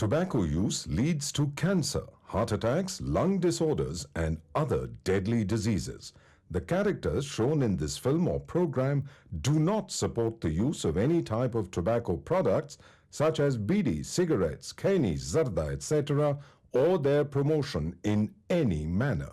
Tobacco use leads to cancer, heart attacks, lung disorders, and other deadly diseases. The characters shown in this film or program do not support the use of any type of tobacco products such as bidi, cigarettes, keni, zarda, etc., or their promotion in any manner.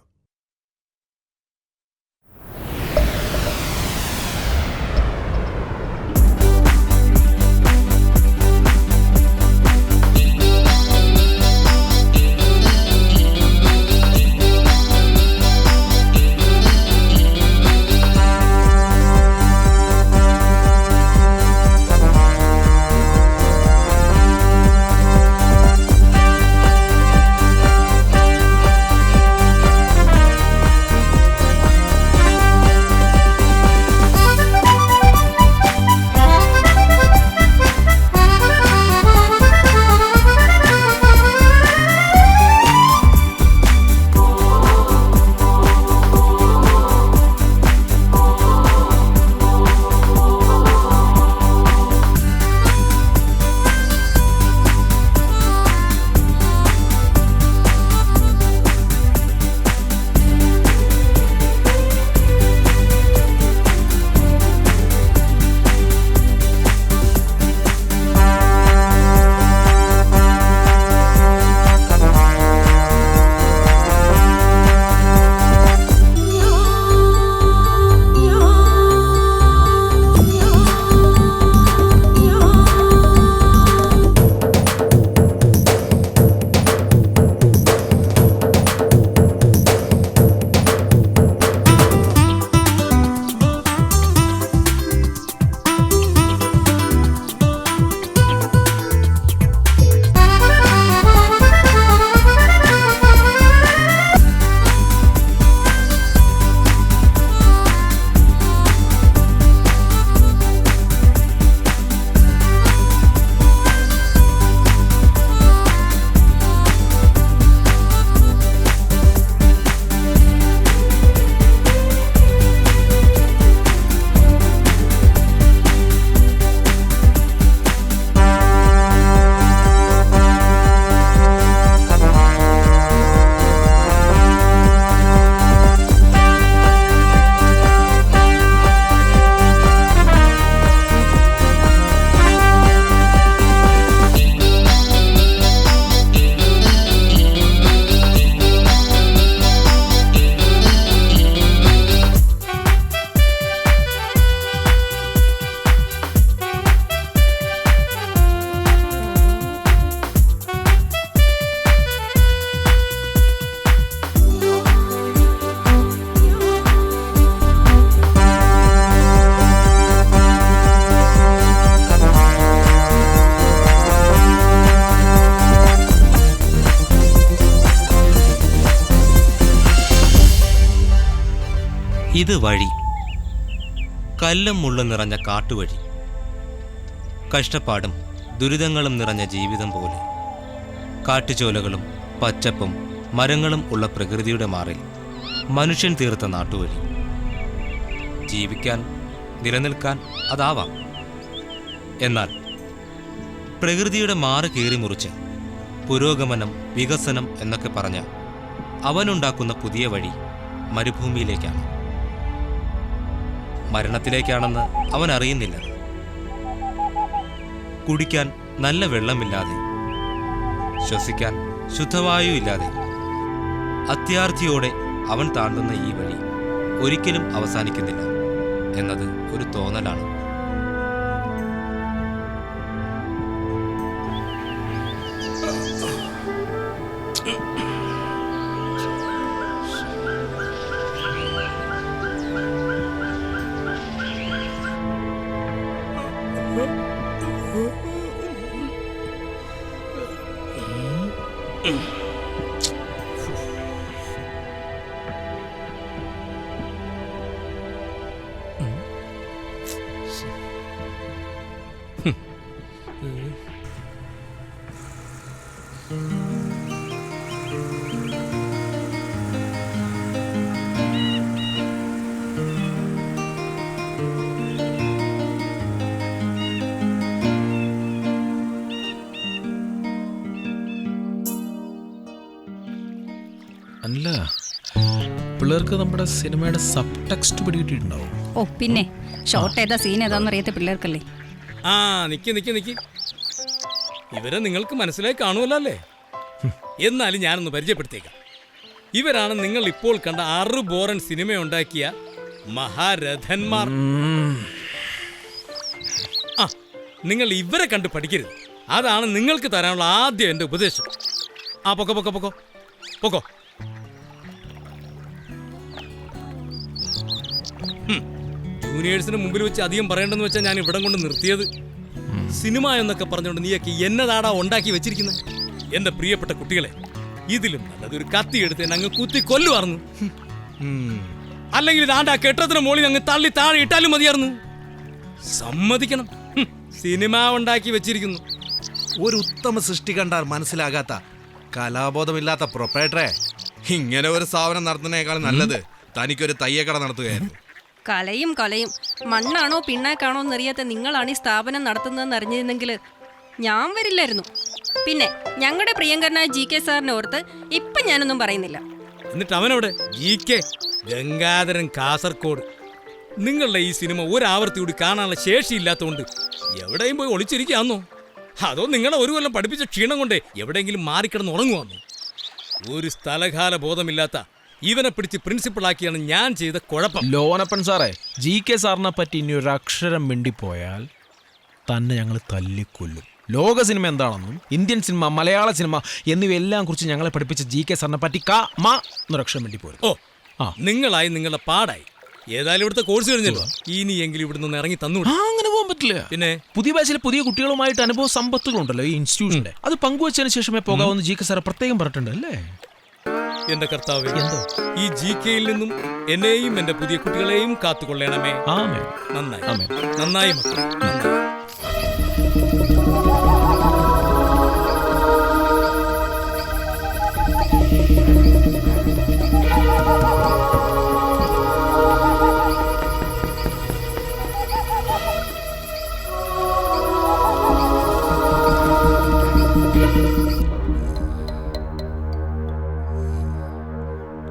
ഇത് വഴി, കല്ലും മുള്ളും നിറഞ്ഞ കാട്ടുവഴി, കഷ്ടപ്പാടും ദുരിതങ്ങളും നിറഞ്ഞ ജീവിതം പോലെ. കാട്ടുചോലകളും പച്ചപ്പും മരങ്ങളും ഉള്ള പ്രകൃതിയുടെ മാറിൽ മനുഷ്യൻ തീർത്ത നാട്ടുവഴി. ജീവിക്കാൻ, നിലനിൽക്കാൻ അതാവാം. എന്നാൽ പ്രകൃതിയുടെ മാറ് കീറിമുറിച്ച് പുരോഗമനം, വികസനം എന്നൊക്കെ പറഞ്ഞ് അവനുണ്ടാക്കുന്ന പുതിയ വഴി മരുഭൂമിയിലേക്കാണ്. മരണത്തിലേക്കാണെന്ന് അവൻ അറിയുന്നില്ല. കുടിക്കാൻ നല്ല വെള്ളമില്ലാതെ, ശ്വസിക്കാൻ ശുദ്ധവായു ഇല്ലാതെ അത്യാർത്തിയോടെ അവൻ താണ്ടുന്ന ഈ വഴി ഒരിക്കലും അവസാനിക്കുന്നില്ല എന്നത് ഒരു തോന്നലാണ്. അല്ല, പിള്ളേർക്ക് നമ്മുടെ സിനിമയുടെ സബ് ടെക്സ്റ്റ് പിടികിട്ടിട്ടുണ്ടാവും. ഓ പിന്നെ ഷോർട്ട് ഏതാ സീൻ ഏതാന്ന് അറിയാത്ത പിള്ളേർക്കല്ലേ. ആ നിക്ക് ഇവരെ നിങ്ങൾക്ക് മനസ്സിലായി കാണുമല്ലോ അല്ലേ? എന്നാലും ഞാനൊന്ന് പരിചയപ്പെടുത്തിയേക്കാം. ഇവരാണ് നിങ്ങൾ ഇപ്പോൾ കണ്ട 6 ബോറൻ സിനിമ ഉണ്ടാക്കിയ മഹാരഥന്മാർ. ആ നിങ്ങൾ ഇവരെ കണ്ട് പഠിക്കരുത്. അതാണ് നിങ്ങൾക്ക് തരാനുള്ള ആദ്യം എൻ്റെ ഉപദേശം. ആ പൊക്കോ പൊക്കോ പൊക്കോ പൊക്കോ. ജൂനിയേഴ്സിന് മുമ്പിൽ വെച്ച് അധികം പറയേണ്ടെന്ന് വെച്ചാൽ ഞാൻ ഇവിടം കൊണ്ട് നിർത്തിയത്. സിനിമ എന്നൊക്കെ പറഞ്ഞുകൊണ്ട് നീയൊക്കെ എന്നതാടാ ഉണ്ടാക്കി വെച്ചിരിക്കുന്നത്? എന്റെ പ്രിയപ്പെട്ട കുട്ടികളെ, ഇതിലും നല്ലത് ഒരു കത്തി എടുത്ത് അങ്ങ് കുത്തി കൊല്ലുവാർന്നു. അല്ലെങ്കിൽ ഇതാണ്ട് ആ കെട്ടത്തിന് മോളിൽ അങ്ങ് തള്ളി താഴെ ഇട്ടാലും മതിയായിരുന്നു. സമ്മതിക്കണം, സിനിമ ഉണ്ടാക്കി വെച്ചിരിക്കുന്നു. ഒരു ഉത്തമ സൃഷ്ടി കണ്ടാൽ മനസ്സിലാകാത്ത കലാബോധമില്ലാത്ത പ്രൊപ്പറേറ്ററെ, ഇങ്ങനെ ഒരു സ്ഥാപനം നടത്തുന്നതിനേക്കാൾ നല്ലത് തനിക്കൊരു തയ്യക്കട നടത്തുകയായിരുന്നു. കലയും മണ്ണാണോ പിണ്ണാക്കാണോ എന്നറിയാത്ത നിങ്ങളാണ് ഈ സ്ഥാപനം നടത്തുന്നതെന്ന് അറിഞ്ഞിരുന്നെങ്കിൽ ഞാൻ വരില്ലായിരുന്നു. പിന്നെ ഞങ്ങളുടെ പ്രിയങ്കരനായ GK സാറിനെ ഓർത്ത് ഇപ്പം ഞാനൊന്നും പറയുന്നില്ല. എന്നിട്ട് അവനവിടെ GK ഗംഗാധരൻ കാസർഗോഡ്. നിങ്ങളുടെ ഈ സിനിമ ഒരാവർത്തി കൂടി കാണാനുള്ള ശേഷിയില്ലാത്തതുകൊണ്ട് എവിടെയും പോയി ഒളിച്ചിരിക്കാന്നോ? അതോ നിങ്ങളെ ഒരു കൊല്ലം പഠിപ്പിച്ച ക്ഷീണം കൊണ്ടേ എവിടെയെങ്കിലും മാറിക്കിടന്ന് ഉറങ്ങുവാന്നോ? ഒരു സ്ഥലകാല ബോധമില്ലാത്ത ഇവനെ പിടിച്ച് പ്രിൻസിപ്പളാക്കിയാണ് ഞാൻ ചെയ്ത കുഴപ്പം. ലോനപ്പൻ സാറേ, GK സാറിനെ പറ്റി ഇനി ഒരു അക്ഷരം മിണ്ടിപ്പോയാൽ തന്നെ ഞങ്ങൾ തല്ലിക്കൊല്ലും. ലോക സിനിമ എന്താണെന്നും ഇന്ത്യൻ സിനിമ, മലയാള സിനിമ എന്നിവയെല്ലാം കുറിച്ച് ഞങ്ങളെ പഠിപ്പിച്ച GK സാറിനെ പറ്റി എന്നൊരക്ഷരം മിണ്ടിപ്പോരും. ഓ നിങ്ങളായി നിങ്ങളുടെ പാടായി. ഏതായാലും ഇവിടുത്തെ കോഴ്സ് കഴിഞ്ഞല്ലോ, ഇനിയെങ്കിലും ഇവിടെ നിന്ന് ഇറങ്ങി തന്നു. അങ്ങനെ പോകാൻ പറ്റില്ല. പിന്നെ പുതിയ ബാച്ചിലെ പുതിയ കുട്ടികളുമായിട്ട് അനുഭവ സമ്പത്തുകളുണ്ടല്ലോ ഈ ഇൻസ്റ്റിറ്റ്യൂഷന്റെ, അത് പങ്കുവച്ചതിന് ശേഷമേ പോകാവുന്ന GK സാർ പ്രത്യേകം പറഞ്ഞിട്ടുണ്ട് അല്ലേ? എന്റെ കർത്താവേ, ഈ GKയിൽ നിന്നും എന്നെയും എന്റെ പുതിയ കുട്ടികളെയും കാത്തുകൊള്ളണമേ. ആമേൻ. നന്നായി ആമേൻ. നന്നായി മക്കളെ, നന്നായി.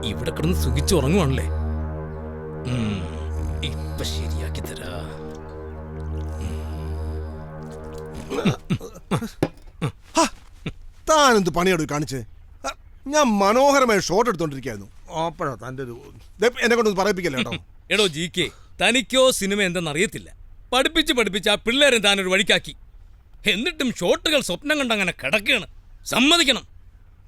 ഇവിടെ കിടന്ന് സുഖിച്ച് ഉറങ്ങുവാണല്ലേ? ഇപ്പൊ ശരിയാക്കി തരാ. താനെന്ത് പണിയോട് കാണിച്ചേ? ഞാൻ മനോഹരമായ ഷോട്ട് എടുത്തോണ്ടിരിക്കായിരുന്നു. അപ്പോഴാ തന്റെ എന്നെ കൊണ്ടൊന്ന് പറയിപ്പിക്കല്ലോ കേട്ടോ. എടോ GK, തനിക്കോ സിനിമ എന്തെന്ന് അറിയത്തില്ല. പഠിപ്പിച്ച് ആ പിള്ളേരെ താനൊരു വഴിക്കാക്കി. എന്നിട്ടും ഷോട്ടുകൾ സ്വപ്നം കണ്ടങ്ങനെ കിടക്കുകയാണ്. സമ്മതിക്കണം.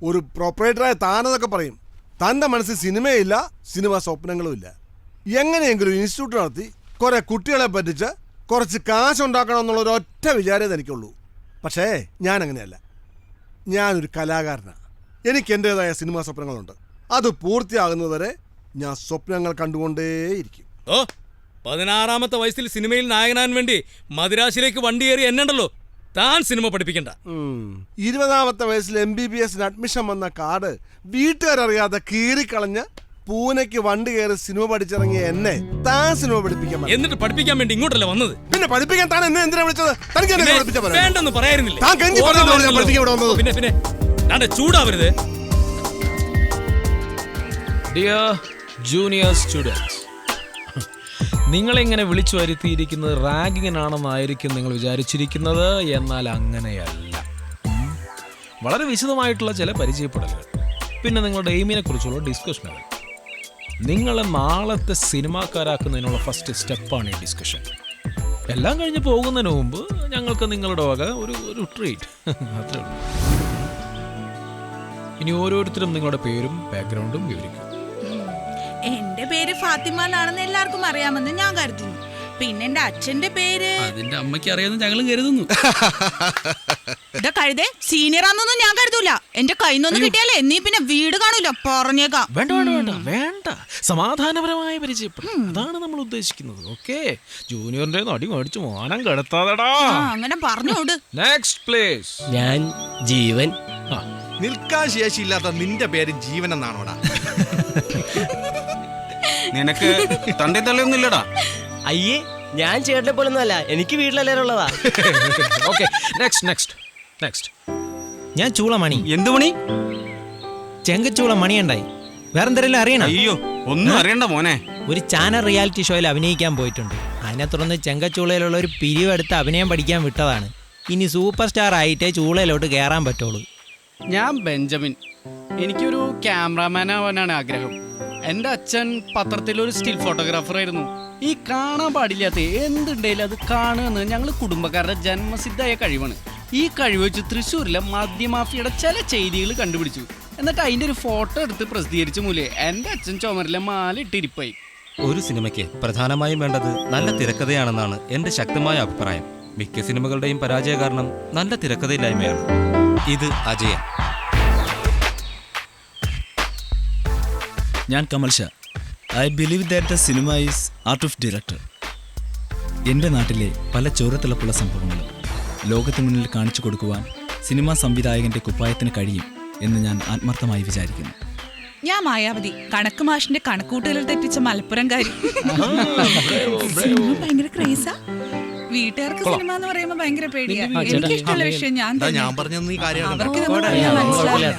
ഒരു പ്രൊപ്പറേറ്ററായ താനെന്നൊക്കെ പറയും, തന്റെ മനസ്സിൽ സിനിമയില്ല, സിനിമ സ്വപ്നങ്ങളും ഇല്ല. എങ്ങനെയെങ്കിലും ഇൻസ്റ്റിറ്റ്യൂട്ട് നടത്തി കുറെ കുട്ടികളെ പറ്റിച്ച് കുറച്ച് കാശുണ്ടാക്കണം എന്നുള്ള ഒരു ഒറ്റ വിചാരമേ എനിക്കുള്ളൂ. പക്ഷേ ഞാൻ അങ്ങനെയല്ല. ഞാനൊരു കലാകാരനാണ്. എനിക്ക് എൻ്റെതായ സിനിമാ സ്വപ്നങ്ങളുണ്ട്. അത് പൂർത്തിയാകുന്നതുവരെ ഞാൻ സ്വപ്നങ്ങൾ കണ്ടുകൊണ്ടേയിരിക്കും. 16-ാമത്തെ വയസ്സിൽ സിനിമയിൽ നായകനാൻ വേണ്ടി മദിരാശിലേക്ക് വണ്ടി കയറി എന്നുണ്ടല്ലോ. താൻ സിനിമ പഠിപ്പിക്കണ്ട. 20-ാമത്തെ വയസ്സിൽ MBBS അഡ്മിഷൻ വന്ന കാർഡ് വീട്ടുകാരറിയാതെ കീറിക്കളഞ്ഞ് പൂനെക്ക് വണ്ടി കയറി സിനിമ പഠിച്ചിറങ്ങിയ എന്നെ താൻ സിനിമ പഠിപ്പിക്കാൻ, എന്നിട്ട് പഠിപ്പിക്കാൻ വേണ്ടി ഇങ്ങോട്ടല്ല വന്നത്. പിന്നെ പഠിപ്പിക്കാൻ താൻ എന്നെ എന്തിനാ വിളിച്ചത്? വേണ്ടെന്ന് പറയായിരുന്നില്ലേ? പിന്നെ ചൂടാവരുത്. ഡിയർ ജൂനിയർ സ്റ്റുഡൻസ്, നിങ്ങളിങ്ങനെ വിളിച്ചു വരുത്തിയിരിക്കുന്നത് റാഗിങ്ങിനാണെന്നായിരിക്കും നിങ്ങൾ വിചാരിച്ചിരിക്കുന്നത്. എന്നാൽ അങ്ങനെയല്ല. വളരെ വിശദമായിട്ടുള്ള ചില പരിചയപ്പെടലുകൾ, പിന്നെ നിങ്ങളുടെ എയിമിനെ കുറിച്ചുള്ള ഡിസ്കഷനുകൾ, നിങ്ങളെ നാളത്തെ സിനിമാക്കാരാക്കുന്നതിനുള്ള ഫസ്റ്റ് സ്റ്റെപ്പാണ് ഈ ഡിസ്കഷൻ. എല്ലാം കഴിഞ്ഞ് പോകുന്നതിന് മുമ്പ് ഞങ്ങൾക്ക് നിങ്ങളുടെ വക ഒരു ട്രീറ്റ്, അത്രേ ഉള്ളൂ. ഇനി ഓരോരുത്തരും നിങ്ങളുടെ പേരും ബാക്ക്ഗ്രൗണ്ടും വിവരിക്കും. എന്റെ പേര് ഫാത്തിമ എന്നാണെന്ന് എല്ലാവർക്കും അറിയാമെന്ന് ഞാൻ കരുതുന്നു. പിന്നെ എന്റെ അച്ഛന്റെ പേര് അതിന്റെ അമ്മയ്ക്ക് അറിയാമെന്ന് ഞങ്ങളും കരുതുന്നു. ഇതാ കഴുതേ, സീനിയർ ആണെന്നൊന്നും ഞാൻ കരുതൂല. എന്റെ കയ്യിൽ നിന്ന് കിട്ടിയാലേ നീ പിന്നെ വീട് കാണൂല, പറഞ്ഞേക്കാം. വേണ്ട വേണ്ട വേണ്ട വേണ്ട, സമാധാനപരമായ പരിചയപ്പെടും, അതാണ് നമ്മൾ ഉദ്ദേശിക്കുന്നത്. ഓക്കെ, ജൂനിയറിന്റെ നടി മേടിച്ചു മോനം കെടുത്താതെടാ. അങ്ങനെ പറഞ്ഞോട്. Next place. ഞാൻ ജീവൻ. നിൽക്കാൻ ശേഷിയില്ലാത്ത നിന്റെ പേര് ജീവൻ എന്നാണോടാ? നിനക്ക് തന്റെ തള്ളിയൊന്നുമില്ലടാ. അയ്യേ, ഞാൻ ചേട്ടനെ പോലൊന്നും അല്ല, എനിക്ക് വീട്ടിലെല്ലാവരും ഉള്ളതാ. Okay, next. ഞാൻ ചൂളമണി. എന്തു മണി? ചെങ്കച്ചൂള മണിയുണ്ടായി. വേറെന്തെങ്കിലും അറിയണം? അയ്യോ ഒന്നും അറിയണ്ട മോനെ. ഒരു ചാനൽ റിയാലിറ്റി ഷോയിൽ അഭിനയിക്കാൻ പോയിട്ടുണ്ട്. അതിനെ തുടർന്ന് ചെങ്കച്ചൂളയിലുള്ള ഒരു പിരിവെടുത്ത് അഭിനയം പഠിക്കാൻ വിട്ടതാണ്. ഇനി സൂപ്പർ സ്റ്റാർ ആയിട്ടേ ചൂളയിലോട്ട് കയറാൻ പറ്റുള്ളൂ. ഞാൻ ബെഞ്ചമിൻ. എനിക്കൊരു ക്യാമറാമാൻ ആവാനാണ് ആഗ്രഹം. എൻ്റെ അച്ഛൻ പത്രത്തിലൊരു സ്റ്റിൽ ഫോട്ടോഗ്രാഫർ ആയിരുന്നു. ഈ കാണാൻ പാടില്ലാത്ത എന്തുണ്ടെങ്കിലും അത് കാണുമെന്ന് ഞങ്ങൾ കുടുംബക്കാരുടെ ജന്മസിദ്ധമായ കഴിവാണ്. ഈ കഴിവ് വെച്ച് തൃശ്ശൂരിലെ മദ്യമാഫിയുടെ ചില ചെയ്തികൾ കണ്ടുപിടിച്ചു. എന്നിട്ട് അതിൻ്റെ ഒരു ഫോട്ടോ എടുത്ത് പ്രസിദ്ധീകരിച്ച മൂലം എൻ്റെ അച്ഛൻ ചുമരിലെ മാല ഇട്ടിരിപ്പായി. ഒരു സിനിമയ്ക്ക് പ്രധാനമായും വേണ്ടത് നല്ല തിരക്കഥയാണെന്നാണ് എൻ്റെ ശക്തമായ അഭിപ്രായം. മിക്ക സിനിമകളുടെയും പരാജയ കാരണം നല്ല തിരക്കഥയില്ലായ്മയാണ്. ഇത് അജയൻ. ഞാൻ Kamal Shah. I believe that the cinema is art of director. എൻ്റെ നാട്ടിലെ പല ചോരത്തിളപ്പുള്ള സംഭവങ്ങളും ലോകത്തിന് മുന്നിൽ കാണിച്ചു കൊടുക്കുവാൻ സിനിമാ സംവിധായകൻ്റെ കുപ്പായത്തിന് കഴിയും എന്ന് ഞാൻ ആത്മാർത്ഥമായി വിചാരിക്കുന്നു. ഞാൻ മായാവതി, കണക്ക് മാഷിന്റെ കണക്കൂട്ടുകളിൽ തെറ്റിച്ച മലപ്പുറംകാരി. ഭയങ്കര ക്രേസാ. വീട്ടുകാർക്ക് സിനിമ എന്ന് പറയുമ്പോ ഭയങ്കര പേടിയാ. എനിക്കിഷ്ടമുള്ള വിഷയം ഞാൻ പറഞ്ഞ നീ കാര്യം മനസ്സിലാവില്ല.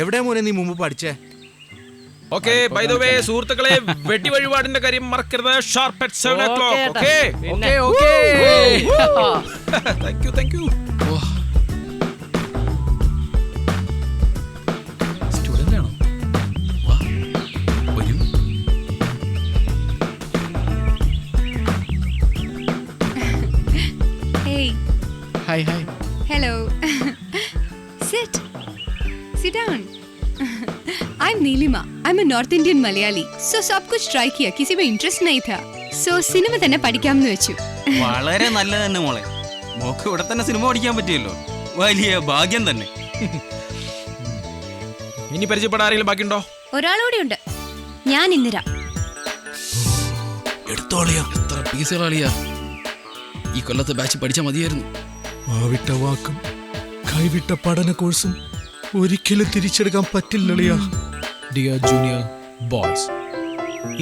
എവിടെ മോനെ നീ മുമ്പ് പഠിച്ചേ? ഓക്കേ, ബൈ ദ വേ സുഹൃത്തുക്കളെ, വെടി വഴിപാടിന്റെ കാര്യം മറക്കരുത്. Sharp at 7 o'clock. Okay. Thank you. Student ആണോ? വാ, വരൂ. Hey. Hi. Hello. Sit down. I'm Neelima. I'm a North Indian Malayali. So सब कुछ ट्राई किया, किसी में इंटरेस्ट नहीं था. So സിനിമ തന്നെ പഠിക്കാമെന്ന് വെച്ചു. വളരെ നല്ലത് തന്നെ മോളെ. മോക്ക് ഇവിടെ തന്നെ സിനിമ പഠിക്കാൻ പറ്റിയല്ലോ. വലിയ ഭാഗ്യം തന്നെ. ഇനി പരിചയപ്പെടാരെങ്കിലും ബാക്കിയുണ്ടോ? ഒരാളൂടെ ഉണ്ട്. ഞാൻ ഇന്ദിര. എടുത്തോളിയാ. എത്ര പീസുകളാളിയാ. ഈ കൊല്ലത്തെ ബാച്ച് പഠിച്ചാൽ മതിയായിരുന്നു. ആവിട്ട വാക്കും കൈവിട്ട പഠന കോഴ്സും ഒരിക്കലും തിരിച്ചെടുക്കാൻ പറ്റില്ലളിയാ. ഡിയർ ജൂനിയർ ബോയ്സ്,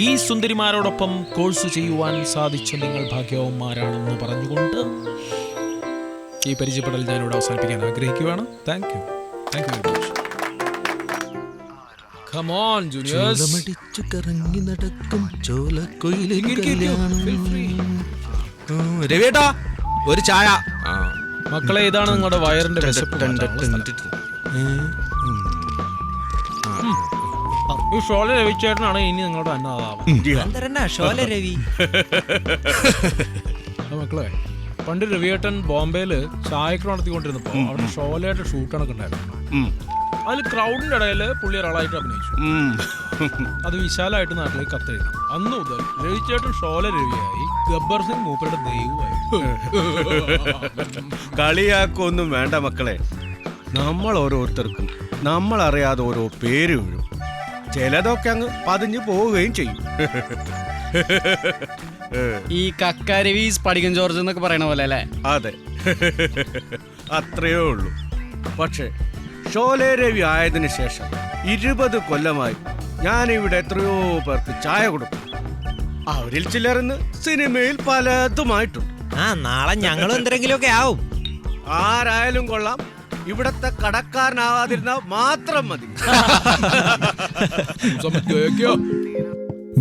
ഈ സുന്ദരിമാരോടൊപ്പം കോഴ്സ് ചെയ്യുവാൻ സാധിച്ച നിങ്ങൾ ഭാഗ്യവന്മാരാണെന്ന് പറഞ്ഞുകൊണ്ട് ഈ പരിചയപ്പെടൽ ഞാനിവിടെ അവസാനിപ്പിക്കാൻ ആഗ്രഹിക്കുകയാണ്. Thank you very much. Come on, juniors. കറങ്ങി നടക്കും രവിയേട്ടാ, ഒരു ചായ. മക്കളെ, ഇതാണ് നിങ്ങളുടെ വയറിന്റെ ഈ ഷോല രവിച്ചേട്ടനാണ് ഇനി നിങ്ങളുടെ അന്നദാനം. ഷോല രവി. മക്കളെ, പണ്ട് രവിയേട്ടൻ ബോംബെയില് ചായക്ക് നടത്തിക്കൊണ്ടിരുന്നപ്പോ അവിടെ ഷോലയുടെ ഷൂട്ടണൊക്കെ ഉണ്ടായിരുന്നു. അതിൽ ക്രൗഡിന്റെ ഇടയില് പുള്ളി ഒരാളായിട്ട് അഭിനയിച്ചു. അത് വിശാലായിട്ട് നാട്ടിലേക്ക് കത്തെഴുതി. അന്ന് മുതൽ രവിച്ചേട്ടൻ ഷോല രവിയായി, ഗബ്ബർ സിംഗ് മൂപ്പരുടെ ദൈവമായി. കളിയാക്കൊന്നും വേണ്ട മക്കളെ. നമ്മൾ ഓരോരുത്തർക്കും നമ്മൾ അറിയാതെ ഓരോ പേര് വീഴും. ചിലതൊക്കെ അങ്ങ് പതിഞ്ഞു പോവുകയും ചെയ്യും. ഈ കക്കാരവീസ് പടികൻ ജോർജ് എന്നൊക്കെ പറയണ പോലെ അല്ലേ? അതെ, അത്രയേ ഉള്ളൂ. പക്ഷേ ഷോലെ രവി ആയതിനു ശേഷം 20 കൊല്ലമായി ഞാനിവിടെ എത്രയോ പേർക്ക് ചായ കൊടുക്കും. അവരിൽ ചിലർന്ന് സിനിമയിൽ പലതുമായിട്ടുണ്ട്. നാളെ ഞങ്ങളും എന്തെങ്കിലുമൊക്കെ ആവും. ആരായാലും കൊള്ളാം, ഇവിടത്തെ കടക്കാരനാവാതിരുന്നാൽ മാത്രം മതി.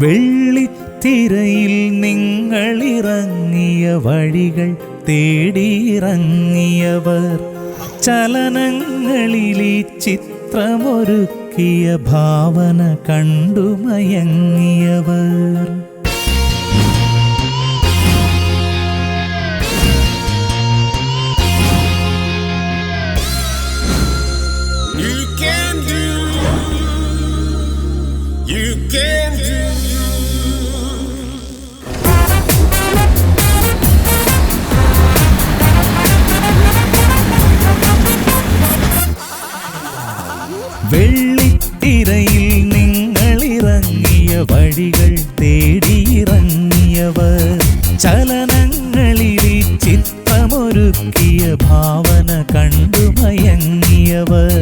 വെള്ളിത്തിരയിൽ നിങ്ങളിറങ്ങിയ വഴികൾ തേടിയിറങ്ങിയവർ, ചലനങ്ങളിലെ ചിത്രമൊരുക്കിയ ഭാവന കണ്ടുമയങ്ങിയവർ. വെള്ളിത്തിരയിൽ നിങ്ങളിറങ്ങിയ വഴികൾ തേടിയിറങ്ങിയവർ, ചലനങ്ങളിലെ ചിത്രമൊരുക്കിയ ഭാവന കണ്ടുമയങ്ങിയവർ.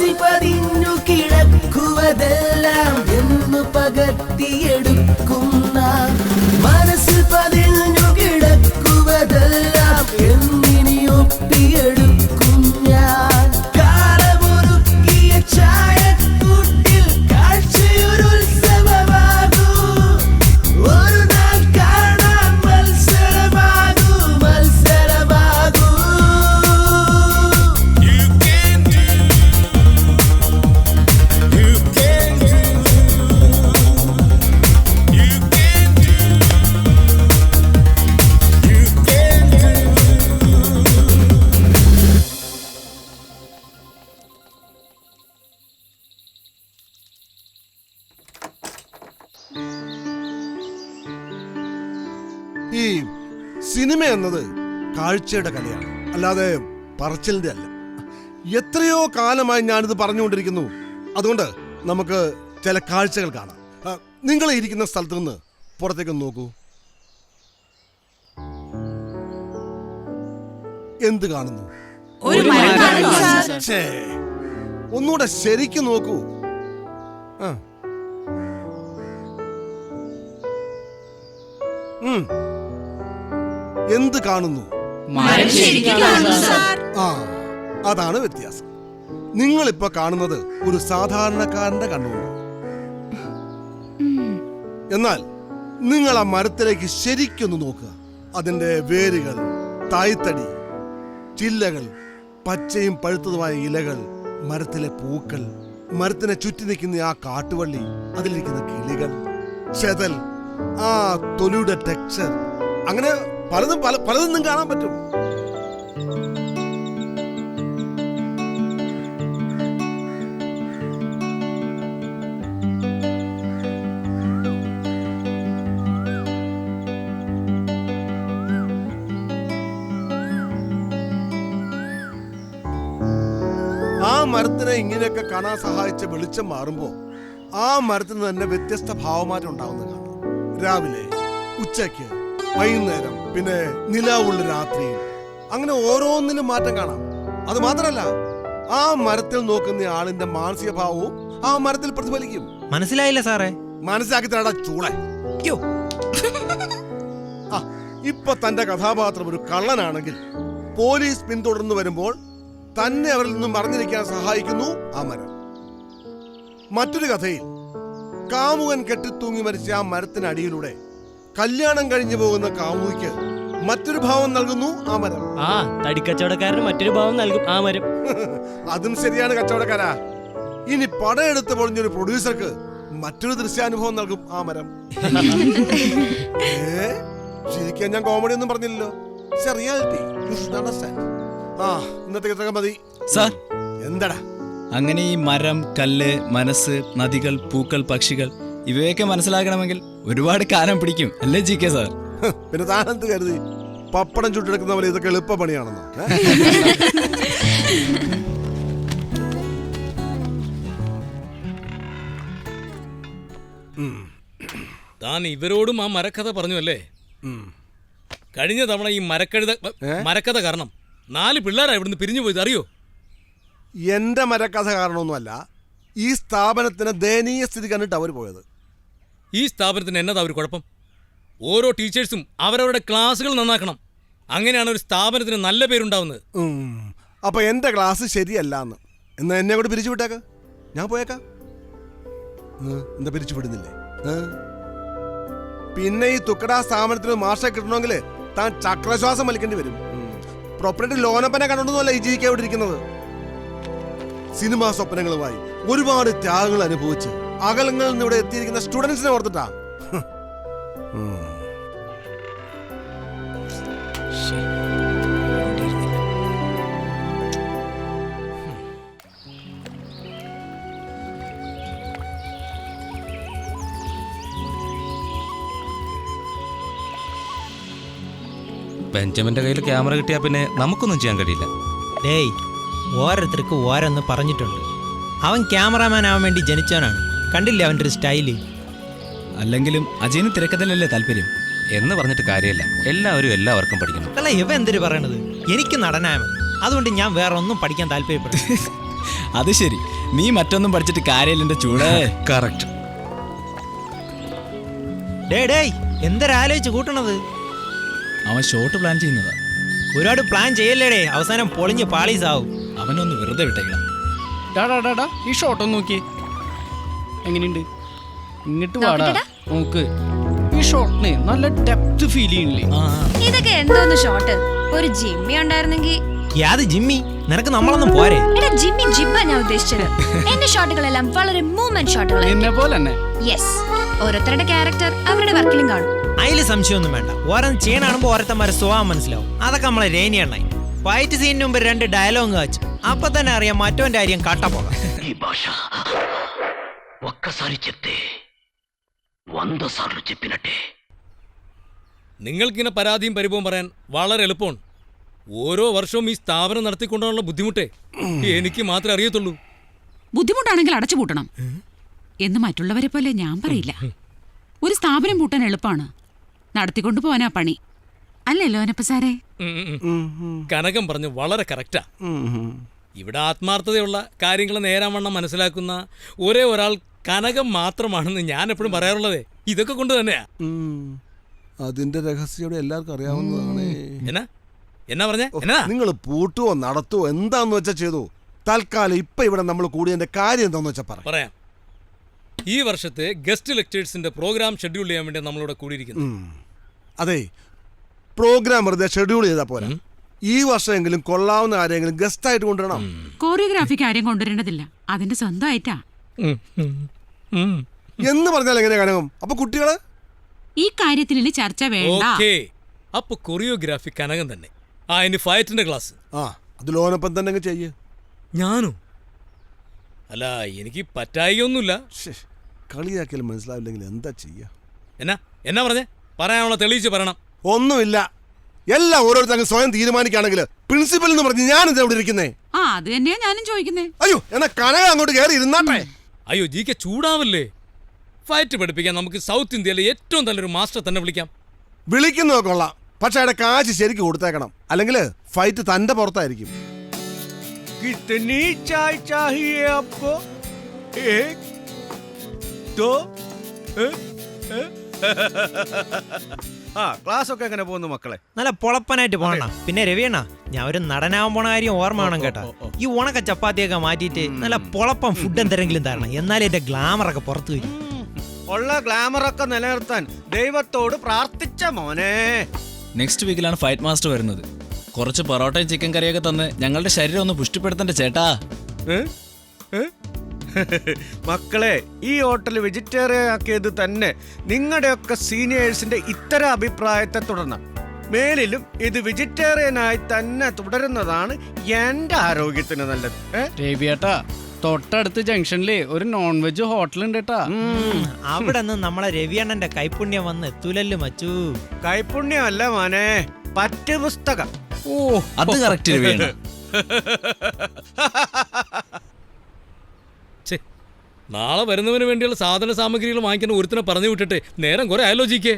മനസ്സിൽ പതിഞ്ഞു കിടക്കുവതെല്ലാം എന്ന് പകർത്തിയെടുക്കുന്ന മനസ്സിൽ പതിഞ്ഞു കിടക്കുവതെല്ലാം എന്നിനി ഒപ്പിയെടുക്കും ഞാൻ കാലമൊരുക്കിയ ചായക്കൂട്ടിൽ കാഴ്ചയൊരു ഉത്സവമാകൂ ഒരു നാൾ കാണാൻ മത്സരമാകൂ മത്സരമാകൂ ഈ സിനിമ എന്നത് കാഴ്ചയുടെ കലയാണ്, അല്ലാതെ പറച്ചിലിന്റെ അല്ല. എത്രയോ കാലമായി ഞാനിത് പറഞ്ഞുകൊണ്ടിരിക്കുന്നു. അതുകൊണ്ട് നമുക്ക് ചില കാഴ്ചകൾ കാണാം. നിങ്ങൾ ഇരിക്കുന്ന സ്ഥലത്ത് നിന്ന് പുറത്തേക്ക് നോക്കൂ. എന്ത് കാണുന്നു? ഛേ, ഒന്നുകൂടെ ശരിക്കും നോക്കൂ. എന്ത് കാണുന്നു? ആ, അതാണ് വ്യത്യാസം. നിങ്ങളിപ്പോ കാണുന്നത് ഒരു സാധാരണക്കാരന്റെ കണ്ണുകൊണ്ട്. എന്നാൽ നിങ്ങൾ ആ മരത്തിലേക്ക് ശരിക്കൊന്ന് നോക്കുക. അതിന്റെ വേരുകൾ, തായ്തടി, ചില്ലകൾ, പച്ചയും പഴുത്തതുമായ ഇലകൾ, മരത്തിലെ പൂക്കൾ, മരത്തിനെ ചുറ്റി നിൽക്കുന്ന ആ കാട്ടുവള്ളി, അതിലിരിക്കുന്ന കിളികൾ, ചെതൽ, ആ തൊലിയുടെ ടെക്സ്ചർ, അങ്ങനെ പലതും പലതും കാണാൻ പറ്റും. ആ മരത്തിനെ ഇങ്ങനെയൊക്കെ കാണാൻ സഹായിച്ച വെളിച്ചം മാറുമ്പോ ആ മരത്തിന് തന്നെ വ്യത്യസ്ത ഭാവമാറ്റം ഉണ്ടാവുന്നത് കാണാം. രാവിലെ, ഉച്ചയ്ക്ക്, വൈകുന്നേരം, പിന്നെ നിലാവുള്ള രാത്രിയിൽ, അങ്ങനെ ഓരോന്നിലും മാറ്റം കാണാം. അത് മാത്രമല്ല, ആ മരത്തിൽ നോക്കുന്ന ആളിന്റെ മാനസിക ഭാവവും ആ മരത്തിൽ പ്രതിഫലിക്കും. മനസ്സിലായില്ല സാറേ. മനസ്സിലാക്കി തരാടാ ചൂളെ. ഇപ്പൊ തന്റെ കഥാപാത്രം ഒരു കള്ളനാണെങ്കിൽ പോലീസ് പിന്തുടർന്നു വരുമ്പോൾ തന്നെ അവരിൽ നിന്നും മറഞ്ഞിരിക്കാൻ സഹായിക്കുന്നു ആ മരം. മറ്റൊരു കഥയിൽ കാമുകൻ കെട്ടിത്തൂങ്ങി മരിച്ച ആ മരത്തിനടിയിലൂടെ കല്യാണം കഴിഞ്ഞു പോകുന്ന കാമുകിക്ക് മറ്റൊരു ഭാവം നൽകുന്നു ആ മരം. ആ തടിക്കച്ചവടക്കാരന് മറ്റൊരു ഭാവം നൽകും ആ മരം. അതും ശരിയാണ് കച്ചവടക്കാരാ. ഇനി പടയെടുത്ത് പൊളിഞ്ഞൊരു പ്രൊഡ്യൂസർക്ക് മറ്റൊരു ദൃശ്യാനുഭവം നൽകും ആ മരം. ശരിക്കും ഞാൻ കോമഡി ഒന്നും പറഞ്ഞില്ലല്ലോ. Reality you should understand. ഇന്നത്തെ മതി സാർ. എന്താടാ? അങ്ങനെ ഈ മരം, കല്ല്, മനസ്സ്, നദികൾ, പൂക്കൾ, പക്ഷികൾ ഇവയൊക്കെ മനസ്സിലാക്കണമെങ്കിൽ ഒരുപാട് കാലം പിടിക്കും അല്ലേ ജി കെ സാർ? പിന്നെ താനെന്ത് കരുതി പപ്പടം ചുട്ടെടുക്കുന്ന പോലെ ഇതൊക്കെ എളുപ്പ പണിയാണെന്നോ? താൻ ഇവരോടും ആ മരക്കഥ പറഞ്ഞു അല്ലേ? കഴിഞ്ഞ തവണ ഈ മരക്കഥ കാരണം 4 പിള്ളേരാ ഇവിടുന്ന് പിരിഞ്ഞു പോയത്, അറിയോ? എന്റെ മരക്കഥ കാരണമൊന്നുമല്ല, ഈ സ്ഥാപനത്തിന് ദയനീയ സ്ഥിതി കണ്ടിട്ട് അവർ പോയത്. ഈ സ്ഥാപനത്തിന് എന്നതാ ഒരു കുഴപ്പം? ഓരോ ടീച്ചേഴ്സും അവരവരുടെ ക്ലാസ്സുകൾ നന്നാക്കണം. അങ്ങനെയാണ് ഒരു സ്ഥാപനത്തിന് നല്ല പേരുണ്ടാവുന്നത്. അപ്പൊ എന്റെ ക്ലാസ് ശരിയല്ല എന്നാ എന്നെ കൂടെ പിരിച്ചു വിട്ടേക്ക, ഞാൻ പോയേക്കാം. എന്താ പിരിച്ചു വിടുന്നില്ലേ? പിന്നെ ഈ തുക്കടാ സ്ഥാപനത്തിന് മാഷെ കിട്ടണമെങ്കിൽ താൻ ചക്രശ്വാസം വലിക്കേണ്ടി വരും. പ്രൊപ്പറേറ്റർ ലോനപ്പനെ കണ്ടോണ്ടല്ല ഈ ജീവിക്കാൻ ഇവിടെ ഇരിക്കുന്നത്. സിനിമാ സ്വപ്നങ്ങളുമായി ഒരുപാട് ത്യാഗങ്ങൾ അനുഭവിച്ച് അകലങ്ങളിൽ നിന്ന് ഇവിടെ എത്തിയിരിക്കുന്ന സ്റ്റുഡൻസിനെ ഓർത്തിട്ടാ. ബെഞ്ചമിന്റെ കയ്യിൽ ക്യാമറ കിട്ടിയാൽ പിന്നെ നമുക്കൊന്നും ചെയ്യാൻ കഴിയില്ല. ഡേയ്, ഓരോരുത്തർക്ക് ഓരോന്ന് പറഞ്ഞിട്ടുണ്ട്. അവൻ ക്യാമറാമാൻ ആവാൻ വേണ്ടി ജനിച്ചവനാണ്. കണ്ടില്ലേ അവൻ്റെ ഒരു സ്റ്റൈല്? അല്ലെങ്കിലും അജയന് തിരക്കഥയിലല്ലേ താല്പര്യം എന്ന് പറഞ്ഞിട്ട് കാര്യമില്ല. എല്ലാവർക്കും പഠിക്കണം. അല്ല, ഇവ എന്തൊരു പറയണത്? എനിക്ക് നടനായ മതി, അതുകൊണ്ട് ഞാൻ വേറെ ഒന്നും പഠിക്കാൻ താല്പര്യപ്പെടുന്നു. അത് ശരി. നീ മറ്റൊന്നും പഠിച്ചിട്ട് കാര്യമില്ല എന്റെ ചൂടേ. കറക്റ്റ്. ഡേയ് എന്തരാലോചിച്ച് കൂട്ടണത്? അവൻ ഷോട്ട് പ്ലാൻ ചെയ്യുന്നതാ. ഒരുപാട് പ്ലാൻ ചെയ്യല്ലേടേ, അവസാനം പൊളിഞ്ഞ് പാളീസാവും. അവനൊന്ന് വെറുതെ വിട്ടേക്കണം. ഡാ ഈ ഷോട്ട് നോക്കി എങ്ങനെയുണ്ട്? ഇങ്ങോട്ട് വാടാ നോക്ക്. ഈ ഷോട്ടിന് നല്ല ഡെപ്ത് ഫീൽ ചെയ്യണില്ലേ? ഇതൊക്കെ എന്തോന്ന് ഷോട്ട്? ഒരു ജിമ്മി ഉണ്ടായിരുന്നെങ്കിൽ. യാത് ജിമ്മി? നിനക്ക് നമ്മളൊന്നും പോരെ? എടാ ജിമ്മി ജിബ്ബ ഞാൻ ഉദ്ദേശിച്ചത്. എന്റെ ഷോട്ടുകളെല്ലാം വളരെ മൂവ്മെന്റ് ഷോട്ടുകൾ. എന്നെ പോലെ തന്നെ. യെസ്, ഓരോരുത്തരുടെ ക്യാരക്ടർ അവരുടെ വർക്കിലും കാണും. അതിൽ സംശയമൊന്നും വേണ്ട. ഓരോന്ന് ചെയ്യണാകുമ്പോ ഓരോരുത്തന്മാരെ സ്വഭാവം മനസ്സിലാവും. അതൊക്കെ നമ്മളെ രേനിയണ്ണായി. ഫൈറ്റ് സീനിന് മുമ്പ് 2 ഡയലോഗ് കാച്ചു, അപ്പൊ തന്നെ അറിയാം മറ്റോന്റെ കാര്യം കാട്ട പോകാം. ఈ భాష ఒక్కసారి చెప్తే 100 సార్లు చెప్పినట్టే. നിങ്ങൾക്കിങ്ങനെ പരാതിയും പരിഭവം പറയാൻ വളരെ എളുപ്പമാണ്. ഓരോ വർഷവും ഈ സ്ഥാപനം നടത്തിക്കൊണ്ടുള്ള ബുദ്ധിമുട്ടേ എനിക്ക് മാത്രമേ അറിയത്തുള്ളൂ. ബുദ്ധിമുട്ടാണെങ്കിൽ അടച്ചുപൂട്ടണം എന്ന് മറ്റുള്ളവരെ പോലെ ഞാൻ പറയില്ല. ഒരു സ്ഥാപനം പൂട്ടാൻ എളുപ്പമാണ്, നടത്തിക്കൊണ്ടു പോവാനാ പണി. അല്ലല്ലോ അനപ്പ സാറേ? കനകം പറഞ്ഞു വളരെ കറക്റ്റാ. ഇവിടെ ആത്മാർത്ഥതയുള്ള കാര്യങ്ങൾ നേരാവണ്ണം മനസ്സിലാക്കുന്ന ഒരേ ഒരാൾ കനകം മാത്രമാണെന്ന് ഞാൻ എപ്പോഴും പറയാറുള്ളതേ ഇതൊക്കെ കൊണ്ട് തന്നെയാ. അതിന്റെ രഹസ്യം എല്ലാവർക്കും അറിയാവുന്നതാണ്. എന്നാ പറഞ്ഞേ? നിങ്ങൾ പൂട്ടുവോ നടത്തുവോ എന്താന്ന് വെച്ചാ ചെയ്തു. തൽക്കാലം ഇപ്പൊ ഇവിടെ നമ്മൾ കൂടിയതിന്റെ കാര്യം എന്താന്ന് വെച്ചാ പറയാം. ഈ വർഷത്തെ ഗസ്റ്റ് ലെക്ചേഴ്സിന്റെ പ്രോഗ്രാം ഷെഡ്യൂൾ ചെയ്യാൻ വേണ്ടി നമ്മളിവിടെ കൂടിയിരിക്കുന്നു. അതെ, പ്രോഗ്രാം വെറുതെ ഷെഡ്യൂൾ ചെയ്താൽ പോരാ. ഈ വർഷമെങ്കിലും കൊള്ളാവുന്ന ആരെങ്കിലും ഗസ്റ്റ് ആയിട്ട് കൊണ്ടുവരണം. കോറിയോഗ്രാഫിക്ക് ആരെയും കൊണ്ടുവരേണ്ടതില്ല, അതിന്റെ സ്വന്തമായിട്ടാ. എന്ന് പറഞ്ഞാൽ എങ്ങനെ കനകം? അപ്പൊ കുട്ടികള് ഈ കാര്യത്തിൽ ഇനി ചർച്ച വേണ്ട. അപ്പൊ കൊറിയോഗ്രാഫി കനകം തന്നെ. ഇനി ഫൈറ്റിന്റെ ക്ലാസ് അത് ലോനപ്പം തന്നെ ചെയ്യ്. ഞാനോ? അല്ല, എനിക്ക് പറ്റായികയൊന്നുമില്ല. കളിയാക്കിയാലും മനസ്സിലാവില്ലെങ്കിൽ എന്താ ചെയ്യാ? എന്നാ പറഞ്ഞേ? പറയാനുള്ള തെളിയിച്ച് പറയണം. ഒന്നുമില്ല, എല്ലാം ഓരോരുത്തരും സ്വയം തീരുമാനിക്കുകയാണെങ്കിൽ പ്രിൻസിപ്പൽ എന്ന് പറഞ്ഞ് ഞാനിത് എവിടെ ഇരിക്കുന്നേ? അത് തന്നെയാ ഞാനും ചോദിക്കുന്നേ. അയ്യോ, എന്നാ കനക അങ്ങോട്ട് കയറി ഇരുന്നാട്ടെ. അയ്യോ ജി കെ ചൂടാവല്ലേ. ഫൈറ്റ് പഠിപ്പിക്കാൻ നമുക്ക് സൗത്ത് ഇന്ത്യയിലെ ഏറ്റവും നല്ലൊരു മാസ്റ്റർ തന്നെ വിളിക്കാം. വിളിക്കുന്നതൊക്കെ കൊള്ളാം, പക്ഷെ അയാളുടെ കാശ് ശരിക്കും കൊടുത്തേക്കണം, അല്ലെങ്കിൽ ഫൈറ്റ് തന്റെ പുറത്തായിരിക്കും. कितनी चाय चाहिए आपको? एक दो. ക്ലാസ് ഒക്കെ എങ്ങനെ പോകുന്നു മക്കളെ? നല്ല പൊളപ്പനായിട്ട് പോകണം. പിന്നെ രവിയണ്ണ, ഞാൻ ഒരു നടനാവാൻ പോണ കാര്യം ഓർമ്മ വേണം കേട്ടോ. ഈ ഉണക്ക ചപ്പാത്തിയൊക്കെ മാറ്റിയിട്ട് നല്ല പൊളപ്പം ഫുഡ് എന്തെങ്കിലും തരണം, എന്നാലേ എന്റെ ഗ്ലാമറൊക്കെ പുറത്തു വരും. ഉള്ള ഗ്ലാമറൊക്കെ നിലനിർത്താൻ ദൈവത്തോട് പ്രാർത്ഥിച്ച മോനെ. നെക്സ്റ്റ് വീക്കിലാണ് ഫൈറ്റ് മാസ്റ്റർ വരുന്നത്. കുറച്ച് പൊറോട്ടയും ചിക്കൻ കറിയൊക്കെ തന്ന് ഞങ്ങളുടെ ശരീരം ഒന്ന് പുഷ്ടിപ്പെടുത്തണ്ട ചേട്ടാ. മക്കളെ, ഈ ഹോട്ടൽ വെജിറ്റേറിയൻ ആക്കിയത് തന്നെ നിങ്ങളുടെയൊക്കെ സീനിയേഴ്സിന്റെ ഇത്തരം അഭിപ്രായത്തെ തുടർന്ന് മേലിലും ഇത് വെജിറ്റേറിയനായി തന്നെ തുടരുന്നതാണ് എന്റെ ആരോഗ്യത്തിന് നല്ലത്. രവിയേട്ടാ, തൊട്ടടുത്ത് ജംഗ്ഷനിലെ ഒരു നോൺ വെജ് ഹോട്ടൽ ഉണ്ട് കേട്ടാ. അവിടെ നിന്ന് നമ്മളെ രവിയണ്ണന്റെ കൈപുണ്യം വന്ന് എത്തൂലല്ലോ മച്ചു. കൈപുണ്യമല്ല മോനെ, പറ്റുപുസ്തകം. അത് കറക്റ്റ് രവിയണ്ണ. നാളെ വരുന്നവന് വേണ്ടിയുള്ള സാധന സാമഗ്രികൾ വാങ്ങിക്കുന്ന ഒരുത്തിനെ പറഞ്ഞു വിട്ടിട്ട് നേരം കുറെ ആലോചിക്കേ.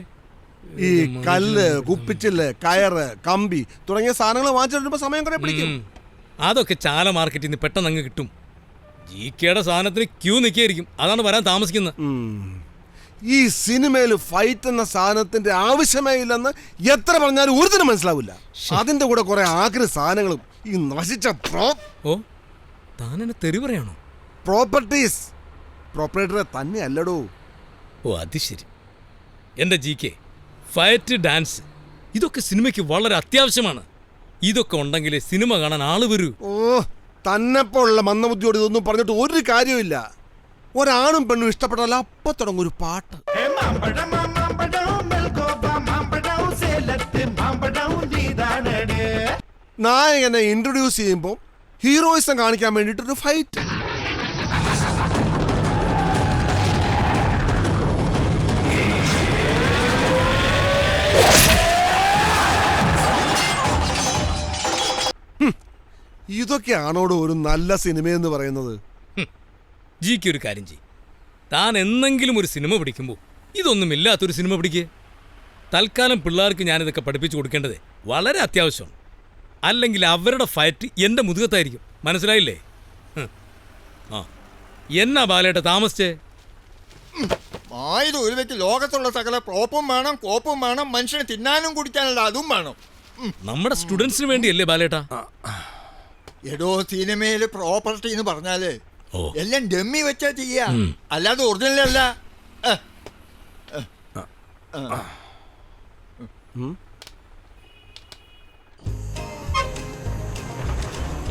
ഈ കല്ല്, കുപ്പിച്ചില്ല്, കയറ്, കമ്പി തുടങ്ങിയ സാധനങ്ങൾ വാങ്ങിച്ചിട്ട് സമയം കുറെ പിടിക്കും. അതൊക്കെ ചാല മാർക്കറ്റിൽ നിന്ന് പെട്ടെന്ന് അങ്ങ് കിട്ടും. ജി കെയുടെ സാധനത്തിന് ക്യൂ നിൽക്കുകയായിരിക്കും, അതാണ് വരാൻ താമസിക്കുന്നത്. ഈ സിനിമയിൽ ഫൈറ്റ് എന്ന സാധനത്തിന്റെ ആവശ്യമേ ഇല്ലെന്ന് എത്ര പറഞ്ഞാലും ഒരുത്തിനും മനസ്സിലാവില്ല. അതിന്റെ കൂടെ കുറെ ആഗ്രഹ സാധനങ്ങളും ഈ നശിച്ച തെറി പറയാണോ? പ്രോപ്പർട്ടീസ് പ്രൊപ്പറേറ്ററെ തന്നെ അല്ലടോ. അത് ശരി. എൻ്റെ ജി കെ, ഫൈറ്റ്, ഡാൻസ് ഇതൊക്കെ സിനിമയ്ക്ക് വളരെ അത്യാവശ്യമാണ്. ഇതൊക്കെ ഉണ്ടെങ്കിലേ സിനിമ കാണാൻ ആള് വരൂ. തന്നെപ്പോലുള്ള മന്ദബുദ്ധിയോട് ഇതൊന്നും പറഞ്ഞിട്ട് ഒരു കാര്യമില്ല. ഒരാണും പെണ്ണും ഇഷ്ടപ്പെട്ടാൽ അപ്പൊ തുടങ്ങും ഒരു പാട്ട്. നായകനെ ഇൻട്രൊഡ്യൂസ് ചെയ്യുമ്പോൾ ഹീറോയിസം കാണിക്കാൻ വേണ്ടിയിട്ടൊരു ഫൈറ്റ്. ഇതൊക്കെയാണോട് ഒരു നല്ല സിനിമയെന്ന് പറയുന്നത്? ജിക്ക് ഒരു കാര്യം ചെയ്യും, താൻ എന്നെങ്കിലും ഒരു സിനിമ പിടിക്കുമ്പോൾ ഇതൊന്നുമില്ലാത്തൊരു സിനിമ പിടിക്കേ. തൽക്കാലം പിള്ളേർക്ക് ഞാനിതൊക്കെ പഠിപ്പിച്ചു കൊടുക്കേണ്ടത് വളരെ അത്യാവശ്യമാണ്. അല്ലെങ്കിൽ അവരുടെ ഫൈറ്റ് എൻ്റെ മുതുകത്തായിരിക്കും. മനസ്സിലായില്ലേ? എന്നാ ബാലേട്ട താമസിച്ചേ? 1000 രൂപയ്ക്ക് ലോകത്തുള്ള സകല പ്രോപ്പും വേണം, കോപ്പും വേണം, മനുഷ്യന് തിന്നാനും കുടിക്കാനല്ല അതും വേണം. നമ്മുടെ സ്റ്റുഡൻസിന് വേണ്ടിയല്ലേ ബാലേട്ട? എടോ, സിനിമയില് പ്രോപ്പർട്ടി എന്ന് പറഞ്ഞാല് എല്ലാം ഡമ്മി വെച്ചാ ചെയ്യാ, അല്ലാതെ ഒറിജിനൽ അല്ല.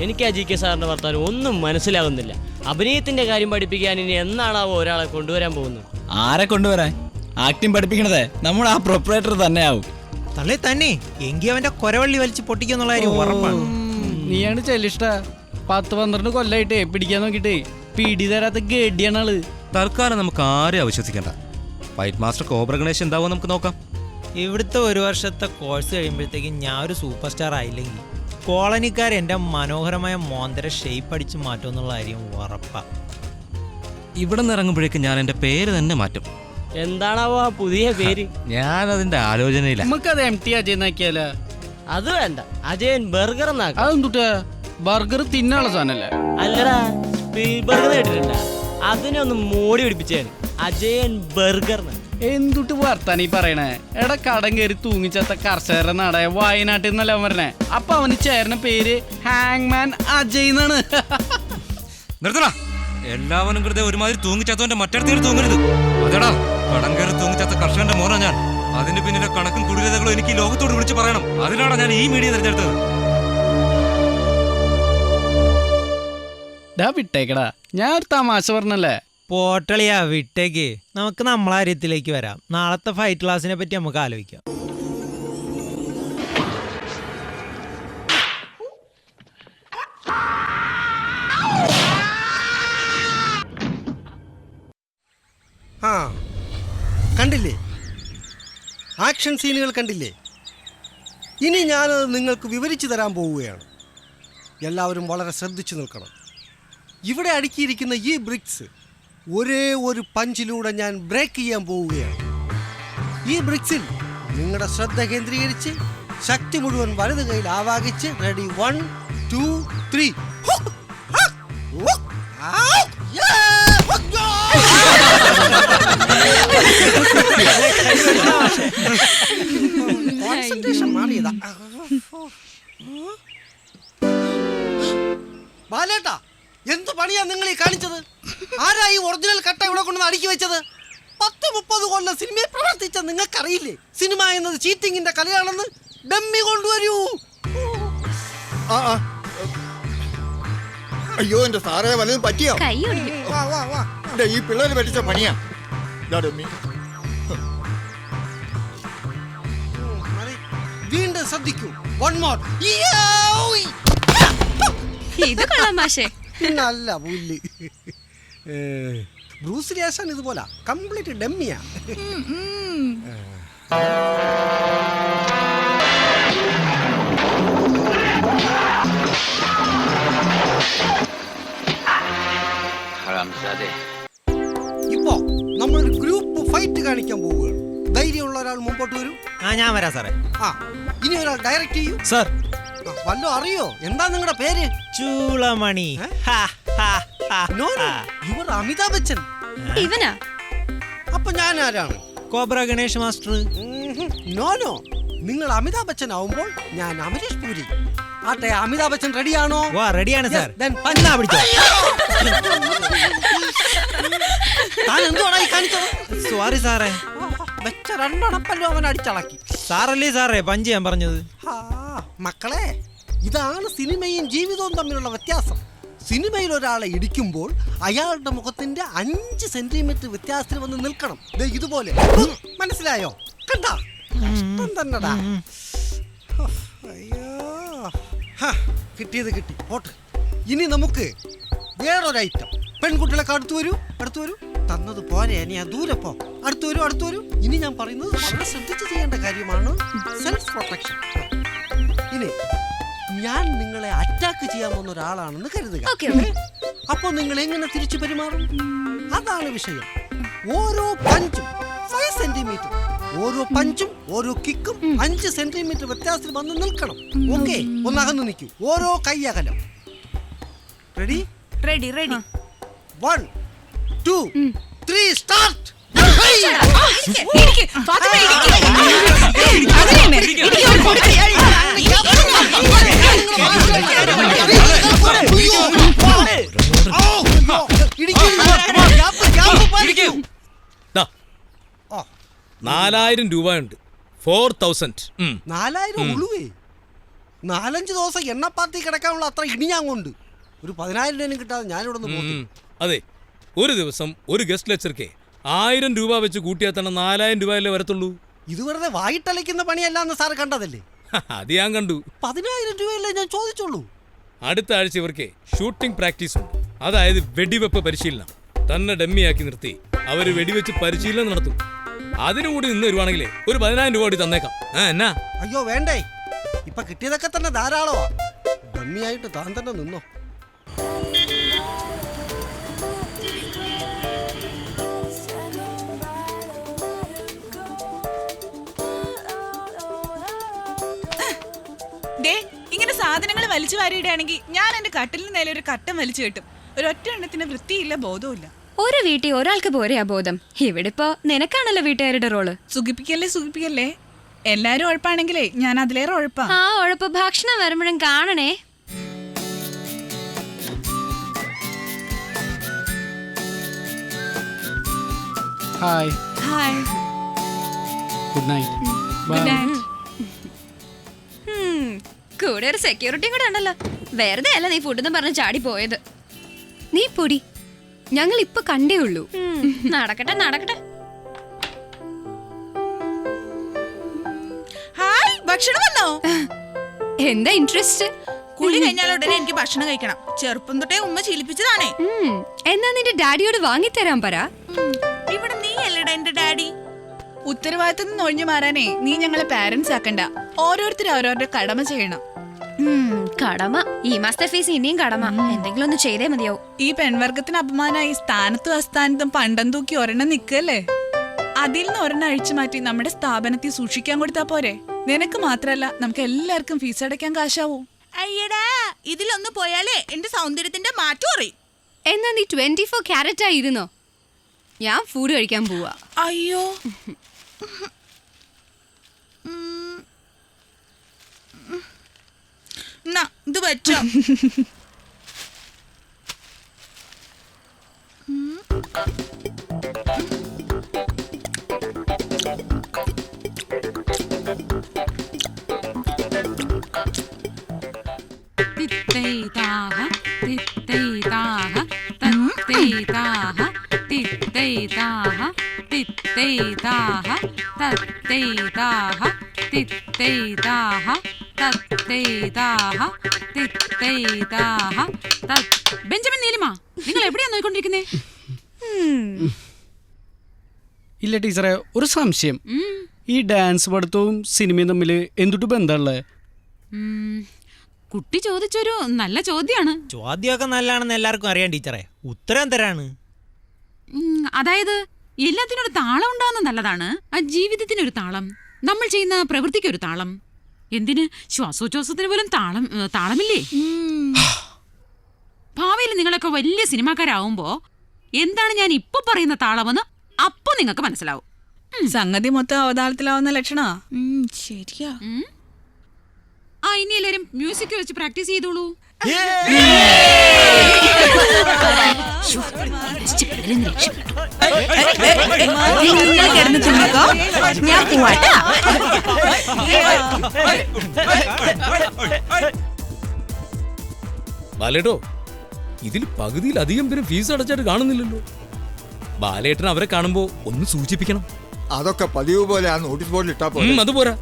എനിക്ക് ആ GK സാറിന്റെ വർത്താനം ഒന്നും മനസ്സിലാകുന്നില്ല. അഭിനയത്തിന്റെ കാര്യം പഠിപ്പിക്കാൻ ഇനി എന്നാണാവോ ഒരാളെ കൊണ്ടുവരാൻ പോകുന്നത്? ആരെ കൊണ്ടുവരാൻ? ആക്ടിങ് പഠിപ്പിക്കണതേ നമ്മുടെ ആ പ്രൊപ്പറേറ്റർ തന്നെയാവും. തള്ളേ തന്നെ എങ്കിൽ അവന്റെ കൊരവള്ളി വലിച്ച് പൊട്ടിക്കുന്നുള്ള കാര്യം ഉറപ്പാണ്. നീയാണ് ചെല്ലിഷ്ട 10-12 കൊല്ലായിട്ടേ പിടിക്കാൻ നോക്കിട്ടേ പിടി തരാത്ത ഗഡിയാണ് ആള്. തൽക്കാലം നമുക്ക് ആരെയും അവിശ്വസിക്കണ്ട. ഫൈറ്റ് മാസ്റ്റർ കോബ്ര ഗണേഷ് എന്താവോ നമുക്ക് നോക്കാം. ഇവിടുത്തെ 1 വർഷത്തെ കോഴ്സ് കഴിയുമ്പോഴത്തേക്കും ഞാൻ ഒരു സൂപ്പർ സ്റ്റാർ ആയില്ലെങ്കിൽ കോളനിക്കാർ എൻ്റെ മനോഹരമായ മോന്തര ഷേപ്പ് അടിച്ച് മാറ്റും എന്നുള്ള കാര്യം ഉറപ്പാ. ഇവിടെ നിന്ന് ഇറങ്ങുമ്പോഴേക്കും ഞാൻ എൻ്റെ പേര് തന്നെ മാറ്റും. എന്താണാവോ ആ പുതിയ പേര്? ഞാൻ അതിന്റെ ആലോചനയില്ല. നമുക്കത് MT അജയ് എന്നാക്കിയാലോ? അത് വേണ്ട, അജയൻ ബർഗർ എന്നാക്കാം. അതെന്തുട്ടാ? ബർഗർ തിന്നാനുള്ള സാധനല്ലേ? അല്ലടാ, ബർഗർ കേട്ടിട്ടുണ്ട? അതിനെ ഒന്ന് മോടി പിടിപ്പിച്ചാണ് അജയൻ ബർഗർ. എന്തുട്ട് വർത്താനീ പറയണേ? എടാ, കടം കയറി തൂങ്ങിച്ചത്ത കർഷകരുടെ നാടായ വയനാട്ടിൽ നിന്നല്ല അവൻ പറഞ്ഞേ. അപ്പൊ അവന് ചേർന്ന പേര് ഹാങ്മാൻ അജയ് എന്നാണ്. നിർത്തടാ, എല്ലാവരും വെറുതെ ഒരുമാതിരി തൂങ്ങിച്ചത്തോന്റെ മറ്റടുത്തേക്ക് തൂങ്ങരുത്. അതെടാ, കടം കയറി തൂങ്ങിച്ചത്ത കർഷകന്റെ മോനാ ഞാൻ. അതിന്റെ പിന്നിലെ കണക്കും കുടിലതകളും എനിക്ക് ലോകത്തോട് വിളിച്ചു പറയണം. അതിനാണ് ഞാൻ ഈ മീഡിയ തിരഞ്ഞെടുത്തത്. വിട്ടേക്കടാ, ഞാൻ ഒരു തമാശ പറഞ്ഞല്ലേ. പോട്ടളിയാ, വിട്ടേക്ക്. നമുക്ക് നമ്മളെ കാര്യത്തിലേക്ക് വരാം. നാളത്തെ ഫൈറ്റ് ക്ലാസ്സിനെ പറ്റി നമുക്ക് ആലോചിക്കാം. കണ്ടില്ലേ ആക്ഷൻ സീനുകൾ? കണ്ടില്ലേ? ഇനി ഞാനത് നിങ്ങൾക്ക് വിവരിച്ചു തരാൻ പോവുകയാണ്. എല്ലാവരും വളരെ ശ്രദ്ധിച്ചു നിൽക്കണം. ഇവിടെ അടുക്കിയിരിക്കുന്ന ഈ ബ്രിക്സ് ഒരേ ഒരു പഞ്ചിലൂടെ ഞാൻ ബ്രേക്ക് ചെയ്യാൻ പോവുകയാണ്. ഈ ബ്രിക്സിൽ നിങ്ങളുടെ ശ്രദ്ധ കേന്ദ്രീകരിച്ച് ശക്തി മുഴുവൻ വലത് കൈയിൽ ആവാഹിച്ച് റെഡി 1 2 3. കോൺസെൻട്രേഷൻ മാറിയതാ. ബാലേട്ടാ, എന്ത് പണിയാ നിങ്ങൾ ഈ കാണിച്ചത്? ആരാ ഈ ഒറിജിനൽ കട്ട ഇവിടെ കൊണ്ടുവന്ന് അടുക്കി വെച്ചത്? 10-30 കൊല്ലം സിനിമയിൽ പ്രവർത്തിച്ച നിങ്ങൾക്കറിയില്ലേ സിനിമ എന്നത് ചീറ്റിങ്ങിന്റെ കലയാണെന്ന്? ഡമ്മി കൊണ്ടുവരൂ. അയ്യോ, എന്റെ സാറേ, വല്ലതും പറ്റിയോ? ഈ പിള്ളേര് പറ്റിച്ച പണിയാ. ഡമ്മി. വീണ്ടും ശ്രദ്ധിക്കൂ. 1 more. ഇത് കൊള്ളാം മാഷേ. നല്ല പുല്ല്. ബ്രൂസ് ലീ ആശാൻ ഇതുപോലെ കംപ്ലീറ്റ് ഡമ്മിയാ. ഇപ്പോ നമ്മളൊരു ഗ്രൂപ്പ് ഫൈറ്റ് കാണിക്കാൻ പോവുകയാണ്. ധൈര്യമുള്ള ഒരാൾ മുമ്പോട്ട് വരൂ. ഞാൻ വരാം സാറേ. ഇനി ഒരാൾ ഡയറക്റ്റ് ചെയ്യൂ. സാർ, വല്ലോ അറിയോ? എന്താ നിങ്ങളുടെ പേര്? ചൂളമണി. ഇവർ അമിതാഭ് ബച്ചൻ. ഇവനാ? അപ്പൊ ഞാൻ ആരാണ്? Cobra Ganesh master. നോ, നിങ്ങൾ അമിതാഭ് ബച്ചൻ ആവുമ്പോൾ ഞാൻ അമരീഷ് പുരി. ആട്ടെ, അമിതാഭ് ബച്ചൻ റെഡിയാണോ? റെഡിയാണ് സാർ. സോറി സാറേ. വെച്ച 2 അണപ്പല്ലോ അവൻ അടിച്ചളക്കി. സാറല്ലേ സാറേ പഞ്ച് ചെയ്യാൻ പറഞ്ഞത്? മക്കളെ, ഇതാണ് സിനിമയും ജീവിതവും തമ്മിലുള്ള വ്യത്യാസം. സിനിമയിൽ ഒരാളെ ഇടിക്കുമ്പോൾ അയാളുടെ മുഖത്തിന്റെ 5 സെന്റിമീറ്റർ വ്യത്യാസത്തിൽ വന്ന് നിൽക്കണം. ഇതുപോലെ. മനസ്സിലായോ? കണ്ടാ? കഷ്ടം തന്നെടാ. അയ്യോ, കിട്ടിയത് കിട്ടി. പോട്ട്. ഇനി നമുക്ക് വേറൊരു ഐറ്റം. പെൺകുട്ടികളൊക്കെ അടുത്തു വരൂ. തന്നത് പോരെ, ഇനി ദൂരെ പോ. അടുത്തു വരൂ. ഇനി ഞാൻ പറയുന്നത് വളരെ ശ്രദ്ധിച്ച് ചെയ്യേണ്ട കാര്യമാണ്. Self protection. ഇനി ഞാൻ നിങ്ങളെ അറ്റാക്ക് ചെയ്യാൻ പോകുന്ന ഒരാളാണെന്ന് കരുതുക. അപ്പോൾ നിങ്ങൾ എങ്ങനെ തിരിച്ചു പെരുമാറും? അതാണ് വിഷയം. ഓരോ പഞ്ചും 5 സെന്റിമീറ്റർ, ഓരോ പഞ്ചും ഓരോ കിക്കും 5 സെന്റിമീറ്റർ വ്യത്യാസത്തിൽ വന്ന് നിൽക്കണം. ഓക്കെ, ഒന്ന് അകന്നു നിൽക്കൂ. ഓരോ കൈ അകലം. റെഡി? 1 2 3 സ്റ്റാർട്ട്. ദാ, 4000 രൂപയുണ്ട്. 4000. 4000 ഉളുവേ. 4-5 ദിവസം എണ്ണ പാർട്ടി കിടക്കാനുള്ള അത്ര ഇനി ഞാൻ കൊണ്ട് ഒരു 10,000 രൂപ കിട്ടാതെ ഞാനിവിടെ നിന്ന് പോകും. അതെ, ഒരു ദിവസം ഒരു ഗസ്റ്റ് ലെക്ചർക്ക് 1000 രൂപ വെച്ച് കൂട്ടിയാൽ തന്നെ 4000 രൂപയല്ലേ വരത്തുള്ളൂ. ഇത് വെറുതെ വായിട്ടലയ്ക്കുന്ന പണിയല്ല എന്ന് സാർ കണ്ടതല്ലേ? അത് ഞാൻ കണ്ടു. 10,000 രൂപയല്ലേ ഞാൻ ചോദിച്ചുള്ളൂ. അടുത്ത ആഴ്ച ഇവർക്ക് ഷൂട്ടിംഗ് പ്രാക്ടീസ് ഉണ്ട്. അതായത് വെടിവെപ്പ് പരിശീലനം. തന്നെ ഡമ്മിയാക്കി നിർത്തി അവർ വെടിവെച്ച് പരിശീലനം നടത്തും. അതിനുകൂടി നിന്ന് വരുവാണെങ്കിലേ ഒരു 10,000 രൂപ കൂടി തന്നേക്കാം. എന്നാ? അയ്യോ വേണ്ടേ, ഇപ്പൊ കിട്ടിയതൊക്കെ തന്നെ ധാരാളമാ. ഡമ്മിയായിട്ട് താൻ തന്നെ നിന്നോ. ഇങ്ങനെ സാധനങ്ങൾ വലിച്ചു വാരിയിടുകയാണെങ്കിൽ ഞാൻ എന്റെ കട്ടിലിന് നേരെ ഒരു കട്ടം വലിച്ചു കെട്ടും. ഒരൊറ്റ എണ്ണത്തിന് വൃത്തിയില്ല, ബോധവുമില്ല. ഒരു വീട്ടിൽ ഒരാൾക്ക് പോരെ ആ ബോധം. ഇവിടെ ഇപ്പോ നിനക്കാണല്ലോ വീട്ടുകാരുടെ റോള്. സുഖിപ്പിക്കല്ലേ. എല്ലാരും ഉഴപ്പാണെങ്കിലേ ഞാൻ അതിലേറെ ഉഴപ്പാ. ആ ഉഴപ്പ് ഭക്ഷണം വരുമ്പോഴും കാണണേ. Hi hi, good night. Good night. കൂടെ ഒരു സെക്യൂരിറ്റി കൂടെ ഉണ്ടല്ലോ. വെറുതെ അല്ല നീ ഫുഡ് പറഞ്ഞ് ചാടി പോയത്. നീ പൊടി, ഞങ്ങൾ ഇപ്പൊ കണ്ടേ ഉള്ളൂ. നടക്കട്ടെ. ഹായ്, ഭക്ഷണം വന്നോ? എന്താ ഇൻട്രസ്റ്റ്? കുളി കഴിഞ്ഞാൽ ഉടനെ എനിക്ക് ഭക്ഷണം കഴിക്കണം. ചെറുപ്പം തൊട്ടേ ഉമ്മ ശീലിപ്പിച്ചതാണേ. എന്നാ നിന്റെ ഡാഡിയോട് വാങ്ങിത്തരാൻ പറ. ഇവിടെ നീ അല്ലടാ എന്റെ ഡാഡി. ഉത്തരവാദിത്തത്തിൽ നിന്ന് ഒഴിഞ്ഞു മാറാനേ നീ ഞങ്ങളെ പാരന്റ്സ് ആക്കണ്ട. ഓരോരുത്തരും അവരവരുടെ കടമ ചെയ്യണം. കടമ? ഈ മാസത്തെ ഫീസ് ഇനിയും കടമ. എന്തെങ്കിലും ഒന്ന് ചെയ്തേ മതിയാവും. ഈ പെൺവർഗത്തിന് അപമാനമായി സ്ഥാനത്തും അസ്ഥാനത്തും പണ്ടം തൂക്കി ഒരെണ്ണം നിൽക്കല്ലേ. അതിൽ നിന്ന് ഒരെണ്ണം അഴിച്ചു മാറ്റി നമ്മുടെ സ്ഥാപനത്തിൽ സൂക്ഷിക്കാൻ കൊടുത്താ പോരെ? നിനക്ക് മാത്രല്ല നമുക്ക് എല്ലാവർക്കും ഫീസ് അടയ്ക്കാൻ കാശാവൂ. അയ്യടാ, ഇതിലൊന്ന് പോയാലേ എന്റെ സൗന്ദര്യത്തിന്റെ മാറ്റം അറിയും. എന്നാ നീ 24 ക്യാരറ്റ് ആയിരുന്നോ? ഞാൻ ഫുഡ് കഴിക്കാൻ പോവാ. അയ്യോ, ഇത് പറ്റോ? ബെഞ്ചമിൻ നീലിമ, നിങ്ങൾ എവിടെയാ നോയിക്കൊണ്ടിരിക്കുന്നേ? ഇല്ല ടീച്ചറെ, ഒരു സംശയം. ഈ ഡാൻസ് പഠിത്തവും സിനിമയും തമ്മിൽ എന്തുട്ട് ബന്ധമുള്ളത്? കുട്ടി ചോദിച്ചൊരു നല്ല ചോദ്യമാണ്. ചോദ്യമൊക്കെ നല്ലതാണെന്ന് എല്ലാവർക്കും അറിയാം ടീച്ചറെ. ഉത്തരം തരാണ്. അതായത് എല്ലാത്തിനും ഒരു താളം ഉണ്ടാകുന്ന നല്ലതാണ്. ആ ജീവിതത്തിനൊരു താളം, നമ്മൾ ചെയ്യുന്ന പ്രവൃത്തിക്കൊരു താളം. എന്തിന് ശ്വാസോച്ഛ്വാസത്തിന് പോലും താളമില്ലേ? ഭാവിയിൽ നിങ്ങളൊക്കെ വലിയ സിനിമാക്കാരാവുമ്പോ എന്താണ് ഞാൻ ഇപ്പൊ പറയുന്ന താളമെന്ന് അപ്പൊ നിങ്ങൾക്ക് മനസ്സിലാവും. സംഗതി മൊത്തം അവതാളത്തിലാവുന്ന ലക്ഷണാ. ശരിയാ. ഇനി എല്ലാരും മ്യൂസിക് വെച്ച് പ്രാക്ടീസ് ചെയ്തോളൂ. ബാലേട്ടോ, ഇതിൽ പകുതിയിലധികം പേര് ഫീസ് അടച്ചായിട്ട് കാണുന്നില്ലല്ലോ. ബാലേട്ടൻ അവരെ കാണുമ്പോ ഒന്ന് സൂചിപ്പിക്കണം. അതൊക്കെ പതിവ് പോലെ ആ നോട്ടീസ് ബോർഡിൽ ഇട്ടാ പോലെ. അതുപോരാ,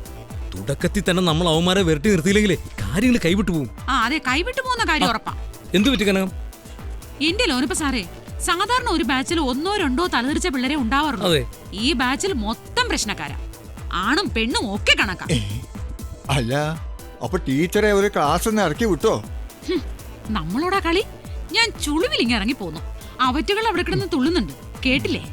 തുടക്കത്തിൽ തന്നെ നമ്മൾ അവന്മാരെ വിരട്ടി നിർത്തിയില്ലെങ്കിലേ കാര്യങ്ങൾ കൈവിട്ടു പോകും. അതെ, കൈവിട്ടു പോകുന്ന കാര്യം ഉറപ്പാ. എന്തു പറ്റി കനകം? എന്റെ ലോനപ്പ സാറേ, സാധാരണ ഒരു ബാച്ചിൽ 1-2 തലതിരിച്ച പിള്ളേരെ ഉണ്ടാവാറുള്ളൂ. ഈ ബാച്ചിൽ മൊത്തം പ്രശ്നക്കാരാ. ആണും പെണ്ണും ഒക്കെ കണക്കാ. അല്ല, അപ്പൊ ടീച്ചറെ ഒരു ക്ലാസ് ഇറക്കി വിട്ടോ? നമ്മളോടാ കളി. ഞാൻ ചുളിവിലിങ്ങി ഇറങ്ങി പോന്നു. അവറ്റുകൾ അവിടെ കിടന്ന് തുള്ളുന്നുണ്ട്, കേട്ടില്ലേ?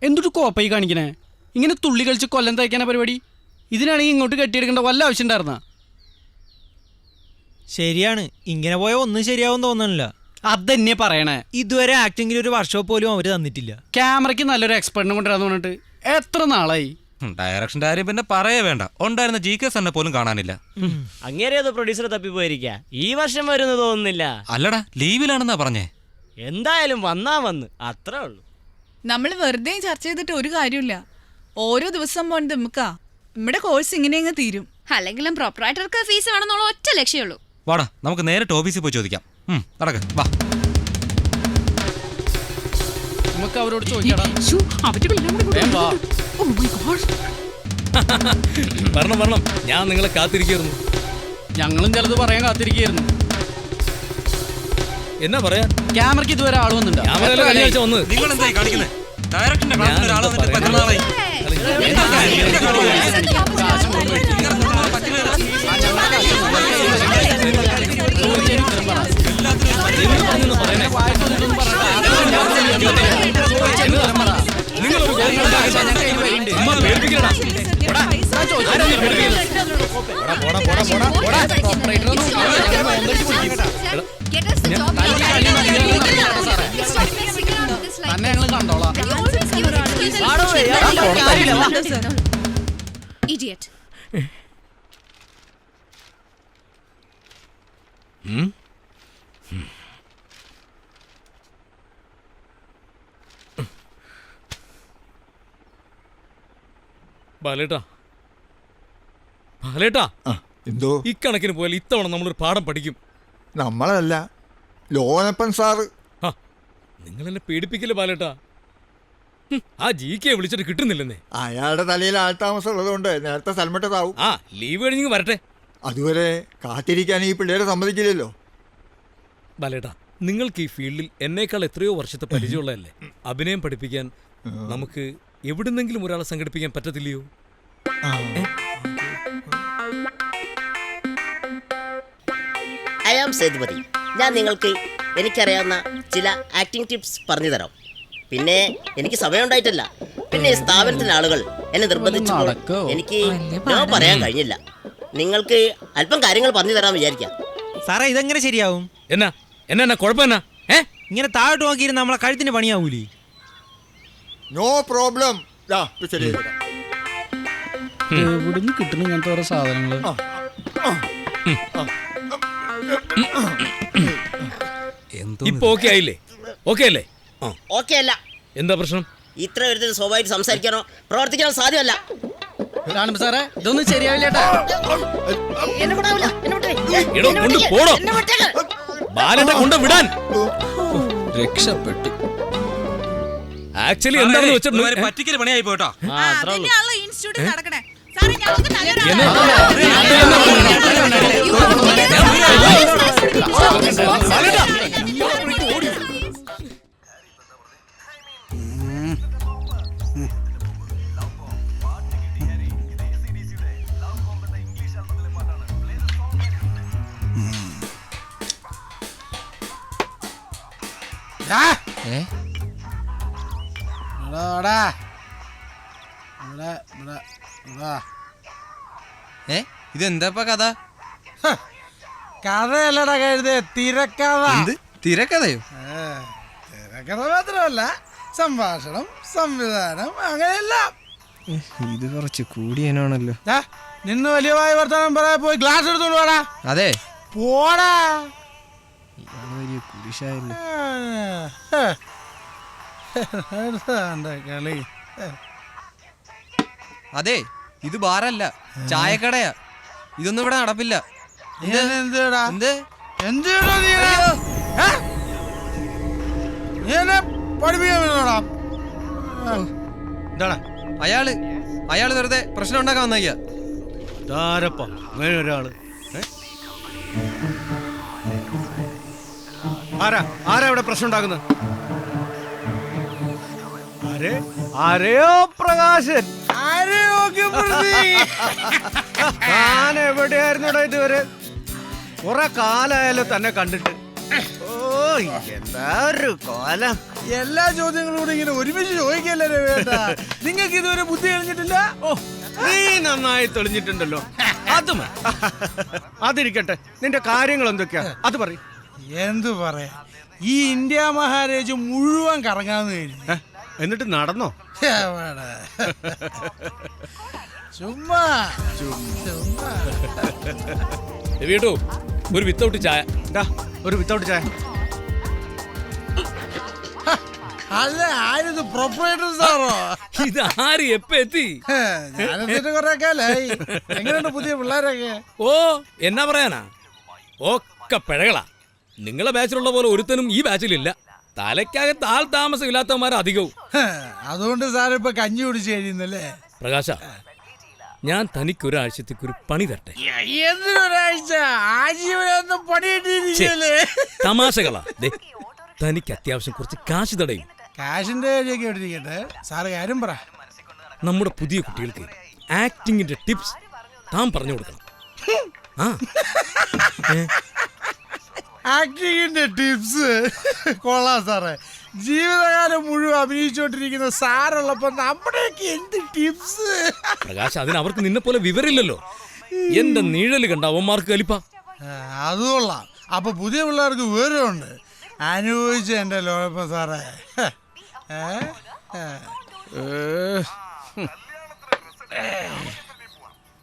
എന്തൊരു കോപ്പായി കാണിക്കണേ? ഇങ്ങനെ തുള്ളി കളിച്ച് കൊല്ലം തയ്ക്കാന പരിപാടി? ഇതിനാണെങ്കിൽ ഇങ്ങോട്ട് കെട്ടിയെടുക്കേണ്ട വല്ല ആവശ്യം ഉണ്ടായിരുന്ന? ശരിയാണ്, ഇങ്ങനെ പോയ ഒന്നും ശരിയാവും തോന്നണില്ല. അതെന്നെ പറയണേ. ഇതുവരെ ആക്ടിങ്ങിൽ ഒരു വർഷം പോലും അവര് തന്നിട്ടില്ല. ക്യാമറയ്ക്ക് നല്ലൊരു എക്സ്പെർട്ടിനെ കൊണ്ടുവരാന്ന് പറഞ്ഞിട്ട് എത്ര നാളായി? ഡയറക്ഷന്റെ കാര്യം പിന്നെ പറയേ വേണ്ട. ഉണ്ടായിരുന്ന GK സാറിനെ പോലും കാണാനില്ല. അങ്ങേരെ അത് പ്രൊഡ്യൂസറെ തപ്പിപ്പോയിരിക്കാ. ഈ വർഷം വരുന്നു തോന്നുന്നില്ല. അല്ലടാ, ലീവിലാണെന്നാ പറഞ്ഞേ. എന്തായാലും വന്നാ വന്ന്, അത്രേ ഉള്ളൂ. നമ്മൾ വെറുതെ ചർച്ച ചെയ്തിട്ട് ഒരു കാര്യമില്ല. ഓരോ ദിവസം പോണ്ട് നമുക്കാ നമ്മുടെ കോഴ്സ് ഇങ്ങനെ അങ്ങ് തീരും. അല്ലെങ്കിലും പ്രൊപ്പറേറ്റർക്ക് ഫീസ് വേണമെന്നുള്ള ഒറ്റ ലക്ഷ്യമുള്ളൂ. വാടാ, നമുക്ക് നേരിട്ട് ഓഫീസിൽ പോയി ചോദിക്കാം. നടക്ക്, വാ. നമുക്ക് അവരോട് ചോദിക്കടാ. വരണം, ഞാൻ നിങ്ങളെ കാത്തിരിക്കുന്നു. ഞങ്ങളും ചിലത് പറയാൻ കാത്തിരിക്കുന്നു. എന്നാ പറയാ? ക്യാമറയ്ക്ക് ഇതുവരെ ആള് വന്നിട്ടുണ്ടോ? നിങ്ങൾ എന്തായി കാണിക്കുന്നത്? ഡയറക്ഷന്റെ ക്ലാസ്സിൽ ഒരാൾ വന്നിട്ട് എത്ര നാളായി? തന്നെ ഞങ്ങൾ കണ്ടോളാം. Idiot. ബാലേട്ടാ, എന്തോ ഇക്കണക്കിന് പോയാൽ ഇത്തവണ നമ്മളൊരു പാഠം പഠിക്കും. നമ്മളല്ല, ലോനപ്പൻ സാറ്. നിങ്ങൾ എന്നെ പേടിപ്പിക്കില്ല ബാലേട്ടാ. ആ GK വിളിച്ചിട്ട് കിട്ടുന്നില്ലെന്നേ. അയാളുടെ തലയിൽ ആൾതാമസം ഉള്ളതുകൊണ്ട് നേരത്തെ സ്ഥലമിട്ടതാവും. ആ ലീവ് കഴിഞ്ഞ് വരട്ടെ. അതുവരെ കാത്തിരിക്കാൻ ഈ പിള്ളേരെ സമ്മതിക്കില്ലല്ലോ. ബാലേട്ടാ, നിങ്ങൾക്ക് ഈ ഫീൽഡിൽ എന്നേക്കാൾ എത്രയോ വർഷത്തെ പരിചയമുള്ളതല്ലേ. അഭിനയം പഠിപ്പിക്കാൻ നമുക്ക് എവിടുന്നെങ്കിലും ഒരാളെ സംഘടിപ്പിക്കാൻ പറ്റത്തില്ലയോ? I am Sethupathi. ഞാൻ നിങ്ങൾക്ക് എനിക്കറിയാവുന്ന ചില ആക്ടിംഗ് ടിപ്സ് പറഞ്ഞു തരാം. പിന്നെ എനിക്ക് സമയമുണ്ടായിട്ടില്ല. പിന്നെ സ്ഥാപനത്തിലെ ആളുകൾ എന്നെ നിർബന്ധിച്ചപ്പോൾ എനിക്ക് പറയാൻ കഴിഞ്ഞില്ല. നിങ്ങൾക്ക് അല്പം കാര്യങ്ങൾ പറഞ്ഞു തരാൻ വിചാരിക്കാം. സാറേ, ഇതെങ്ങനെ ശരിയാവും? എന്നാ കുഴപ്പം? ഇങ്ങനെ താഴോട്ട് നോക്കിയിരുന്ന നമ്മളെ കഴുത്തിന് പണിയാവൂലേ? No problem. എവിടുന്ന് കിട്ടുന്നു ഇങ്ങനത്തെ ഓരോ സാധനങ്ങള്? ഇപ്പൊ ഓക്കെ ആയില്ലേ? ഓക്കെ അല്ലേ? ഓക്കെ അല്ല. എന്താ പ്രശ്നം? ഇത്ര ഒരു സ്വാഭാവികമായിട്ട് സംസാരിക്കാനോ പ്രവർത്തിക്കാനോ സാധ്യമല്ല. സാറേ, ഇതൊന്നും ശരിയാവില്ലേട്ടാ. രക്ഷപ്പെട്ടു. ആക്ച്വലി എന്താണെന്ന് വെച്ചിട്ടുണ്ടെങ്കിൽ പറ്റിക്കൽ പണിയായി പോട്ടോ. ഇതെന്താ കഥ? കഥയല്ലടാ കഴുതേ, തിരക്കഥ. തിരക്കഥയോ? തിരക്കഥ മാത്രമല്ല, സംഭാഷണം, സംവിധാനം, അങ്ങനെയെല്ലാം. ഇത് കുറച്ച് കൂടിയനാണല്ലോ. നിന്ന് വലിയ വായ വർത്താനം പറയാ, പോയി ഗ്ലാസ് എടുത്തോണ്ട് പോടാ. അതെ, പോടാ. വലിയ കുരിശായല്ലോ. കളി. അതെ, ഇത് ബാറല്ല, ചായക്കടയാ. ഇതൊന്നും ഇവിടെ നടപ്പില്ല. അയാള് വെറുതെ പ്രശ്നം ഉണ്ടാക്കാൻ വന്നയ്യ. അങ്ങനെ ഒരാള് ആരാ ഇവിടെ പ്രശ്നം ഉണ്ടാക്കുന്നത്? ആരെയോ പ്രകാശൻ. ഞാൻ എവിടെയായിരുന്നോടാ ഇതുവരെ? കുറെ കാലായാലും തന്നെ കണ്ടിട്ട്. ഓ, എന്താ ഒരു കോലം. എല്ലാ ചോദ്യങ്ങളും കൂടി ഇങ്ങനെ ഒരുമിച്ച് ചോദിക്കല്ലേ രവിയേട്ടാ? നിങ്ങൾക്ക് ഇതുവരെ ബുദ്ധി കഴിഞ്ഞിട്ടില്ല? ഓ, നീ നന്നായി തെളിഞ്ഞിട്ടുണ്ടല്ലോ. അത് മതി. അതിരിക്കട്ടെ, നിന്റെ കാര്യങ്ങൾ എന്തൊക്കെയാ അത് പറയും. എന്തു പറയാ, ഈ ഇന്ത്യ മഹാരാജ് മുഴുവൻ കറങ്ങാന്ന് കഴിഞ്ഞു. എന്നിട്ട് നടന്നോ? എവിടെ? ചുമ്മാ വീട്ടു ഒരു വിത്തൗട്ട് ചായ. ഒരു വിത്തൗട്ട് ചായ. അല്ല, ആരിത് പ്രൊപ്പറേറ്റർ സാറോ? ഇത് ആര് എപ്പ എത്തി? ഞാനെത്തിട്ട് കുറെ കാലായി. എങ്ങനെയുണ്ട് പുതിയ പിള്ളേരൊക്കെ? ഓ, എന്നാ പറയാനാ, ഒക്കെ പിഴകളാ. നിങ്ങളെ ബാച്ചിലുള്ള പോലെ ഒരുത്തനും ഈ ബാച്ചിലില്ല. തലയ്ക്കകത്ത് ആൾ താമസം ഇല്ലാത്തവന്മാർ അധികവും. അതുകൊണ്ട് സാർ ഇപ്പൊ കഞ്ഞി കുടിച്ച് കഴിയുന്നല്ലേ? പ്രകാശ, ഞാൻ തനിക്ക് ഒരാഴ്ചത്തേക്ക് ഒരു പണി തരട്ടെ. എന്തിനൊരാഴ്ച? ആജീവനൊന്നും പണിയിട്ടിരിക്കല്ലേ? തമാശകളാ. തനിക്ക് അത്യാവശ്യം കുറച്ച് കാശ് തടയും. കാശിന്റെ കാര്യമൊക്കെ എവിടെയിരിക്കട്ടെ, സാറ് കാര്യം പറ. നമ്മുടെ പുതിയ കുട്ടികൾക്ക് ആക്ടിങ്ങിന്റെ ടിപ്സ് താൻ പറഞ്ഞു കൊടുക്കണം. ആക്ടിങ്ങിന്റെ ടിപ്സ് കൊള്ളാം സാറേ. ജീവിതകാലം മുഴുവൻ അഭിനയിച്ചുകൊണ്ടിരിക്കുന്ന സാറുള്ളപ്പോ നമ്മുടെയൊക്കെ എന്ത് ടിപ്സ്? പ്രകാശ്, അതിന് അവർക്ക് നിന്നെ പോലെ വിവരമില്ലല്ലോ. എന്റെ നീഴല് കണ്ട അവന്മാർക്ക് കലിപ്പ. അത് കൊള്ളാം. അപ്പൊ പുതിയ പിള്ളേർക്ക് വിവരമുണ്ട്. അനുഭവിച്ച എന്റെ ലോകപ്പ സാറേ.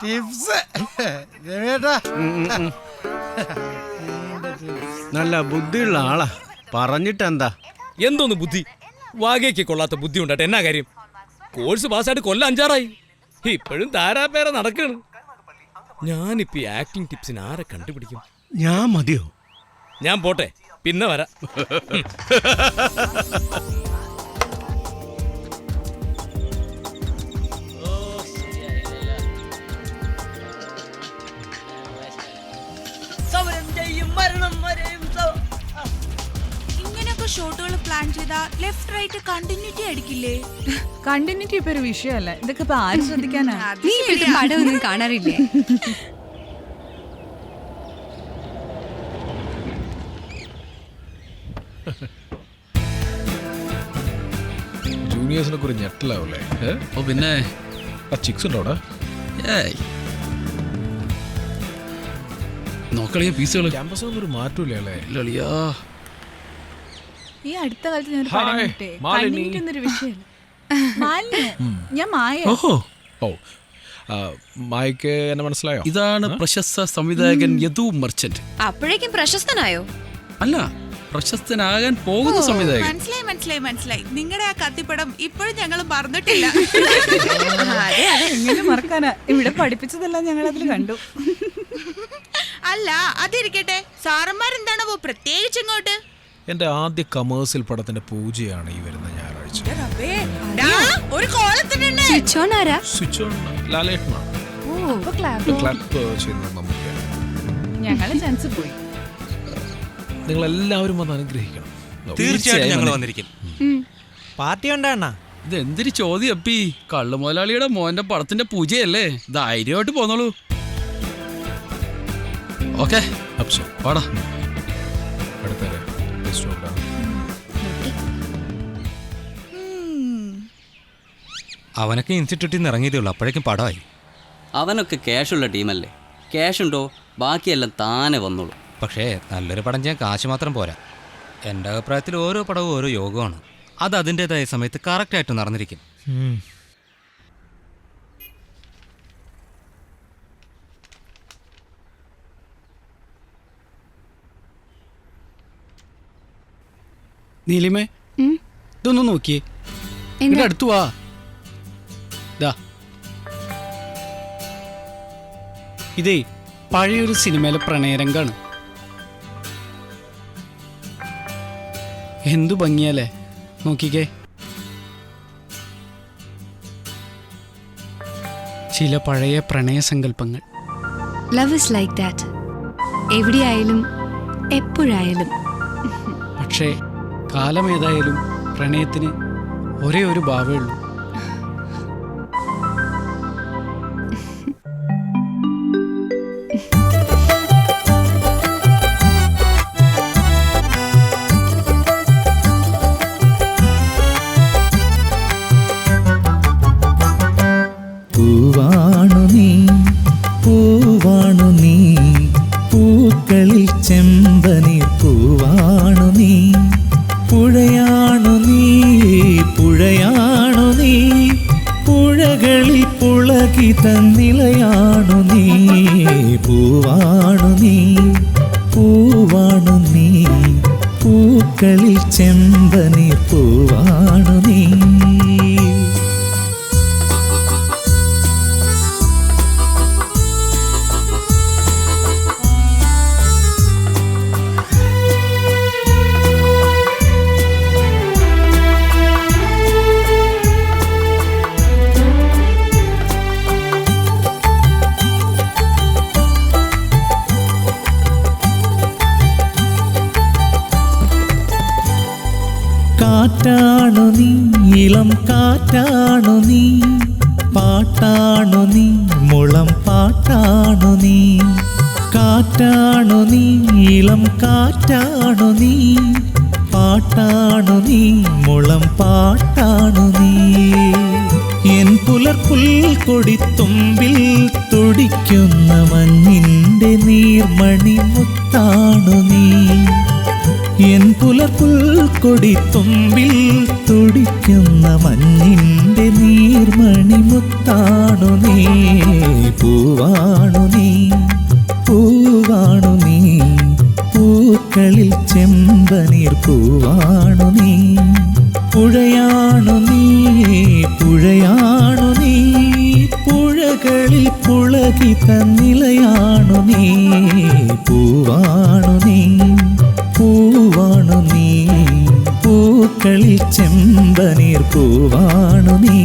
ടിപ്സ് രവിയേട്ടാ, നല്ല ബുദ്ധിയുള്ള ആളാ. പറഞ്ഞിട്ടെന്താ? എന്തോന്ന് ബുദ്ധി? വാകയ്ക്ക് കൊള്ളാത്ത ബുദ്ധി ഉണ്ടാട്ടെ എന്നാ കാര്യം? കോഴ്സ് പാസ്സായിട്ട് കൊല്ലം 5 ഇപ്പോഴും താരാപേര നടക്കാണ്. ഞാനിപ്പോ ആക്ടിങ് ടിപ്സിന് ആരെ കണ്ടുപിടിക്കും? ഞാൻ മതിയോ? ഞാൻ പോട്ടെ, പിന്നെ വരാം. ഇങ്ങനെയൊക്കെ ഷോട്ടുകൾ പ്ലാൻ ചെയ്താ ലെഫ്റ്റ് റൈറ്റ് കണ്ടിന്യൂറ്റി അടിക്കില്ലേ? കണ്ടിന്യൂറ്റി ഇപ്പൊ ഒരു വിഷയമല്ല. ഇതൊക്കെ ഇപ്പൊ ആര് ശ്രദ്ധിക്കാനാ? നീ ഇപ്പോഴത്തെ പടമൊന്നും കാണാറില്ലേ? ജൂനിയേഴ്സിനെ കുറിച്ച് ഞെട്ടലാവൂലേ? ഓ പിന്നെ ചിക്സ് ഉണ്ടോ അവിടെ? നോക്കളിയ പീസുകൾ ക്യാമ്പസ് ഒരു മാറ്റൂലേ അല്ലേ? ഇല്ലളിയാ. ഈ അടുത്ത കാലത്ത് ഞാൻ ഒരു പടം കണ്ടേ. കണ്ടിന്യൂറ്റി എന്നൊരു വിഷയമല്ല. ഞാൻ മായ. ഓ, മായ്ക്ക് എന്നെ മനസ്സിലായോ? ഇതാണ് പ്രശസ്ത സംവിധായകൻ യദു മർച്ചന്റ്. അപ്പോഴേക്കും പ്രശസ്തനായോ? അല്ല, പ്രശസ്തനാകാൻ പോകുന്ന സംവിധായകൻ. മനസ്സിലായി. നിങ്ങളുടെ ആ കത്തിപ്പടം ഇപ്പോഴും ഞങ്ങൾ മറന്നിട്ടില്ല. എങ്ങനെ മറക്കാനാ? ഇവിടെ പഠിപ്പിച്ചതെല്ലാം ഞങ്ങൾ അതിൽ കണ്ടു. അല്ല, അതിരിക്കട്ടെ, സാറന്മാരെന്താണോ പ്രത്യേകിച്ച് ഇങ്ങോട്ട്? എന്റെ ആദ്യ കമേഴ്സ്യൽ പടത്തിന്റെ പൂജയാണ് ഈ വരുന്ന ഞായറാഴ്ച. ഒരു കോളത്തിനുണ്ട്. സ്വിച്ച് ഓൺ ലാലേട്ടനാണ്. ക്ലാപ്പ് ചെയ്യുന്നത് നമുക്കാണ്. ഞങ്ങളെ ചാൻസ് പോയി. നിങ്ങൾ എല്ലാവരും വന്ന് അനുഗ്രഹിക്കണം. തീർച്ചയായും ഞങ്ങൾ വന്നിരിക്കും. പാർട്ടി ഉണ്ടാ? ഇത് എന്തൊരു ചോദ്യം അപ്പി? കള്ളു മുതലാളിയുടെ മോന്റെ പടത്തിന്റെ പൂജയല്ലേ? ധൈര്യമായിട്ട് പോന്നോളൂ. ഓക്കെ, പാടാ. അവനൊക്കെ ഇൻസ്റ്റിറ്റ്യൂട്ടിൽ നിന്ന് ഇറങ്ങിയതേ ഉള്ളൂ, അപ്പോഴേക്കും പടമായി. അവനൊക്കെ ക്യാഷുള്ള ടീമല്ലേ? ക്യാഷുണ്ടോ ബാക്കിയെല്ലാം താനെ വന്നോളൂ. പക്ഷേ നല്ലൊരു പടം ചെയ്യാൻ കാശ് മാത്രം പോരാ. എൻ്റെ അഭിപ്രായത്തിൽ ഓരോ പടവും ഓരോ യോഗമാണ്. അത് അതിൻ്റെതായ സമയത്ത് കറക്റ്റായിട്ട് നടന്നിരിക്കും. നീലിമേ, ഇതൊന്ന് നോക്കിയേ. ഇവിടെ അടുത്തു വാ. ഇതേ പഴയൊരു സിനിമയിലെ പ്രണയരംഗാണ്. എന്തു ഭംഗിയല്ലേ, നോക്കിക്കേ. ചില പഴയ പ്രണയസങ്കല്പങ്ങൾ. Love is like that. എവിടെയായാലും എപ്പോഴായാലും. പക്ഷേ കാലമേതായാലും പ്രണയത്തിന് ഒരേ ഒരു ഭാവേ ഉള്ളൂ. പുഴകളിൽ പുളകിത നിലയാണു നീ, പൂവാണു നീ, പൂവാണു നീ, പൂക്കളിൽ ചെമ്പനീർ പൂവാണു നീ. കാറ്റാണു നീ, ഇളം കാറ്റാണു നീ, പാട്ടാണു നീ, മുളം പാട്ടാണു നീ. കാറ്റാണു നീ, ഇളം കാറ്റാണു നീ, പാട്ടാണു നീ, മുളം പാട്ടാണു നീ. എൻ പുലർപ്പുൽക്കൊടിത്തുമ്പിൽ തുടിക്കുന്ന മഞ്ഞിൻ്റെ നീർമണി മുത്താണു നീ. എൻ പുലർപ്പുൽക്കൊടിത്തുമ്പിൽ തുടിക്കുന്ന മഞ്ഞിൻ്റെ നീർമണി മുത്താണു നീ. പൂവാണു നീ, പൂവാണു നീ, പൂക്കളിൽ ചെമ്പനീർ പൂവാണു നീ. പുഴയാണു നീ, പുഴയാണു നീ, പുഴകളിൽ പുളകിത നിലയാണു നീ. പൂവാണു നീ, പൂവാണു നീ, പൂക്കളിൽ ചെമ്പനീർ പൂവാണു നീ.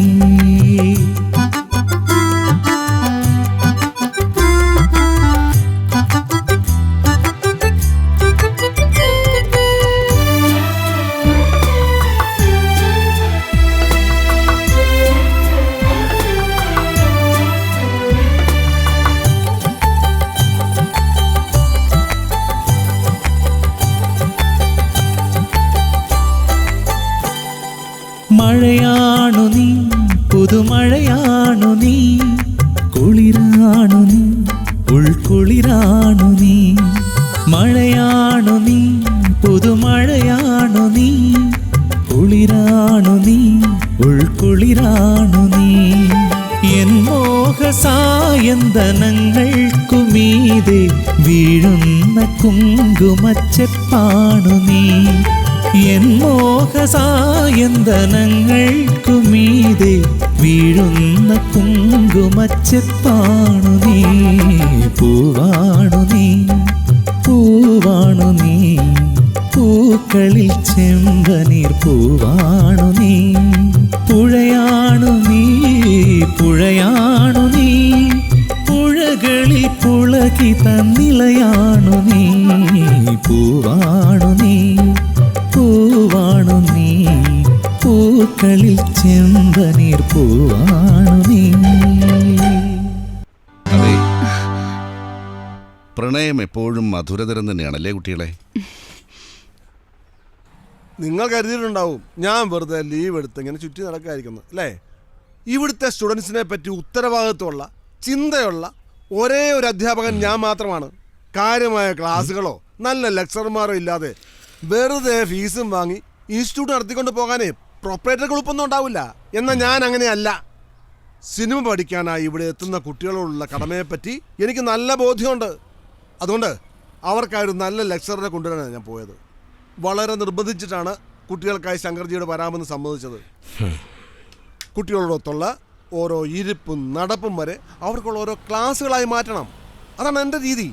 മഴയാണു നീ, പുതുമഴയാണു നീ, കുളിരാണു നീ, ഉൾക്കുളിരാണു നീ. മഴയാണു നീ, പുതുമഴയാണു നീ, കുളിരാണു നീ, ഉൾക്കുളിരാണു നീ. എൻ മോഹസായന്തനങ്ങൾക്കുമീതെ വീഴുന്ന കുങ്കുമച്ചെപ്പാണു നീ. എൻ മോഹസായന്തനങ്ങൾക്കുമീതെ വീഴുന്ന കുങ്കുമച്ചെപ്പാണു നീ. പൂവാണു നീ, പൂവാണു നീ, പൂക്കളിൽ ചെമ്പനീർ പൂവാണു നീ. പുഴയാണു നീ, പുഴയാണു നീ, പുഴകളിൽ പുളകിത നിലയാണു നീ. പൂവാണു നീ, പൂവാണു നീ, പൂക്കളിൽ ചെമ്പനീർ പൂവാണു നീ. അതെ, പ്രണയം എപ്പോഴും മധുരതരം തന്നെയാണല്ലേ കുട്ടികളെ? നിങ്ങൾ കരുതിയിട്ടുണ്ടാവും ഞാൻ വെറുതെ ലീവ് എടുത്ത് ഇങ്ങനെ ചുറ്റി നടക്കാതിരിക്കുന്നത് അല്ലേ? ഇവിടുത്തെ സ്റ്റുഡൻസിനെ പറ്റി ഉത്തരവാദിത്വമുള്ള ചിന്തയുള്ള ഒരേ ഒരു അധ്യാപകൻ ഞാൻ മാത്രമാണ്. കാര്യമായ ക്ലാസ്സുകളോ നല്ല ലെക്ചർമാരോ ഇല്ലാതെ വെറുതെ ഫീസും വാങ്ങി ഇൻസ്റ്റിറ്റ്യൂട്ട് നടത്തിക്കൊണ്ട് പോകാനേ പ്രൊപ്പറേറ്റർ ഗ്രൂപ്പൊന്നും ഉണ്ടാവില്ല. എന്നാൽ ഞാൻ അങ്ങനെയല്ല. സിനിമ പഠിക്കാനായി ഇവിടെ എത്തുന്ന കുട്ടികളോടുള്ള കടമയെപ്പറ്റി എനിക്ക് നല്ല ബോധ്യമുണ്ട്. അതുകൊണ്ട് അവർക്കായൊരു നല്ല ലെക്ചറിനെ കൊണ്ടുവരാനാണ് ഞാൻ പോയത്. വളരെ നിർബന്ധിച്ചിട്ടാണ് കുട്ടികൾക്കായി ശങ്കർജിയുടെ വരാമെന്ന് സമ്മതിച്ചത്. കുട്ടികളോടൊത്തുള്ള ഓരോ ഇരിപ്പും നടപ്പും വരെ അവർക്കുള്ള ഓരോ ക്ലാസ്സുകളായി മാറ്റണം. അതാണ് എൻ്റെ രീതി.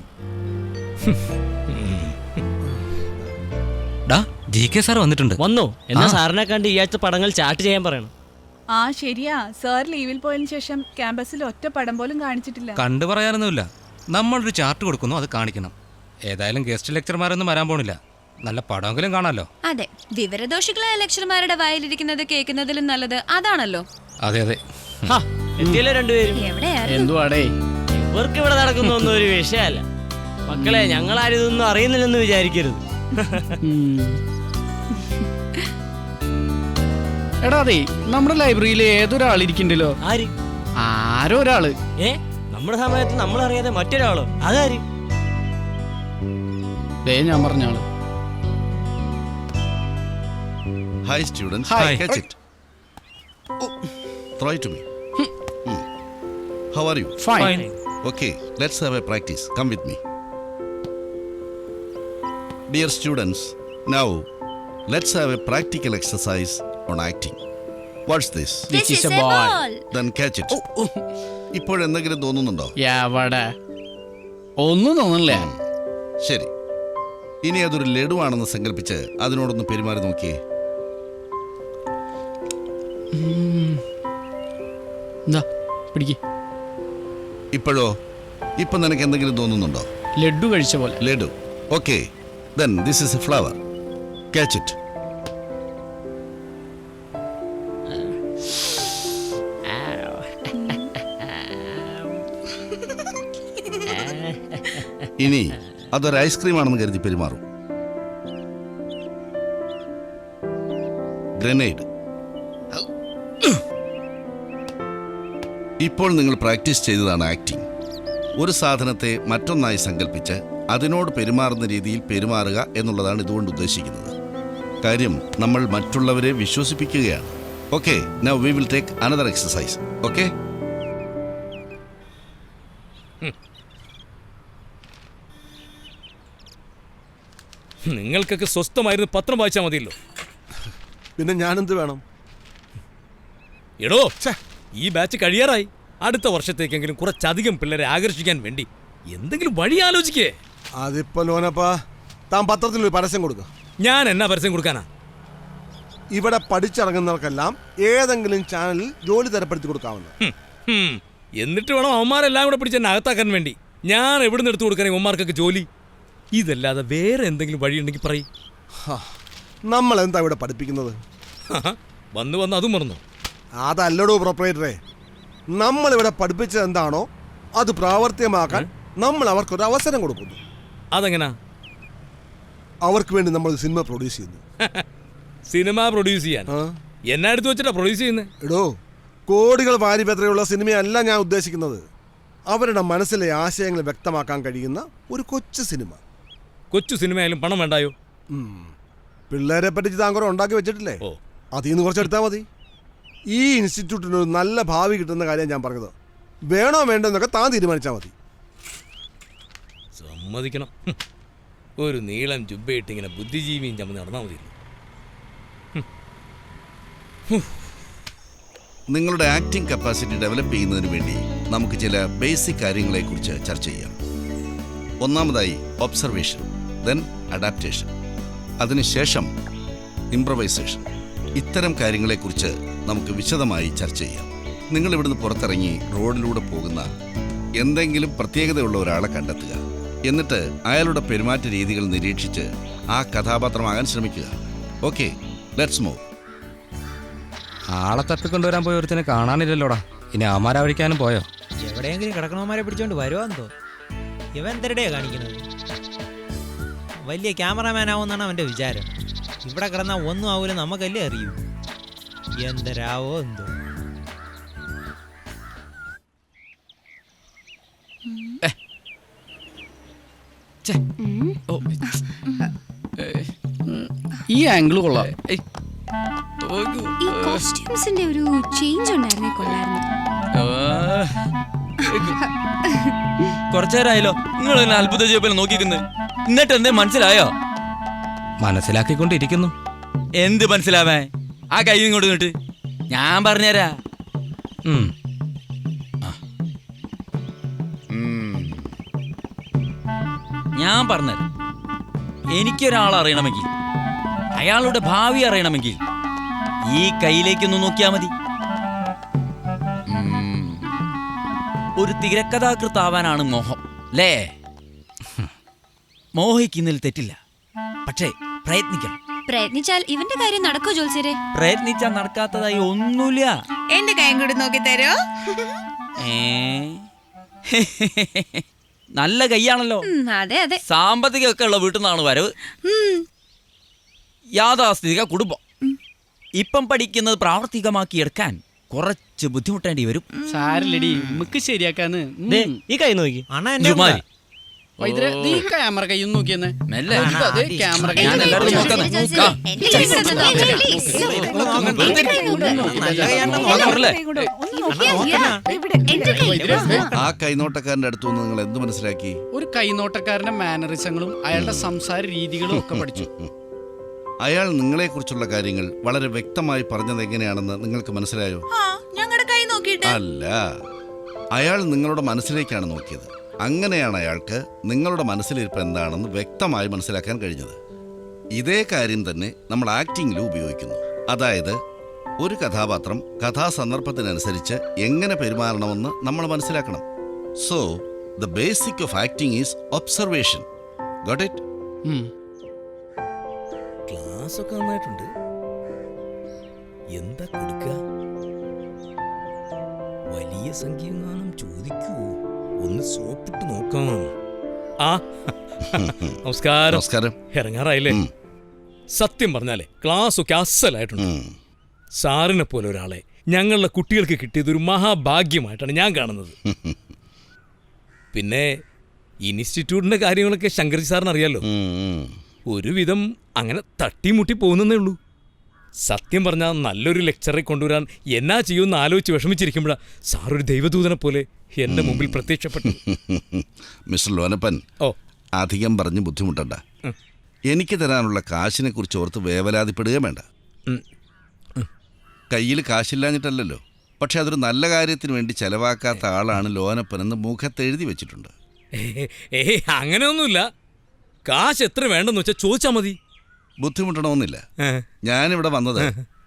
സാർ വന്നിട്ടുണ്ട്. വന്നോ? എന്നാ സാറിനെ കണ്ട് ഈ ആഴ്ച പടങ്ങൾ ചാർട്ട് ചെയ്യാൻ പറയണം. ആ ശരിയാ, സാർ ലീവിൽ പോയതിനു ശേഷം ക്യാമ്പസിൽ ഒറ്റ പടം പോലും കാണിച്ചിട്ടില്ല. കണ്ടു പറയാനൊന്നുമില്ല, നമ്മളൊരു ചാർട്ട് കൊടുക്കുന്നു, അത് കാണിക്കണം. ഏതായാലും ഗസ്റ്റ് ലെക്ചർമാരൊന്നും വരാൻ പോണില്ല, നല്ല പടമെങ്കിലും കാണാമല്ലോ. അതെ, വിവരദോഷികളായ ലെക്ചർമാരുടെ വായിലിരിക്കുന്നത് കേൾക്കുന്നതിലും നല്ലത് അതാണല്ലോ. അതെ അതെ. എത്തിയല്ലോ രണ്ടുപേരും. എന്തുവാടേ ഇവർക്ക് ഇവിടെ നടക്കുന്നൊന്നും ഒരു വിഷയമല്ല. മക്കളെ, ഞങ്ങളാരും ഇതൊന്നും അറിയുന്നില്ലെന്ന് വിചാരിക്കരുത്. എടാ അതെ, നമ്മുടെ ലൈബ്രറിയിൽ ഏതൊരാളിരിക്കണ്ടല്ലോ. ആരോ ഒരാള്. നമ്മുടെ സമയത്ത് നമ്മൾ അറിയാതെ മറ്റൊരാളോ? അതാര്? ഞാൻ പറഞ്ഞാള്. Hi students. Hi. Catch it. Throw it to me. How are you? Fine. Okay, let's have a practice. Come with me. Dear students, now let's have a practical exercise on acting. What's this? This is a ball. Then catch it. ഇപ്പോഴെന്തെങ്കിലും തോന്നുന്നുണ്ടോ? എവിടെ ഒന്നും തോന്നില്ല. ശരി, ഇനി അതൊരു ലഡുവാണെന്ന് സങ്കല്പിച്ച് അതിനോടൊന്ന് പെരുമാറി നോക്കിയേ. ഇപ്പോഴോ? ഇപ്പൊ നിനക്ക് എന്തെങ്കിലും തോന്നുന്നുണ്ടോ? ലഡു കഴിച്ച പോലെ. Laddu. Okay, then this is a flower. Catch it. ഇനി അതൊരു ഐസ്ക്രീം ആണെന്ന് കരുതി പെരുമാറും. ഗ്രനേഡ്. ഇപ്പോൾ നിങ്ങൾ പ്രാക്ടീസ് ചെയ്തതാണ് ആക്ടിംഗ്. ഒരു സാധനത്തെ മറ്റൊന്നായി സങ്കല്പിച്ച് അതിനോട് പെരുമാറുന്ന രീതിയിൽ പെരുമാറുക എന്നുള്ളതാണ് ഇതുകൊണ്ട് ഉദ്ദേശിക്കുന്നത്. കാര്യം നമ്മൾ മറ്റുള്ളവരെ വിശ്വസിപ്പിക്കുകയാണ്. Okay, now we will take another exercise. Okay, നിങ്ങൾക്കൊക്കെ സ്വസ്ഥമായിരുന്നു പത്രം വായിച്ചാൽ മതിയല്ലോ. പിന്നെ ഞാനെന്ത് വേണം? എടോ, ഈ ബാച്ച് കഴിയാറായി. അടുത്ത വർഷത്തേക്കെങ്കിലും കുറച്ചധികം പിള്ളേരെ ആകർഷിക്കാൻ വേണ്ടി എന്തെങ്കിലും വഴി ആലോചിക്കേ. അതിപ്പോ ലോനപ്പാ, താൻ പത്രത്തിലൊരു പരസ്യം കൊടുക്കുക. ഞാൻ എന്നാ പരസ്യം കൊടുക്കാനാ? ഇവിടെ പഠിച്ചിറങ്ങുന്നവർക്കെല്ലാം ഏതെങ്കിലും ചാനലിൽ ജോലി തരപ്പെടുത്തി കൊടുക്കാവുന്ന. എന്നിട്ട് വേണം അവന്മാരെല്ലാം കൂടെ പിടിച്ച് എന്നെ അകത്താക്കാൻ വേണ്ടി. ഞാൻ എവിടെ നിന്ന് എടുത്തു കൊടുക്കാൻ ഇവന്മാർക്കൊക്കെ ജോലി? ഇതല്ലാതെ വേറെ എന്തെങ്കിലും വഴിയുണ്ടെങ്കിൽ പറയും. നമ്മൾ എന്താ ഇവിടെ പഠിപ്പിക്കുന്നത്? വന്ന് വന്ന് അതും മറന്നു. അതല്ലടോ പ്രൊപ്പറേറ്ററെ, നമ്മളിവിടെ പഠിപ്പിച്ചത് എന്താണോ അത് പ്രാവർത്തികമാക്കാൻ നമ്മൾ അവർക്കൊരു അവസരം കൊടുക്കുന്നു. അതെങ്ങനാ? അവർക്ക് വേണ്ടി നമ്മൾ സിനിമ പ്രൊഡ്യൂസ് ചെയ്യുന്നു. സിനിമ പ്രൊഡ്യൂസ് ചെയ്യാൻ എന്നാ എടുത്തു വെച്ചിട്ടാ പ്രൊഡ്യൂസ് ചെയ്യുന്നത്? എടോ, കോടികൾ വാരിപത്രയുള്ള സിനിമയല്ല ഞാൻ ഉദ്ദേശിക്കുന്നത്. അവരുടെ മനസ്സിലെ ആശയങ്ങൾ വ്യക്തമാക്കാൻ കഴിയുന്ന ഒരു കൊച്ചു സിനിമ. കൊച്ചു സിനിമയായാലും പണം വേണ്ടായോ? പിള്ളേരെ പറ്റിച്ച് താങ്കൾ ഉണ്ടാക്കി വെച്ചിട്ടില്ലേ? അതിൽ നിന്ന് കുറച്ചെടുത്താൽ മതി. ഈ ഇൻസ്റ്റിറ്റ്യൂട്ടിന് ഒരു നല്ല ഭാവി കിട്ടുന്ന കാര്യം ഞാൻ പറഞ്ഞത്. വേണോ വേണ്ടെന്നൊക്കെ താൻ തീരുമാനിച്ചാൽ മതി. സമ്മതിക്കണം. ഒരു നീളം ജുബയിട്ട് ഇങ്ങനെ ബുദ്ധിജീവിയും ചമ്മന്ന് നടന്നാൽ മതി. നിങ്ങളുടെ ആക്ടിംഗ് കപ്പാസിറ്റി ഡെവലപ്പ് ചെയ്യുന്നതിന് വേണ്ടി നമുക്ക് ചില ബേസിക് കാര്യങ്ങളെക്കുറിച്ച് ചർച്ച ചെയ്യാം. ഒന്നാമതായി ഒബ്സർവേഷൻ, ദെൻ അഡാപ്റ്റേഷൻ, അതിനുശേഷം ഇംപ്രവൈസേഷൻ. ഇത്തരം കാര്യങ്ങളെക്കുറിച്ച് നമുക്ക് വിശദമായി ചർച്ച ചെയ്യാം. നിങ്ങൾ ഇവിടുന്ന് പുറത്തിറങ്ങി റോഡിലൂടെ പോകുന്ന എന്തെങ്കിലും പ്രത്യേകതയുള്ള ഒരാളെ കണ്ടെത്തുക. എന്നിട്ട് അയാളുടെ പെരുമാറ്റ രീതികൾ നിരീക്ഷിച്ച് ആ കഥാപാത്രമാകാൻ ശ്രമിക്കുക. Okay, let's move. ആളെ തപ്പിക്കൊണ്ടുവരാൻ പോയ ഒരുത്തിനെ കാണാനില്ലല്ലോടാ. ഇനി ആമാരാവഴിക്കാനും പോയോ? എവിടെയെങ്കിലും കിടക്കണവന്മാരെ പിടിച്ചോണ്ട് വരുവാന്തോ. ഇവൻ എന്തരടെയാ കാണിക്കുന്നത്? വലിയ ക്യാമറാമാൻ ആവുമെന്നാണ് അവൻ്റെ വിചാരം. ഇവിടെ കിടന്നാൽ ഒന്നും ആവൂല, നമുക്കല്ലേ അറിയൂ. എന്തരാവോ എന്തോ. ഈ ആംഗിൾ കൊള്ളാം. ഈ കോസ്റ്റ്യൂംസിന്റെ ഒരു ചേഞ്ച് ഉണ്ടായിരുന്നേ കൊള്ളായിരുന്നു. കുറച്ചേരായല്ലോ നിങ്ങൾ അത്ഭുത ജീവനെ നോക്കിക്കുന്നു. എന്നിട്ട് എന്തേ മനസ്സിലായോ? മനസ്സിലാക്കിക്കൊണ്ടിരിക്കുന്നു. എന്ത് മനസ്സിലാവേ? ആ കൈ ഇങ്ങോട്ട് നിട്ട് ഞാൻ പറഞ്ഞുതരാ. ഞാൻ പറഞ്ഞുതരാം. എനിക്കൊരാളെ അറിയണമെങ്കിൽ, അയാളുടെ ഭാവി അറിയണമെങ്കിൽ ഈ കയ്യിലേക്കൊന്ന് നോക്കിയാൽ മതി. ഒരു തിരക്കഥാകൃത്താവാനാണ് മോഹം അല്ലേ? മോഹിക്കുന്നതിൽ തെറ്റില്ല, പക്ഷേ പ്രയത്നിക്കണം. പ്രയത്നിച്ചാൽ ഇവന്റെ കാര്യം നടക്കോ ജോത്സ്യരെ? പ്രയത്നിച്ചാൽ നടക്കാത്തതായി ഒന്നുമില്ല. എന്റെ കൈയും കൂടി നോക്കി തരോ? നല്ല കൈയാണല്ലോ. അതെ അതെ. സാമ്പത്തികമൊക്കെ ഉള്ള വീട്ടിൽ നിന്നാണ് വരവ്. യാഥാസ്ഥിതിക കുടുംബം. ഇപ്പം പഠിക്കുന്നത് പ്രാവർത്തികമാക്കി എടുക്കാൻ കുറച്ച് ബുദ്ധിമുട്ടേണ്ടി വരും. സാരില്ലടി, നമുക്ക് ശരിയാക്കാന്ന്. ഈ കൈ നോക്കി. വൈദ്യരെ നീ ക്യാമറ കയ്യിൽ നോക്കിയെന്നെ മെല്ലെ. ക്യാമറ ഞാൻ എല്ലാവരും നോക്കാം. ആ കൈനോട്ടക്കാരന്റെ അടുത്തു നിന്ന് നിങ്ങൾ എന്ത് മനസ്സിലാക്കി? ഒരു കൈനോട്ടക്കാരന്റെ മാനറിസങ്ങളും അയാളുടെ സംസാര രീതികളും ഒക്കെ പഠിച്ചു. അയാൾ നിങ്ങളെക്കുറിച്ചുള്ള കാര്യങ്ങൾ വളരെ വ്യക്തമായി പറഞ്ഞത് എങ്ങനെയാണെന്ന് നിങ്ങൾക്ക് മനസ്സിലായോ? ഞങ്ങളുടെ കൈ നോക്കിയിട്ട് അല്ല, അയാൾ നിങ്ങളുടെ മനസ്സിലേക്കാണ് നോക്കിയത്. അങ്ങനെയാണ് അയാൾക്ക് നിങ്ങളുടെ മനസ്സിലിരിപ്പ് എന്താണെന്ന് വ്യക്തമായി മനസ്സിലാക്കാൻ കഴിഞ്ഞത്. ഇതേ കാര്യം തന്നെ നമ്മൾ ആക്ടിങ്ങിലും ഉപയോഗിക്കുന്നു. അതായത് ഒരു കഥാപാത്രം കഥാസന്ദർഭത്തിനനുസരിച്ച് എങ്ങനെ പെരുമാറണമെന്ന് നമ്മൾ മനസ്സിലാക്കണം. So the basic of acting is observation. Got it? Class ഒക്കെ നന്നായിട്ടുണ്ട്. എന്താ കൊടുക്കുക? വലിയ സംഖ്യ ചോദിക്കൂ. ഒന്ന് സോപ്പിട്ട് നോക്കാം. ആ നമസ്കാരം. നമസ്കാരം. ഇറങ്ങാറായില്ലേ? സത്യം പറഞ്ഞാലേ ക്ലാസ് ഒക്കെ അസലായിട്ടുണ്ട്. സാറിനെ പോലെ ഒരാളെ ഞങ്ങളുടെ കുട്ടികൾക്ക് കിട്ടിയത് ഒരു മഹാഭാഗ്യമായിട്ടാണ് ഞാൻ കാണുന്നത്. പിന്നെ ഇൻസ്റ്റിറ്റ്യൂട്ടിന്റെ കാര്യങ്ങളൊക്കെ ശങ്കർജി സാറിന് അറിയാലോ. ഒരുവിധം അങ്ങനെ തട്ടിമുട്ടി പോകുന്നേ ഉള്ളൂ. സത്യം പറഞ്ഞാൽ നല്ലൊരു ലെക്ചറെ കൊണ്ടുവരാൻ എന്നാ ചെയ്യുമെന്ന് ആലോചിച്ച് വിഷമിച്ചിരിക്കുമ്പോഴാണ് സാറൊരു ദൈവദൂതനെ പോലെ എന്റെ മുമ്പിൽ പ്രത്യക്ഷപ്പെട്ടു. മിസ്റ്റർ ലോനപ്പൻ, അധികം പറഞ്ഞ് ബുദ്ധിമുട്ടണ്ട. എനിക്ക് തരാനുള്ള കാശിനെ കുറിച്ച് ഓർത്ത് വേവലാതിപ്പെടുകയും വേണ്ട. കയ്യിൽ കാശില്ലാഞ്ഞിട്ടല്ലല്ലോ, പക്ഷെ അതൊരു നല്ല കാര്യത്തിന് വേണ്ടി ചെലവാക്കാത്ത ആളാണ് ലോനപ്പനെന്ന് മുഖത്തെഴുതി വെച്ചിട്ടുണ്ട്. അങ്ങനെയൊന്നുമില്ല. കാശ് എത്ര വേണ്ടെന്ന് വെച്ചാൽ ചോദിച്ചാൽ മതി. ബുദ്ധിമുട്ടണമെന്നില്ല. ഞാനിവിടെ വന്നത്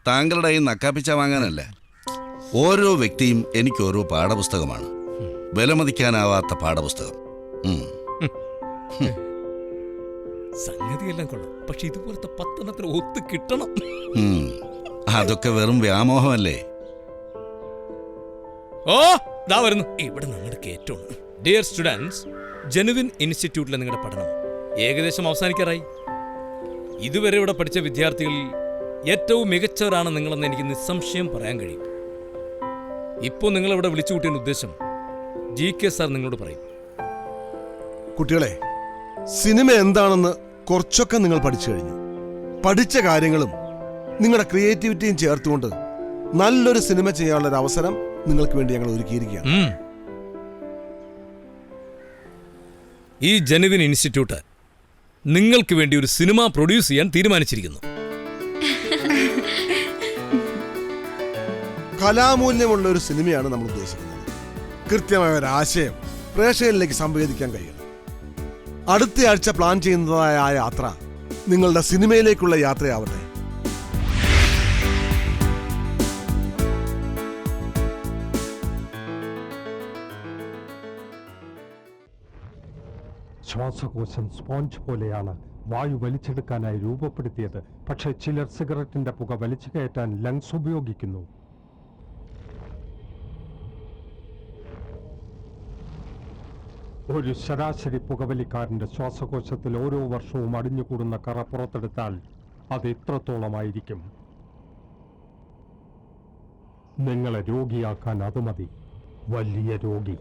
താങ്കളുടെ ഈ നക്കാപ്പിച്ച വാങ്ങാനല്ല. ഓരോ വ്യക്തിയും എനിക്ക് ഓരോ പാഠപുസ്തകമാണ്, വിലമതിക്കാനാവാത്ത പാഠപുസ്തകം. സംഗതിയെല്ലാം കൊള്ളാം, പക്ഷെ ഇതുപോലത്തെ 10 ഒത്ത് കിട്ടണം. അതൊക്കെ വെറും വ്യാമോഹമല്ലേ? ഓ ദാ വരുന്നു. ഇവിടെ നമ്മുടെ കയറ്റമാണ്. ഡിയർ സ്റ്റുഡൻസ്, ജെനുവിൻ ഇൻസ്റ്റിറ്റ്യൂട്ടിലെ നിങ്ങളുടെ പഠനം ഏകദേശം അവസാനിക്കാറായി. ഇതുവരെ ഇവിടെ പഠിച്ച വിദ്യാർത്ഥികളിൽ ഏറ്റവും മികച്ചവരാണ് നിങ്ങളെന്ന് എനിക്ക് നിസ്സംശയം പറയാൻ കഴിയും. ഇപ്പോൾ നിങ്ങളിവിടെ വിളിച്ചു കൂട്ടിയ ഉദ്ദേശം GK സാർ നിങ്ങളോട് പറയും. കുട്ടികളെ, സിനിമ എന്താണെന്ന് കുറച്ചൊക്കെ നിങ്ങൾ പഠിച്ചു കഴിഞ്ഞു. പഠിച്ച കാര്യങ്ങളും നിങ്ങളുടെ ക്രിയേറ്റിവിറ്റിയും ചേർത്തുകൊണ്ട് നല്ലൊരു സിനിമ ചെയ്യാനുള്ളൊരു അവസരം നിങ്ങൾക്ക് വേണ്ടി ഞങ്ങൾ ഒരുക്കിയിരിക്കുകയാണ്. ഈ ജെനുവിൻ ഇൻസ്റ്റിറ്റ്യൂട്ട് നിങ്ങൾക്ക് വേണ്ടി ഒരു സിനിമ പ്രൊഡ്യൂസ് ചെയ്യാൻ തീരുമാനിച്ചിരിക്കുന്നു. കലാമൂല്യമുള്ള ഒരു സിനിമയാണ് നമ്മൾ ഉദ്ദേശിക്കുന്നത്. കൃത്യമായ ഒരു ആശയം പ്രേക്ഷകരിലേക്ക് സംവേദിക്കാൻ കഴിയണം. അടുത്ത ആഴ്ച പ്ലാൻ ചെയ്യുന്നതായ ആ യാത്ര നിങ്ങളുടെ സിനിമയിലേക്കുള്ള യാത്രയാവട്ടെ. ശ്വാസകോശം സ്പോഞ്ച് പോലെയാണ് വായു വലിച്ചെടുക്കാനായി രൂപപ്പെടുത്തിയത്. പക്ഷേ ചിലർ സിഗരറ്റിന്റെ പുക വലിച്ചു കയറ്റാൻ ലങ്സ് ഉപയോഗിക്കുന്നു. ഒരു ശരാശരി പുകവലിക്കാരന്റെ ശ്വാസകോശത്തിൽ ഓരോ വർഷവും അടിഞ്ഞുകൂടുന്ന കറ പുറത്തെടുത്താൽ അത് എത്രത്തോളമായിരിക്കും? നിങ്ങളെ രോഗിയാക്കാൻ അത് മതി. വലിയ രോഗി.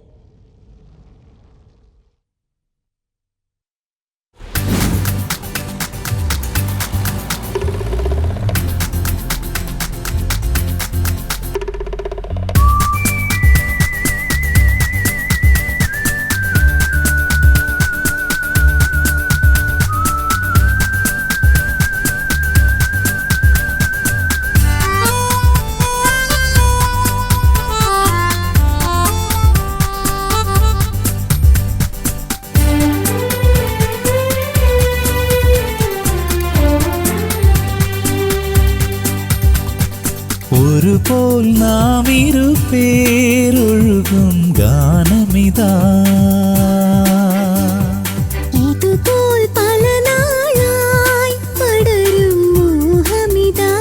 ഒരുപോൽ നാം ഇരുപേരൊഴുകും ഗാനമിതാ, ഇതുപോൽ പല നാളായി പടരും മോഹമിതാ.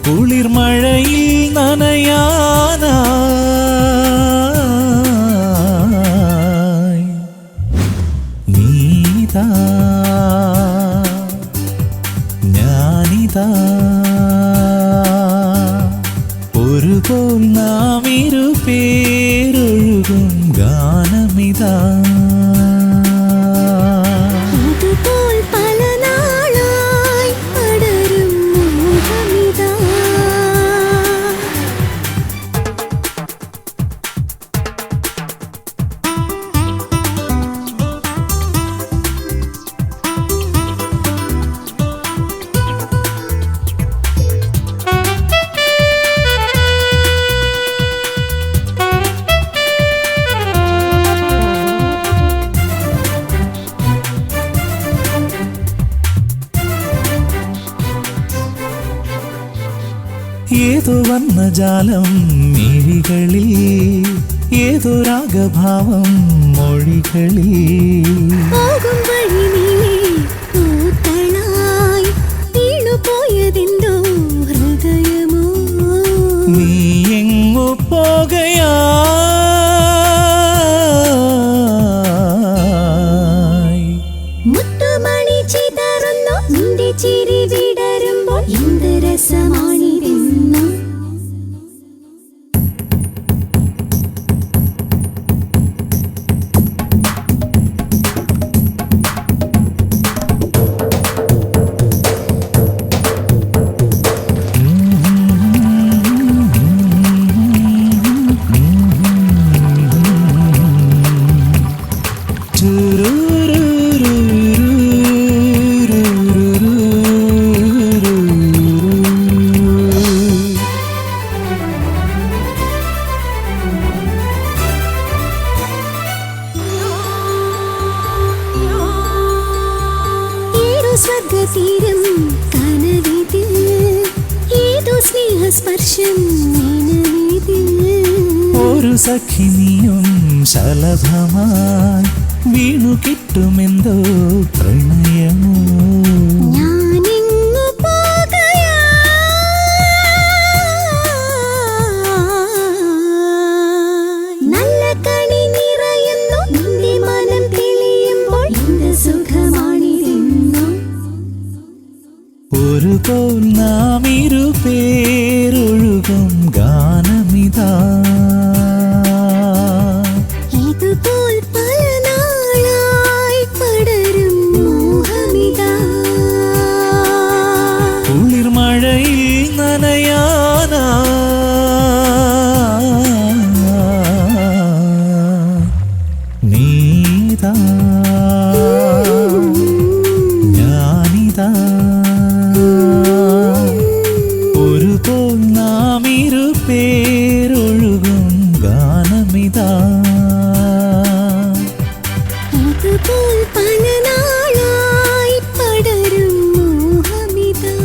കുളിർമഴയിൽ നനയാനായി നീതാ ഞാനിതാ. ഒരുപോൽ നാം ഇരുപേരൊഴുകും ഗാനമിതാ. വർണ്ണജാലം മിഴികളിൽ ഏതോ രാഗഭാവം മൊഴികളിൽ പോകും വഴി നീളെ പൂത്തളായി വീണുപോയതെന്തോ ഹൃദയമോ നീ എങ്ങു പോകയാ മുത്തുമണി ചിതറുന്നു നിന്റെ ചിരി വിടരുമ്പോൾ എന്ത് രസമാണിതെന്നു സ്വർഗതീരം കനവിതിൽ ഏതോ സ്നേഹസ്പർശം നിനവിതിൽ ഒരു സഖിനിയും ശലഭമായി വീണു കിട്ടുമെന്തോ പ്രണയമോ ഞാനെങ്ങു പോകയാ നല്ല കണി നിറയുന്നു നിന്റെ മനം തെളിയുമ്പോൾ എന്ത് സുഖമാണിതെന്നു ഒരുപോൽ നാം ഇരുപേരൊഴുകും ഗാനമിതാ ഇതുപോൽ പല നാളായി പടരും മോഹമിതാ കുളിർമഴയിൽ നനയാനാ നീതാ ഞാനിതാ ഒരുപോൽ നാം ഇരുപേരൊഴുകും ഗാനമിതാ ഇതുപോൽ പല നാളായി പടരും മോഹമിതാ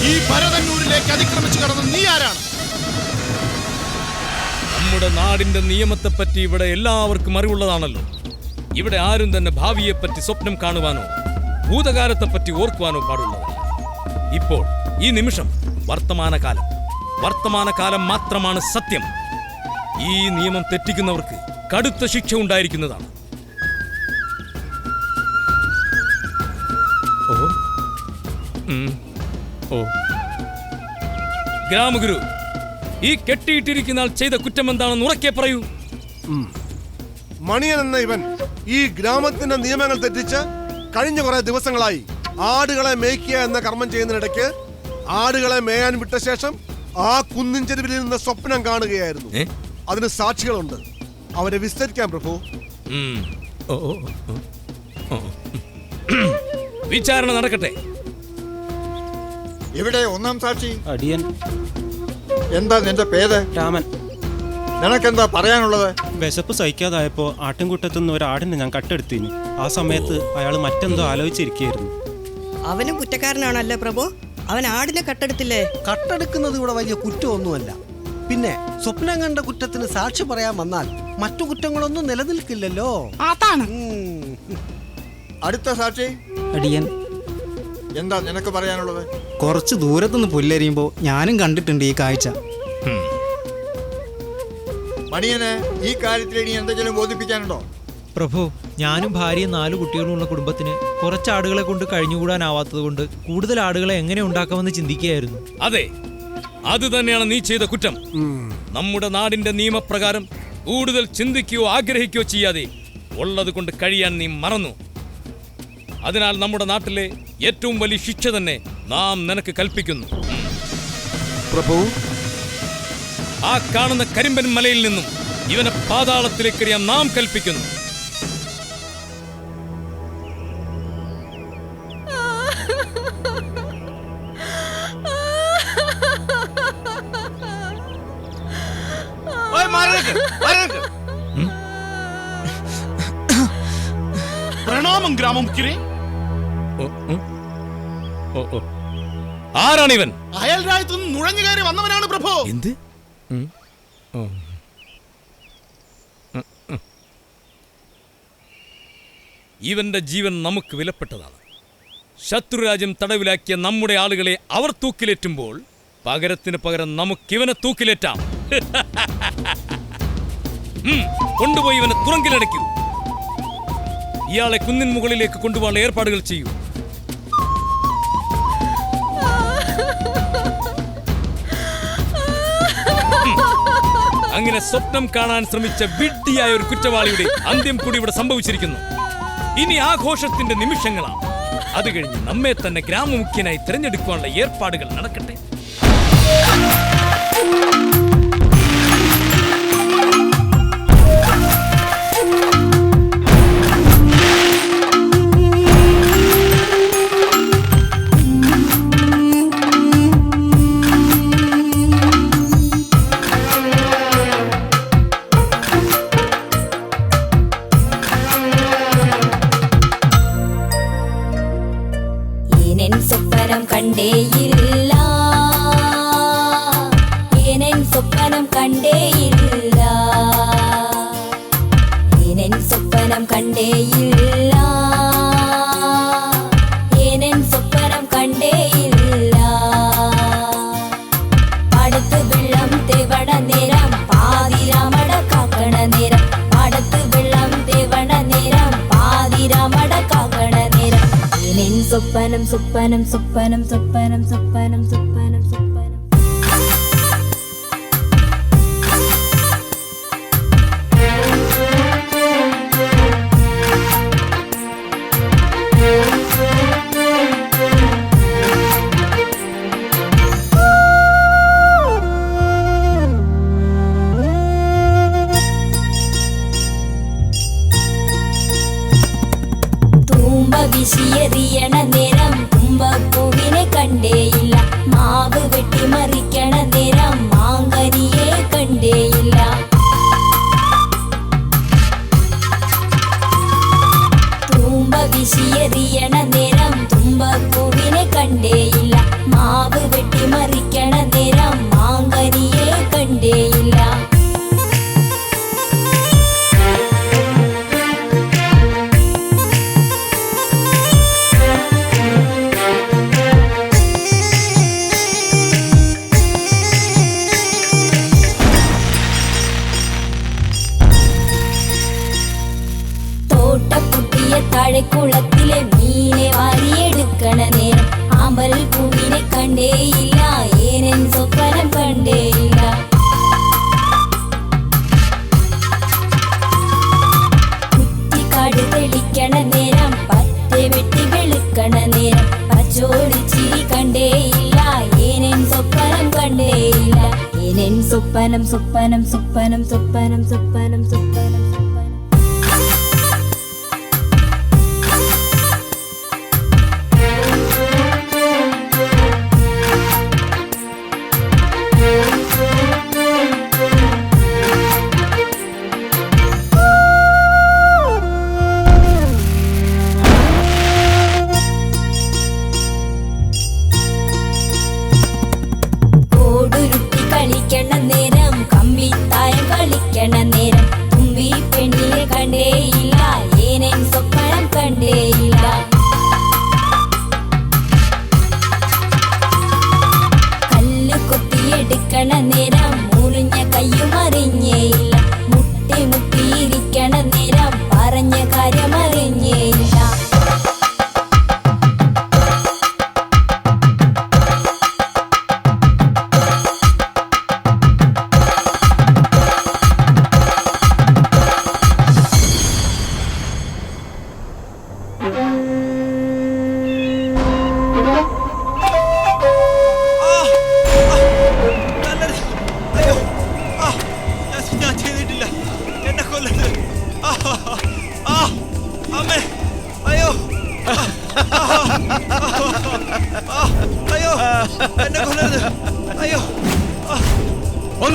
ഈ ഭരതന്നൂരിലേക്ക് അതിക്രമിച്ചു കടന്ന നീ ആരാണ്? നമ്മുടെ നാടിന്റെ നിയമത്തെപ്പറ്റി ഇവിടെ എല്ലാവർക്കും അറിവുള്ളതാണല്ലോ. ഇവിടെ ആരും തന്നെ ഭാവിയെപ്പറ്റി സ്വപ്നം കാണുവാനോ ഭൂതകാലത്തെപ്പറ്റി ഓർക്കുവാനോ പാടുള്ളതല്ല. ഇപ്പോൾ ഈ നിമിഷം വർത്തമാനകാലം മാത്രമാണ് സത്യം. ഈ നിയമം തെറ്റിക്കുന്നവർക്ക് കടുത്ത ശിക്ഷ ഉണ്ടായിരിക്കുന്നതാണ്. ഗ്രാമഗുരു, ഈ കെട്ടിയിട്ടിരിക്കുന്ന ആൾ ചെയ്ത കുറ്റം എന്താണെന്ന് ഉറക്കെ പറയൂ. മണിയൻ എന്ന ഇവൻ ഈ ഗ്രാമത്തിന്റെ നിയമങ്ങൾ തെറ്റിച്ച് കഴിഞ്ഞ കുറെ ദിവസങ്ങളായി ആടുകളെ മേയ്ക്കുക എന്ന കർമ്മം ചെയ്യുന്നതിനിടയ്ക്ക് ആടുകളെ മേയാൻ വിട്ട ശേഷം ആ കുന്നിൻ ചെരുവിൽ നിന്ന് സ്വപ്നം കാണുകയായിരുന്നു. അതിന് സാക്ഷികളുണ്ട്, അവരെ വിസ്തരിക്കാം പ്രഭു. വിചാരണ നടക്കട്ടെ. ഇവിടെ ഒന്നാം സാക്ഷി അടിയൻ. എന്താ നിന്റെ പേര്? രാമൻ. നിനക്കെന്താ പറയാനുള്ളത്? വിശപ്പ് സഹിക്കാതായപ്പോ ആട്ടിൻകൂട്ടത്തുനിന്ന് ഒരു ആടിനെ ഞാൻ കട്ടെടുത്തിനി. ആ സമയത്ത് അയാൾ മറ്റെന്തോ ആലോചിച്ചിരിക്കുകയായിരുന്നു. അവനും കുറ്റക്കാരനാണല്ലേ പ്രഭു? അവൻ ആടിനെ കട്ടെടുത്തില്ലേ? കട്ടെടുക്കുന്നത് ഇവിടെ വലിയ കുറ്റമൊന്നുമല്ല. പിന്നെ സ്വപ്നം കണ്ട കുറ്റത്തിന് സാക്ഷി പറയാൻ വന്നാൽ മറ്റു കുറ്റങ്ങളൊന്നും നിലനിൽക്കില്ലല്ലോ. അതാണ്. അടുത്ത സാക്ഷി അടിയൻ. എന്താ നിനക്ക് പറയാനുള്ളത്? കുറച്ച് ദൂരത്തുനിന്ന് പുല്ലെറിയുമ്പോ ഞാനും കണ്ടിട്ടുണ്ട് ഈ കാഴ്ച. മണിയന് ഈ കാര്യത്തിൽ ഇനി എന്തെങ്കിലും ബോധിപ്പിക്കാനുണ്ടോ? പ്രഭു, ഞാനും ഭാര്യയും 4 കുട്ടികളുമുള്ള കുടുംബത്തിന് കുറച്ച് ആടുകളെ കൊണ്ട് കഴിഞ്ഞുകൂടാനാവാത്തത് കൊണ്ട് കൂടുതൽ ആടുകളെ എങ്ങനെ ഉണ്ടാക്കാമെന്ന് ചിന്തിക്കുകയായിരുന്നു. അതെ, അത് തന്നെയാണ് നീ ചെയ്ത കുറ്റം. നമ്മുടെ നാടിന്റെ നിയമപ്രകാരം കൂടുതൽ ചിന്തിക്കുകയോ ആഗ്രഹിക്കുകയോ ചെയ്യാതെ ഉള്ളത് കൊണ്ട് കഴിയാൻ നീ മറന്നു. അതിനാൽ നമ്മുടെ നാട്ടിലെ ഏറ്റവും വലിയ ശിക്ഷ തന്നെ നാം നിനക്ക് കൽപ്പിക്കുന്നു. പ്രഭു, ആ കാണുന്ന കരിമ്പൻ മലയിൽ നിന്നും ഇവനെ പാതാളത്തിലേക്ക് എറിയാൻ നാം കൽപ്പിക്കുന്നു. പ്രണാമം ഗ്രാമമുഖ്യരെ. ആരാണിവൻ? അയൽ രാജ്യത്തുനിന്ന് നുഴഞ്ഞു കയറി വന്നവനാണ് പ്രഭു. എന്ത്? ഇവന്റെ ജീവൻ നമുക്ക് വിലപ്പെട്ടതാണ്. ശത്രുരാജ്യം തടവിലാക്കിയ നമ്മുടെ ആളുകളെ അവർ തൂക്കിലേറ്റുമ്പോൾ പകരത്തിന് പകരം നമുക്കിവനെ തൂക്കിലേറ്റാം. കൊണ്ടുപോയി ഇവനെ തുറങ്കിലടയ്ക്കൂ. ഇയാളെ കുന്നിൻ മുകളിലേക്ക് കൊണ്ടുപോകാനുള്ള ഏർപ്പാടുകൾ ചെയ്യൂ. അങ്ങനെ സ്വപ്നം കാണാൻ ശ്രമിച്ച വിഡ്ഢിയായ ഒരു കുറ്റവാളിയുടെ അന്ത്യം കൂടി ഇവിടെ സംഭവിച്ചിരിക്കുന്നു. ഇനി ആഘോഷത്തിന്റെ നിമിഷങ്ങളാണ്. അത് കഴിഞ്ഞ് നമ്മെ തന്നെ ഗ്രാമമുഖ്യനായി തിരഞ്ഞെടുക്കാനുള്ള ഏർപ്പാടുകൾ നടക്കട്ടെ. സ്വപ്നം കണ്ടേയില്ല, സ്വപ്നം കണ്ടേയില്ല, സ്വപ്നം കണ്ടേയില്ല, സ്വപ്നം കണ്ടേയില്ല. പാടത്ത് വെള്ളം തേവണ നേരം പാതിരാമട കാക്കണ നേരം, പാടത്ത് വെള്ളം തേവണ നേരം പാതിരാമട കാക്കണ നേരം. സ്വപ്നം സ്വപ്നം സ്വപ്നം സ്വപ്നം സ്വപ്നം സ്വപ്നം സ്വപ്നം. വിശിയെറിയണ നേരം തുമ്പപ്പൂവിനെ കണ്ടേയില്ല, മാവ് വെട്ടിമറിക്കണ നേരം മാങ്കനിയെ കണ്ടേയില്ല. തൂമ്പ വിശിയെറിയണ നേരം തുമ്പപ്പൂവിനെ കണ്ടേയില്ല, മാവ് വെട്ടിമറിക്കണ നേരം മാങ്കനിയെ കണ്ടേയില്ല. താഴെക്കുളത്തിലെ മീനെ വാരിയെടുക്കണ നേരം ആമ്പൽ പൂവിനെ കണ്ടേയില്ല, ഏനൻ സ്വപ്നം കണ്ടേയില്ല. കുറ്റിക്കാട് തെളിക്കണ നേരം പറ്റെ വെട്ടി വെളുക്കണ നേരം പച്ചോടിച്ചിരി കണ്ടേയില്ല, ഏനൻ സ്വപ്നം കണ്ടേയില്ല. ഏനൻ സ്വപ്നം സ്വപ്നം സ്വപ്നം സ്വപ്നം സ്വപ്നം സ്വപ്നം. കളിക്കണ നേരം കമ്പിത്തായം കളിക്കണ നേരം തുമ്പി പെണ്ണിനെ കണ്ടേയില്ല, ഏനൻ സ്വപ്നം കണ്ടേയില്ല. കല്ല് കൊത്തിയെടുക്കണ നേരം മുറിഞ്ഞ കയ്യും അറിഞ്ഞേയില്ല, മുട്ടി മുട്ടിയിരിക്കണ നേരം പറഞ്ഞ കാര്യം അറിഞ്ഞേയില്ല.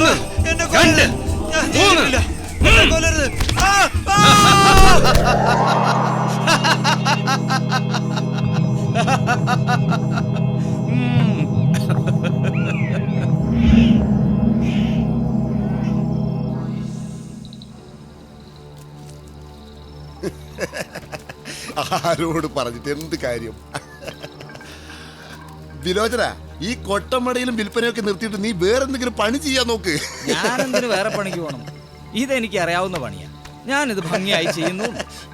ഒന്ന്, രണ്ട്, മൂന്ന്. ആരോട് പറഞ്ഞിട്ട് എന്ത് കാര്യം? വിലോചന, ഈ കൊട്ടമടയിലും വിൽപ്പനയൊക്കെ നിർത്തിയിട്ട് നീ വേറെന്തെങ്കിലും പണി ചെയ്യാൻ നോക്ക്. ഞാനെന്തിനു വേറെ പണിക്ക് പോകണം? ഇതെനിക്ക് അറിയാവുന്ന പണിയാ, ഞാനിത് ഭംഗിയായി ചെയ്യുന്നു.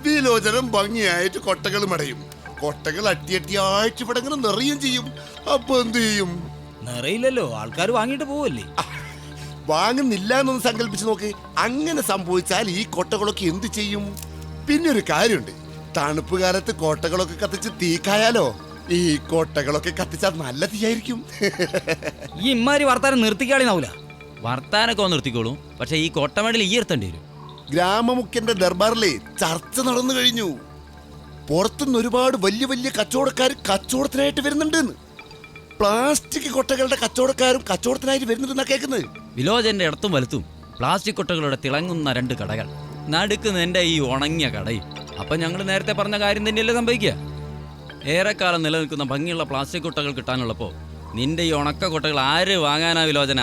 വിലോചനം ഭംഗിയായിട്ട് കൊട്ടകൾ മടയും, കൊട്ടകൾ അട്ടിയട്ടിയായിട്ട് ഇവിടെ ഇങ്ങനെ നിറയും ചെയ്യും. അപ്പൊ എന്ത് ചെയ്യും? നിറയില്ലല്ലോ, ആൾക്കാർ വാങ്ങിയിട്ട് പോവല്ലേ. വാങ്ങുന്നില്ല എന്നൊന്ന് സങ്കല്പിച്ച് നോക്ക്. അങ്ങനെ സംഭവിച്ചാൽ ഈ കൊട്ടകളൊക്കെ എന്ത് ചെയ്യും? പിന്നെ ഒരു കാര്യമുണ്ട്, തണുപ്പ് കാലത്ത് കോട്ടകളൊക്കെ കത്തിച്ച് തീക്കായാലോ? ഈ കോട്ടകളൊക്കെ കത്തിച്ചാൽ നല്ല തീയായിരിക്കും. ഈ ഇമ്മാരി വർത്താനം നിർത്തിക്കാളിനാവൂല. വർത്താനൊക്കെ നിർത്തിക്കോളൂ, പക്ഷെ ഈ കൊട്ടമടയിൽ ഈ എടുത്തേണ്ടി വരും. ഗ്രാമമുഖ്യന്റെ ദർബാറിലെ ചർച്ച നടന്നു കഴിഞ്ഞു. പുറത്തുനിന്ന് ഒരുപാട് വലിയ വലിയ കച്ചവടക്കാർ കച്ചവടത്തിനായിട്ട് വരുന്നുണ്ട്. പ്ലാസ്റ്റിക് കൊട്ടകളുടെ കച്ചവടക്കാരും കച്ചവടത്തിനായിട്ട് വരുന്നുണ്ടെന്നാ കേൾക്കുന്നത്. വിലോചന്റെ ഇടത്തും വലത്തും പ്ലാസ്റ്റിക് കൊട്ടകളുടെ തിളങ്ങുന്ന 2 കടകൾ, നടുക്കുന്ന എൻ്റെ ഈ ഉണങ്ങിയ കടയും. അപ്പം ഞങ്ങൾ നേരത്തെ പറഞ്ഞ കാര്യം തന്നെയല്ലേ സംഭവിക്കുക? ഏറെക്കാലം നിലനിൽക്കുന്ന ഭംഗിയുള്ള പ്ലാസ്റ്റിക് കൊട്ടകൾ കിട്ടാനുള്ളപ്പോൾ നിന്റെ ഈ ഉണക്ക കൊട്ടകൾ ആര് വാങ്ങാനാ വിലോചന?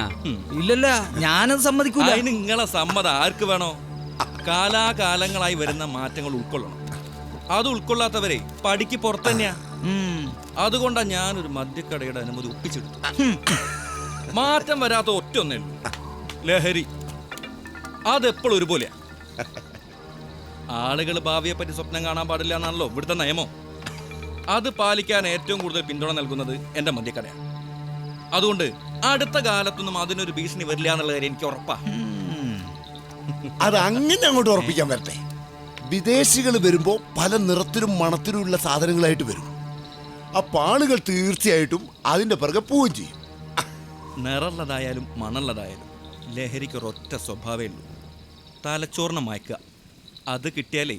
ഇല്ലല്ല, ഞാനത് സമ്മതിക്കൂല. നിങ്ങളെ സമ്മതം ആർക്ക് വേണോ? കാലാകാലങ്ങളായി വരുന്ന മാറ്റങ്ങൾ ഉൾക്കൊള്ളണം. അത് ഉൾക്കൊള്ളാത്തവരെ പടിക്ക് പുറത്ത് തന്നെയാ. അതുകൊണ്ടാ ഞാനൊരു മദ്യക്കടയുടെ അനുമതി ഒപ്പിച്ചെടുത്തു. മാറ്റം വരാത്ത ഒറ്റ ഒന്നേ ഉള്ളൂ, ലഹരി. അതെപ്പോഴും ഒരുപോലെയാ. ആളുകൾ ഭാവിയെ പറ്റി സ്വപ്നം കാണാൻ പാടില്ല എന്നാണല്ലോ ഇവിടുത്തെ നിയമം. അത് പാലിക്കാൻ ഏറ്റവും കൂടുതൽ പിന്തുണ നൽകുന്നത് എൻ്റെ മദ്യക്കടയാണ്. അതുകൊണ്ട് അടുത്ത കാലത്തൊന്നും അതിനൊരു ഭീഷണി വരില്ല എന്നുള്ള കാര്യം എനിക്ക് ഉറപ്പാ. അത് അങ്ങനെ അങ്ങോട്ട് ഉറപ്പിക്കാൻ വരട്ടെ. വിദേശികൾ വരുമ്പോൾ പല നിറത്തിലും മണത്തിലുമുള്ള സാധനങ്ങളായിട്ട് വരും. അപ്പൊ ആളുകൾ തീർച്ചയായിട്ടും അതിന്റെ പിറകെ പോവുകയും ചെയ്യും. നിറമുള്ളതായാലും മണമുള്ളതായാലും ലഹരിക്ക് ഒരൊറ്റ സ്വഭാവമേ ഉള്ളൂ, തലച്ചോറിനെ മയക്കുക. അത് കിട്ടിയാലേ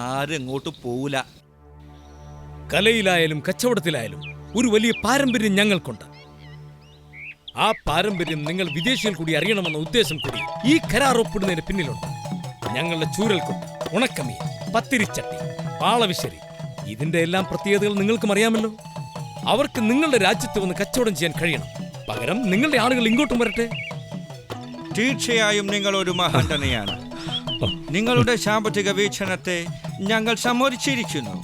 ആരും എങ്ങോട്ട് പോവില്ല. കലയിലായാലും കച്ചവടത്തിലായാലും ഒരു വലിയ പാരമ്പര്യം ഞങ്ങൾക്കുണ്ട്. ആ പാരമ്പര്യം നിങ്ങൾ വിദേശികൾ കൂടി അറിയണമെന്ന ഉദ്ദേശം കൂടി ഈ കരാർ ഒപ്പിടുന്നതിന് പിന്നിലുണ്ട്. ഞങ്ങളുടെ ചൂരൽക്കൊട്ട്, ഉണക്കമീൻ, പത്തിരിച്ചട്ടി, പാളവിശരി, ഇതിന്റെ എല്ലാം പ്രത്യേകതകൾ നിങ്ങൾക്കും അറിയാമല്ലോ. അവർക്ക് നിങ്ങളുടെ രാജ്യത്ത് വന്ന് കച്ചവടം ചെയ്യാൻ കഴിയണം. പകരം നിങ്ങളുടെ ആളുകൾ ഇങ്ങോട്ടും വരട്ടെ. തീർച്ചയായും നിങ്ങൾ ഒരു മഹാൻ തന്നെയാണ്. നിങ്ങളുടെ സാമ്പത്തിക വീക്ഷണത്തെ ഞങ്ങൾ സമ്മതിച്ചിരിക്കുന്നു.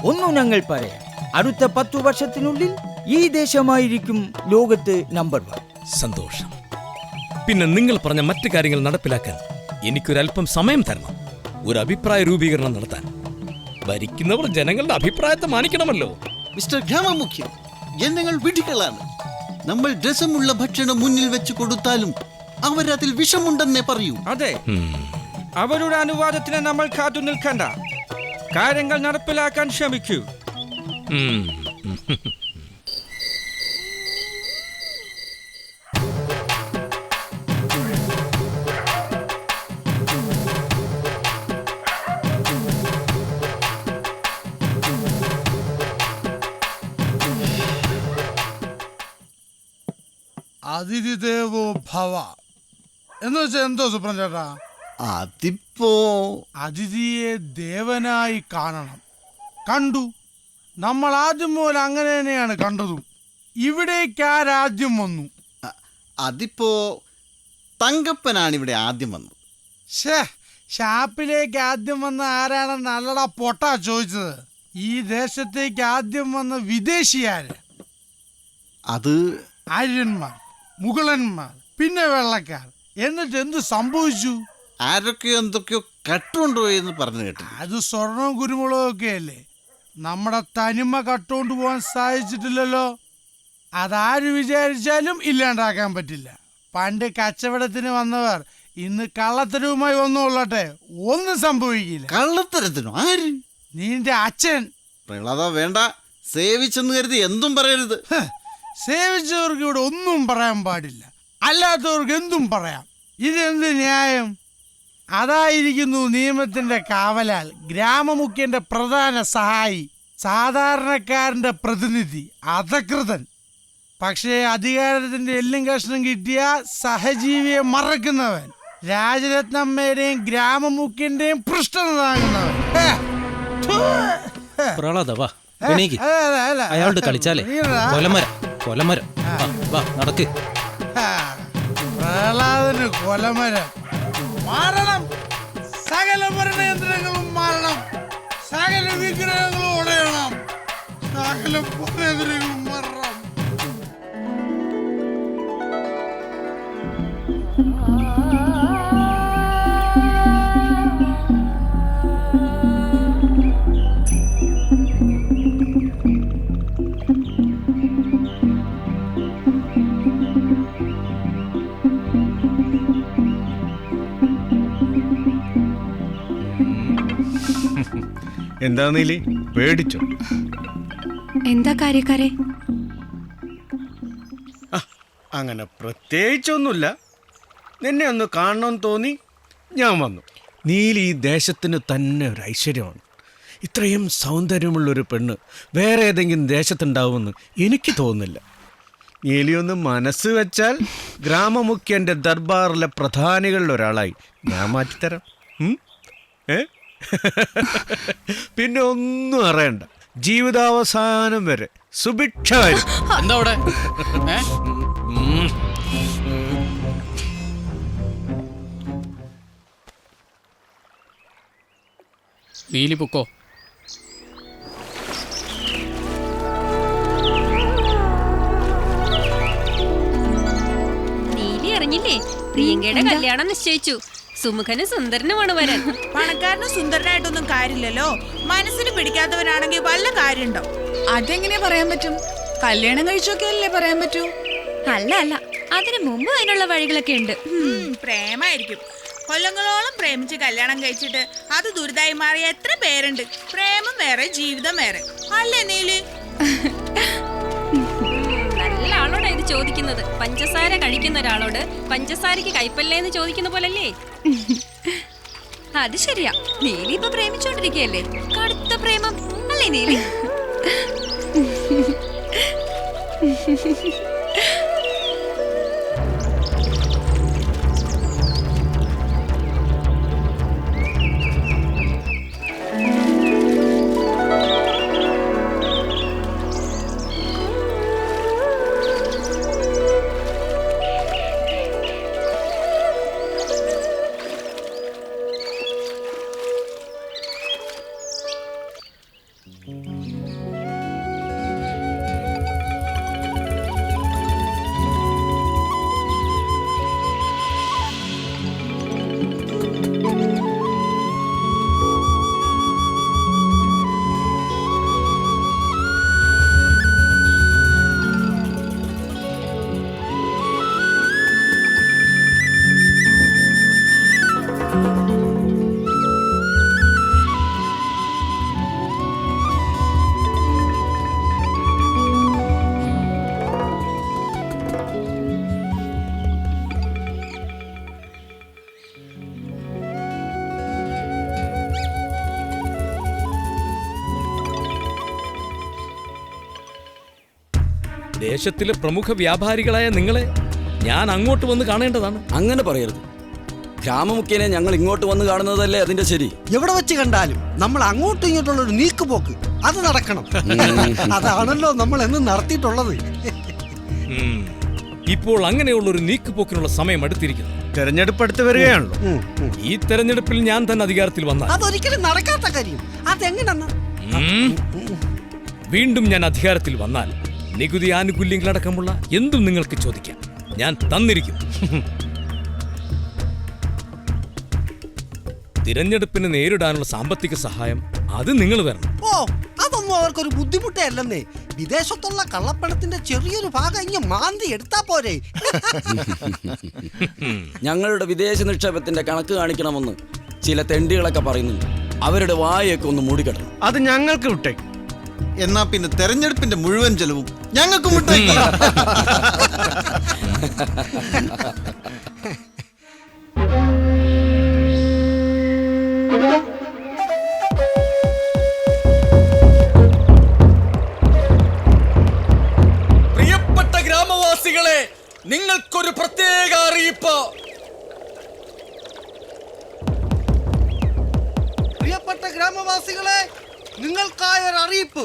ഒന്നും ഞങ്ങൾ പറയാം, അടുത്ത 10 വർഷത്തിനുള്ളിൽ ഈ ദേശമായിരിക്കും ലോകത്ത് നമ്പർ 1. സന്തോഷം. പിന്നെ നിങ്ങൾ പറഞ്ഞ മറ്റു കാര്യങ്ങൾ നടപ്പിലാക്കാൻ എനിക്കൊരല്പം സമയം തരണം. ഒരു അഭിപ്രായ രൂപീകരണം നടത്താൻ. ഭരിക്കുന്നവർ ജനങ്ങളുടെ അഭിപ്രായത്തെ മാനിക്കണമല്ലോ. മിസ്റ്റർ ഗ്രാമമുഖ്യൻ, ജനങ്ങൾ വിഡ്ഢികളാണ്. നമ്മൾ രസമുള്ള ഭക്ഷണം മുന്നിൽ വെച്ച് കൊടുത്താലും അവരതിൽ വിഷമുണ്ടെന്നേ പറയൂ. അതെ, അവരുടെ അനുവാദത്തിന് നമ്മൾ കാത്തു നിൽക്കണ്ട. കാര്യങ്ങൾ നടപ്പിലാക്കാൻ ശ്രമിക്കൂ. അതിഥി ദേവോ ഭവ എന്ന് വെച്ചാൽ എന്തോ സുപ്രൻ ചേട്ടാ? അതിപ്പോ അതിഥിയെ ദേവനായി കാണണം. കണ്ടു, നമ്മൾ ആദ്യം മുതൽ അങ്ങനെ തന്നെയാണ് കണ്ടതും. ഇവിടേക്ക് ആരാദ്യം വന്നു? അതിപ്പോ തങ്കപ്പനാണ് ഇവിടെ ആദ്യം വന്നത്. ഷാപ്പിലേക്ക് ആദ്യം വന്ന ആരാണെന്ന് നല്ലടാ പൊട്ടാ ചോദിച്ചത്. ഈ ദേശത്തേക്ക് ആദ്യം വന്ന വിദേശിയാര്? അത് ആര്യന്മാർ, മുഗളന്മാർ, പിന്നെ വെള്ളക്കാർ. എന്നിട്ട് എന്ത് സംഭവിച്ചു? ആരൊക്കെയോ എന്തൊക്കെയോ കട്ടുണ്ടോ എന്ന് പറഞ്ഞു കേട്ടു. അത് സ്വർണവും കുരുമുളകും ഒക്കെ അല്ലേ? നമ്മുടെ തനിമ കട്ടുകൊണ്ട് പോകാൻ സാധിച്ചിട്ടില്ലല്ലോ. അതാര് വിചാരിച്ചാലും ഇല്ലാണ്ടാക്കാൻ പറ്റില്ല. പണ്ട് കച്ചവടത്തിന് വന്നവർ ഇന്ന് കള്ളത്തരവുമായി വന്നുകൊള്ളട്ടെ, ഒന്നും സംഭവിക്കില്ല. കള്ളത്തരത്തിനോ? ആര്? നിന്റെ അച്ഛൻ. വേണ്ട, സേവിച്ചെന്ന് കരുതി എന്തും പറയരുത്. സേവിച്ചവർക്ക് ഇവിടെ ഒന്നും പറയാൻ പാടില്ല, അല്ലാത്തവർക്ക് എന്തും പറയാം. ഇതെന്ത് ന്യായം? അതായിരിക്കുന്നു നിയമത്തിന്റെ കാവലാൽ, ഗ്രാമമുഖ്യന്റെ പ്രധാന സഹായി, സാധാരണക്കാരന്റെ പ്രതിനിധി, അധകൃതൻ. പക്ഷേ അധികാരത്തിന്റെ എല്ലും കഷ്ണം കിട്ടിയ സഹജീവിയെ മറക്കുന്നവൻ, രാജരത്നമ്മയുടെയും ഗ്രാമമുഖ്യന്റെയും പൃഷ്ഠത താങ്ങുന്നവൻ. പ്രളതവാ അയാളോട് കളിച്ചാലേ കൊലമരം വാ നടക്ക്. പ്രഹ്ലാദന് കൊലമരം മാറണം, സകല ഭരണയന്ത്രങ്ങളും മാറണം, സകല വിഗ്രഹങ്ങളും ഉടയണം, സകല ഭരണയന്ത്രങ്ങളും മാറണം. എന്താ നീലി, പേടിച്ചോ? എന്താ കാര്യക്കാരെ? അങ്ങനെ പ്രത്യേകിച്ചൊന്നുമില്ല. നിന്നെ ഒന്ന് കാണണമെന്ന് തോന്നി, ഞാൻ വന്നു. നീലി ഈ ദേശത്തിന് തന്നെ ഒരു ഐശ്വര്യമാണ്. ഇത്രയും സൗന്ദര്യമുള്ളൊരു പെണ്ണ് വേറെ ഏതെങ്കിലും ദേശത്തുണ്ടാവുമെന്ന് എനിക്ക് തോന്നുന്നില്ല. നീലിയൊന്ന് മനസ്സ് വെച്ചാൽ ഗ്രാമമുഖ്യൻ്റെ ദർബാറിലെ പ്രധാനികളിൽ ഒരാളായി ഞാൻ മാറ്റിത്തരാം. പിന്നെ ഒന്നും അറിയണ്ട, ജീവിതാവസാനം വരെ സുഭിക്ഷമായിരിക്കും. എന്താ അവിടെ? നീലി പൊക്കോ. നീലി അറിഞ്ഞില്ലേ? പ്രിയങ്കയുടെ കല്യാണം നിശ്ചയിച്ചു. സുമുഖനും സുന്ദരനുമാണ് വരാൻ. പണക്കാരനും സുന്ദരനായിട്ടൊന്നും കാര്യമില്ലല്ലോ. മനസ്സിന് പിടിക്കാത്തവനാണെങ്കിൽ വല്ല കാര്യമുണ്ടോ? അതെങ്ങനെ പറയാൻ പറ്റും? കല്യാണം കഴിച്ചൊക്കെയല്ലേ പറയാൻ പറ്റൂ. അല്ല അല്ല, അതിനു മുമ്പ് അതിനുള്ള വഴികളൊക്കെ ഉണ്ട്. പ്രേമായിരിക്കും. കൊല്ലങ്ങളോളം പ്രേമിച്ച് കല്യാണം കഴിച്ചിട്ട് അത് ദുരിതായി മാറിയ എത്ര പേരുണ്ട്. പ്രേമം വേറെ, ജീവിതം വേറെ. അല്ലേ നീലി? നല്ല ആളോടാ ഇത് ചോദിക്കുന്നത്. പഞ്ചസാര കഴിക്കുന്ന ഒരാളോട് പഞ്ചസാരക്ക് കൈപ്പല്ലേന്ന് ചോദിക്കുന്ന പോലല്ലേ? അത് ശരിയാ. നീലി ഇപ്പൊ പ്രേമിച്ചോണ്ടിരിക്കയല്ലേ? കടുത്ത പ്രേമം അല്ലേ നീലി? ദേശത്തിലെ പ്രമുഖ വ്യാപാരികളായ നിങ്ങളെ ഞാൻ അങ്ങോട്ട് വന്ന് കാണേണ്ടതാണ്. അങ്ങനെ പറയരുത്. ഗ്രാമമുഖ്യനെ ഞങ്ങൾ ഇങ്ങോട്ട് വന്ന് കാണുന്നതല്ലേ അതിന്റെ ശരി. എവിടെ വെച്ച് കണ്ടാലും നമ്മൾ അങ്ങോട്ടും ഇങ്ങോട്ടുള്ള ഒരു നീക്കുപോക്ക് അത് നടക്കണം. അതാണല്ലോ നമ്മൾ എന്ന് നടത്തിയിട്ടുള്ളത്. ഇപ്പോൾ അങ്ങനെയുള്ള ഒരു നീക്കുപോക്കിനുള്ള സമയം അടുത്തിരിക്കുന്നു. തെരഞ്ഞെടുപ്പ് അടുത്ത് വരികയാണല്ലോ. ഈ തെരഞ്ഞെടുപ്പിൽ ഞാൻ തന്നെ അധികാരത്തിൽ വന്നാൽ അതൊരിക്കലും നടക്കാത്ത കാര്യം. അതെങ്ങനെന്ന് വീണ്ടും ഞാൻ അധികാരത്തിൽ വന്നാൽ നികുതി ആനുകൂല്യങ്ങളടക്കമുള്ള എന്തും നിങ്ങൾക്ക് ചോദിക്കാം. ഞാൻ തന്നിരിക്കും. തിരഞ്ഞെടുപ്പിന് നേരിടാനുള്ള സാമ്പത്തിക സഹായം അത് നിങ്ങൾ തരണം. ഓ, അതൊന്നും അവർക്കൊരു ബുദ്ധിമുട്ടേ അല്ലെന്നേ. വിദേശത്തുള്ള കള്ളപ്പണത്തിന്റെ ചെറിയൊരു ഭാഗം ഇങ്ങനെ മാന്തി എടുത്താ പോരെ. ഞങ്ങളുടെ വിദേശ നിക്ഷേപത്തിന്റെ കണക്ക് കാണിക്കണമെന്ന് ചില തെണ്ടികളൊക്കെ പറയുന്നുണ്ട്. അവരുടെ വായൊക്കെ ഒന്ന് മൂടിക്കെട്ടണം. അത് ഞങ്ങൾക്ക് വിട്ടേ. എന്നാ പിന്നെ തെരഞ്ഞെടുപ്പിന്റെ മുഴുവൻ ചെലവും ഞങ്ങൾക്ക് വിട്ടേക്ക്. പ്രിയപ്പെട്ട ഗ്രാമവാസികളെ, നിങ്ങൾക്കായൊരു അറിയിപ്പ്.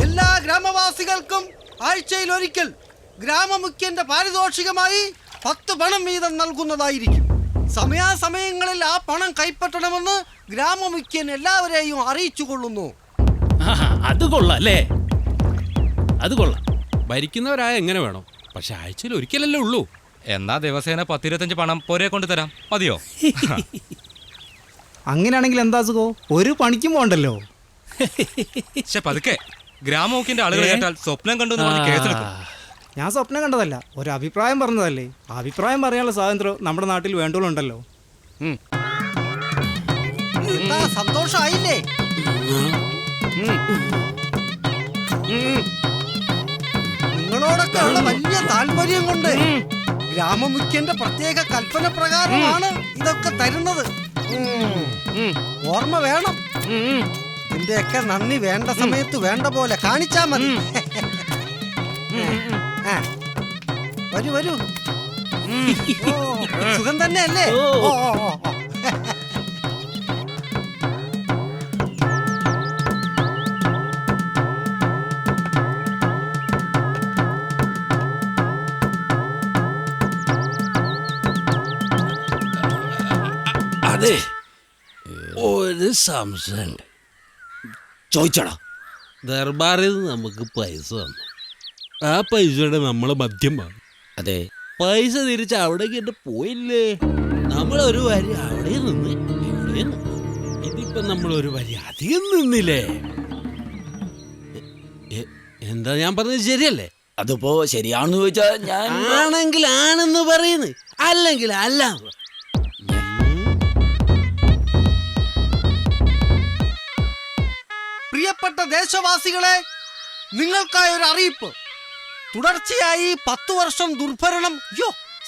എല്ലാ ഗ്രാമവാസികൾക്കും ആഴ്ചയിൽ ഒരിക്കൽ ഗ്രാമമുഖ്യന്റെ പാരിതോഷികമായി 10 പണം വീതം നൽകുന്നതായിരിക്കും. സമയാസമയങ്ങളിൽ ആ പണം കൈപ്പറ്റണമെന്ന് ഗ്രാമമുഖ്യൻ എല്ലാവരെയും അറിയിച്ചു കൊള്ളുന്നു. അത് കൊള്ളാം അല്ലേ? അത് കൊള്ളാം. ഭരിക്കുന്നവരായ എങ്ങനെ വേണം, പക്ഷെ ആഴ്ചയിൽ ഒരിക്കലല്ലേ ഉള്ളൂ. എന്നാ ദിവസേന 10-25 പണം പോരെ കൊണ്ട് തരാം, മതിയോ? അങ്ങനെയാണെങ്കിൽ എന്താ സുഖോ, ഒരു പണിക്കും പോണ്ടല്ലോ. പക്ഷെ പതുക്കെ, ഗ്രാമമുഖ്യന്റെ ആളുകൾ കേട്ടാൽ സ്വപ്നം കണ്ടു കേസെടുക്കും. ഞാൻ സ്വപ്നം കണ്ടതല്ല, ഒരു അഭിപ്രായം പറഞ്ഞതല്ലേ. അഭിപ്രായം പറയാനുള്ള സ്വാതന്ത്ര്യം നമ്മുടെ നാട്ടിൽ വേണ്ടുള്ളണ്ടല്ലോ. എന്താ സന്തോഷമായില്ലേ? നിങ്ങളോടൊക്കെ ഉള്ള വലിയ താല്പര്യം കൊണ്ട് ഗ്രാമമുഖ്യന്റെ പ്രത്യേക കൽപ്പന പ്രകാരമാണ് ഇതൊക്കെ തരുന്നത്. ഓർമ്മ വേണം. ഇതിന്റെയൊക്കെ നന്ദി വേണ്ട സമയത്ത് വേണ്ട പോലെ കാണിച്ചാ മതി. വരൂ വരൂ. സുഖം തന്നെ അല്ലേ? അതെ, ഒരു സംശയമുണ്ട്. ചോദിച്ചടാ. ദർബാറിൽ നിന്ന് നമുക്ക് പൈസ തന്നു. ആ പൈസയുടെ നമ്മളെ മദ്യം വാങ്ങും. അതെ, പൈസ തിരിച്ച് അവിടേക്ക് എന്നെ പോയില്ലേ? നമ്മളൊരു വരി അവിടെ നിന്ന് ഇവിടെ നിന്ന്. ഇതിപ്പോ നമ്മളൊരു വരി അധികം നിന്നില്ലേ? എന്താ ഞാൻ പറഞ്ഞത് ശരിയല്ലേ? അതിപ്പോ ശരിയാണെന്ന് ചോദിച്ചാൽ ഞാൻ ആണെങ്കിൽ ആണെന്ന് പറയുന്നു, അല്ലെങ്കിൽ അല്ല. പ്രിയപ്പെട്ട ദേശവാസികളെ, നിങ്ങൾക്കായി ഒരു അറിയിപ്പ്. തുടർച്ചയായി 10 വർഷം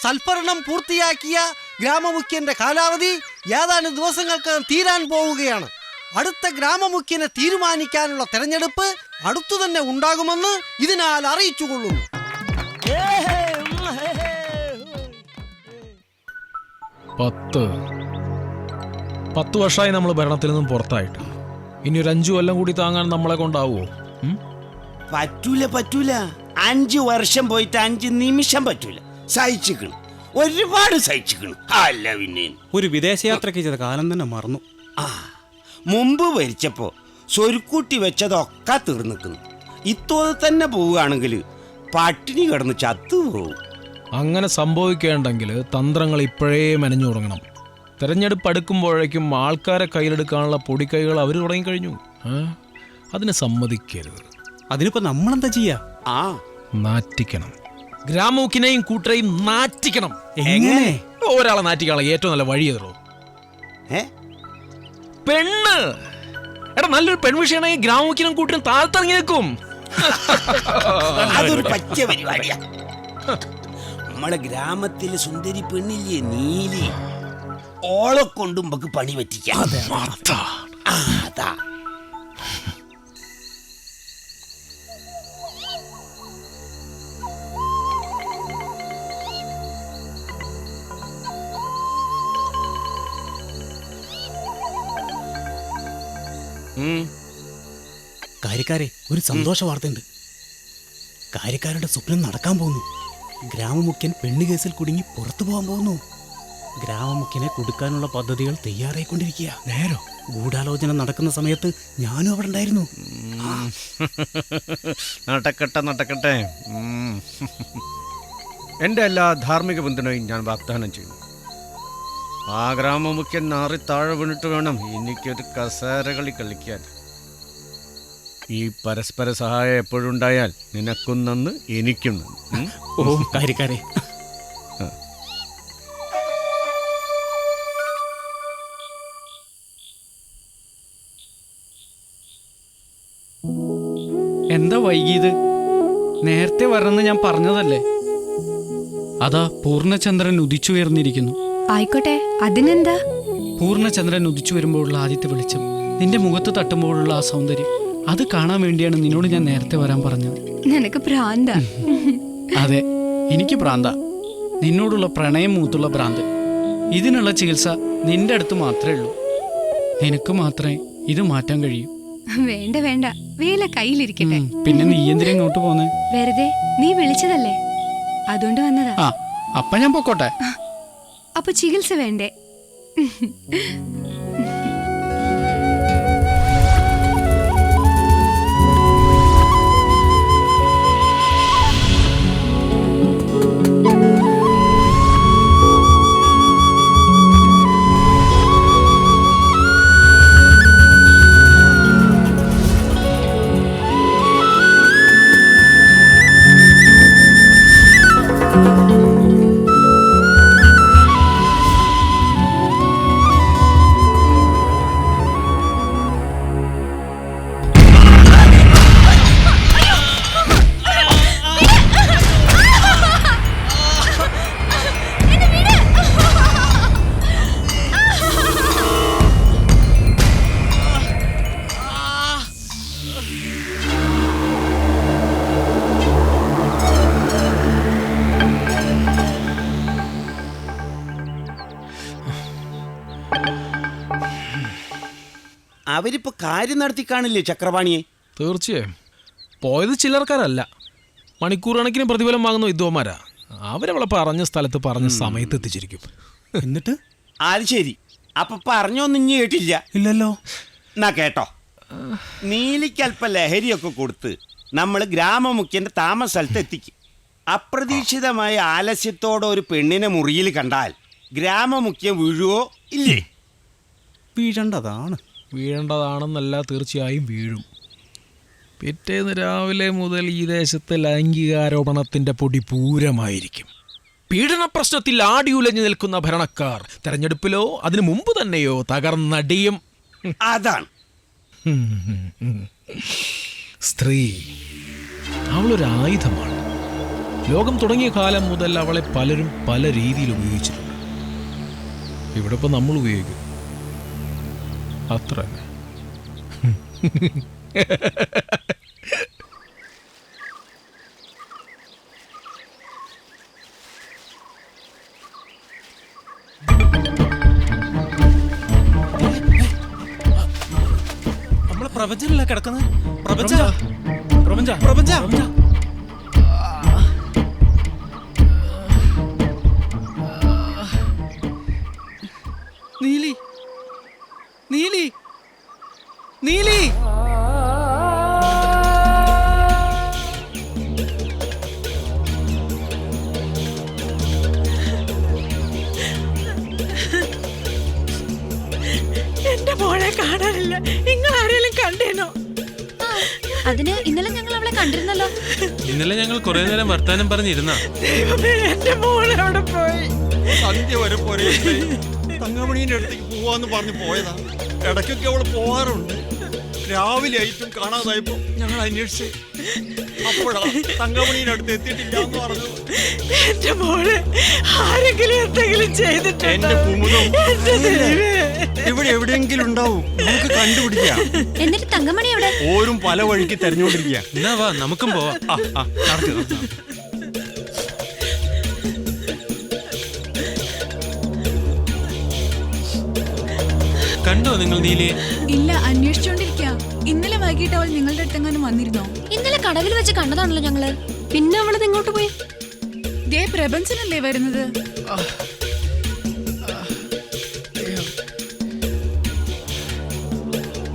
സൽഭരണം പൂർത്തിയാക്കിയ ഗ്രാമമുഖ്യന്റെ കാലാവധി ഏതാനും ദിവസങ്ങൾക്കകം തീരാൻ പോവുകയാണ്. അടുത്ത ഗ്രാമമുഖ്യനെ തീരുമാനിക്കാനുള്ള തെരഞ്ഞെടുപ്പ് അടുത്തു തന്നെ ഉണ്ടാകുമെന്ന് ഇതിനാൽ അറിയിച്ചുകൊള്ളുന്നു. 10 വർഷമായി നമ്മൾ ഭരണത്തിൽ നിന്നും പുറത്തായിട്ട് ഇനി ഒരു 5 കൊല്ലം കൂടി താങ്ങാൻ നമ്മളെ കൊണ്ടാവോ? പറ്റൂല. 5 വർഷം പോയിട്ട് 5 നിമിഷം പറ്റൂല. സഹിച്ചിക്കണം, ഒരുപാട് സഹിച്ചിക്കണം. അല്ല പിന്നെ ഒരു വിദേശയാത്രയ്ക്ക് ചെയ്ത കാലം തന്നെ മറന്നു. മുമ്പ് ഭരിച്ചപ്പോ സ്വരുക്കൂട്ടി വെച്ചതൊക്കെ തീർന്നിക്കുന്നു. ഇത്തോടെ തന്നെ പോവുകയാണെങ്കിൽ പട്ടിണി കിടന്ന് ചത്തുപോകും. അങ്ങനെ സംഭവിക്കേണ്ടെങ്കിൽ തന്ത്രങ്ങൾ ഇപ്പോഴേ മെനഞ്ഞു തുടങ്ങണം. തെരഞ്ഞെടുപ്പ് അടുക്കുമ്പോഴേക്കും ആൾക്കാരെ കയ്യിലെടുക്കാനുള്ള പൊടിക്കൈകൾ അവർ തുടങ്ങിക്കഴിഞ്ഞു. അതിനെ സമ്മതിക്കരുത്. അതിനിപ്പോ നമ്മളെന്താ ചെയ്യാ? നാറ്റിക്കണം. ഗ്രാമമുഖ്യനെയും കൂട്ടരെയും നാറ്റിക്കണം. എങ്ങനെ? ഒരാളെ നാറ്റിക്കാനുള്ള ഏറ്റവും നല്ല വഴി ഏതോ? പെണ്ണ്. എടാ, നല്ലൊരു പെൺവിഷയമാണെങ്കിൽ ഗ്രാമമുഖ്യനും കൂട്ടരും താഴ്ത്തിറങ്ങി നിൽക്കും. അതൊരു പറ്റിയ പരിപാടിയാ. നമ്മളെ ഗ്രാമത്തിലെ സുന്ദരി പെണ്ണില്ലേ നീലി, ഓളെ കൊണ്ടും നമുക്ക് പണി പറ്റിക്കാം. അതാ കാര്യക്കാരെ, ഒരു സന്തോഷ വാർത്തയുണ്ട്. കാര്യക്കാരുടെ സ്വപ്നം നടക്കാൻ പോകുന്നു. ഗ്രാമമുഖ്യൻ പെണ്ണ് കേസിൽ കുടുങ്ങി പുറത്തു പോകാൻ പോകുന്നു. ഗ്രാമമുഖ്യനെ കൊടുക്കാനുള്ള പദ്ധതികൾ തയ്യാറായിക്കൊണ്ടിരിക്കുക. നേരോ ഗൂഢാലോചന നടക്കുന്ന സമയത്ത് ഞാനും അവിടെ ഉണ്ടായിരുന്നു. നടക്കട്ടെ. എൻ്റെ എല്ലാ ധാർമ്മിക പിന്തുണയും ഞാൻ വാഗ്ദാനം ചെയ്യുന്നു. ആ ഗ്രാമമുഖ്യൻ നാറി താഴെ വീണിട്ട് വേണം എനിക്കൊരു കസേരകളി കളിക്കാൻ. ഈ പരസ്പര സഹായം എപ്പോഴും ഉണ്ടായാൽ നിനക്കും നന്ന്, എനിക്കും നന്ന്. ഓ കാര്യക്കാരെ, എന്താ വൈകിയത്? നേരത്തെ വരണമെന്ന് ഞാൻ പറഞ്ഞതല്ലേ. അതാ പൂർണ്ണചന്ദ്രൻ ഉദിച്ചുയർന്നിരിക്കുന്നു. ആയിക്കോട്ടെ, അതിനെന്താ? പൂർണ്ണചന്ദ്രൻ ഉദിച്ചു വരുമ്പോഴുള്ള ആദ്യത്തെ വെളിച്ചം, നിന്റെ മുഖത്ത് തട്ടുമ്പോഴുള്ള ആ സൗന്ദര്യം, അത് കാണാൻ വേണ്ടിയാണ് നിന്നോട് ഞാൻ നേരത്തെ വരാൻ പറഞ്ഞത്. നിനക്ക് ഭ്രാന്ത? അതെ, എനിക്ക് ഭ്രാന്ത. നിന്നോടുള്ള പ്രണയം മൂത്തുള്ള ഭ്രാന്ത്. ഇതിനുള്ള ചികിത്സ നിന്റെ അടുത്ത് മാത്രമേ ഉള്ളൂ. നിനക്ക് മാത്രമേ ഇത് മാറ്റാൻ കഴിയും. വേണ്ട വേണ്ട, വേല കയ്യിലിരിക്കട്ടെ. പിന്നെ നീ എന്തിനാ ഇങ്ങോട്ട് പോന്നെ? വെറുതെ നീ വിളിച്ചതല്ലേ, അതുകൊണ്ട് വന്നതാ. ആ, അപ്പൊ ഞാൻ പൊക്കോട്ടെ. അപ്പൊ ചികിത്സ വേണ്ടേ? അവരിപ്പോ കാര്യം നടത്തി കാണില്ലേ ചക്രപാണിയെ? തീർച്ചയായും പോയത് ചില്ലറക്കാരല്ല, മണിക്കൂർ കണക്കിന് പ്രതിഫലം വാങ്ങുന്ന വിദ്വാന്മാരാ. അവരവളെ പറഞ്ഞ സ്ഥലത്ത് പറഞ്ഞ സമയത്ത് എത്തിച്ചിരിക്കും. എന്നിട്ട് അത് ശരി. അപ്പൊ പറഞ്ഞൊന്നും ഇനി കേട്ടില്ല? ഇല്ലല്ലോ. എന്നാ കേട്ടോ, നീലിക്കൽപ്പ ലഹരിയൊക്കെ കൊടുത്ത് നമ്മൾ ഗ്രാമമുഖ്യന്റെ താമസ സ്ഥലത്ത് എത്തിക്കും. അപ്രതീക്ഷിതമായ ആലസ്യത്തോടെ ഒരു പെണ്ണിനെ മുറിയിൽ കണ്ടാൽ ഗ്രാമമുഖ്യം വീഴുവോ ഇല്ലേ? വീഴേണ്ടതാണെന്നല്ല, തീർച്ചയായും വീഴും. പിറ്റേന്ന് രാവിലെ മുതൽ ഈ ദേശത്ത് ലൈംഗികാരോപണത്തിന്റെ പൊടി പൂരമായിരിക്കും. പീഡന പ്രശ്നത്തിൽ ആടിയുലഞ്ഞു നിൽക്കുന്ന ഭരണക്കാർ തെരഞ്ഞെടുപ്പിലോ അതിനു മുമ്പ് തന്നെയോ തകർന്നടിയും. അതാണ് സ്ത്രീ. അവളൊരു ആയുധമാണ്. ലോകം തുടങ്ങിയ കാലം മുതൽ അവളെ പലരും പല രീതിയിൽ ഉപയോഗിച്ചിട്ടുണ്ട്. ഇവിടെ ഇപ്പം നമ്മൾ ഉപയോഗിക്കും, അത്ര തന്നെ. നമ്മളെ പ്രപഞ്ചനല്ലേ കിടക്കുന്നത്? പ്രപഞ്ച നീലി നീലി നീലി എന്റെ മോളെ കാണാനില്ല. നിങ്ങൾ ആരെങ്കിലും കണ്ടേനോ? അതിന് ഇന്നലെ ഞങ്ങൾ അവളെ കണ്ടിരുന്നല്ലോ. ഇന്നലെ ഞങ്ങൾ കുറെ നേരം വർത്താനം പറഞ്ഞിരുന്ന. ദൈവമേ, എന്റെ മോളെ അവിടെ പോയി. സന്ധ്യ വരെ പോരെ തങ്കമണീന്റെ അടുത്തേക്ക് പോവാന്ന് പറഞ്ഞു പോയതാ. ഇടയ്ക്കൊക്കെ അവള് പോവാറുണ്ട്. രാവിലെ ആയിട്ടും കാണാതായപ്പോ ഞങ്ങൾ അന്വേഷിച്ച് അപ്പോഴാ തങ്കമണീന്റെ അടുത്ത് എത്തിയിട്ടില്ല എന്ന് പറഞ്ഞു. എന്റെ മോളെ ആരെങ്കിലും എന്തെങ്കിലും ചെയ്തിട്ടുണ്ടോ? എന്റെ കുമുദം ഇവിടെ എവിടെയെങ്കിലും ഉണ്ടാവും, നമുക്ക് കണ്ടുപിടിക്കാം. എന്നിട്ട് തങ്കമണി എവിടെ? ഓരും പല വഴിക്ക് തെരഞ്ഞുകൊണ്ടിരിക്കുക. എന്നാ വാ, നമുക്കും പോവാം. കണ്ടോ നിങ്ങൾ നീലിയെ? ഇല്ല, അന്വേഷിച്ചോണ്ടിരിക്കാം. ഇന്നലെ വൈകിട്ട് അവൾ നിങ്ങളുടെ അടുത്തെങ്ങാനും വന്നിരുന്നോ? ഇന്നലെ കടവിൽ വെച്ച് കണ്ടതാണല്ലോ ഞങ്ങള്. പിന്നെ അവളത് എങ്ങോട്ട് പോയി? ദേ പ്രപഞ്ചനല്ലേ വരുന്നത്.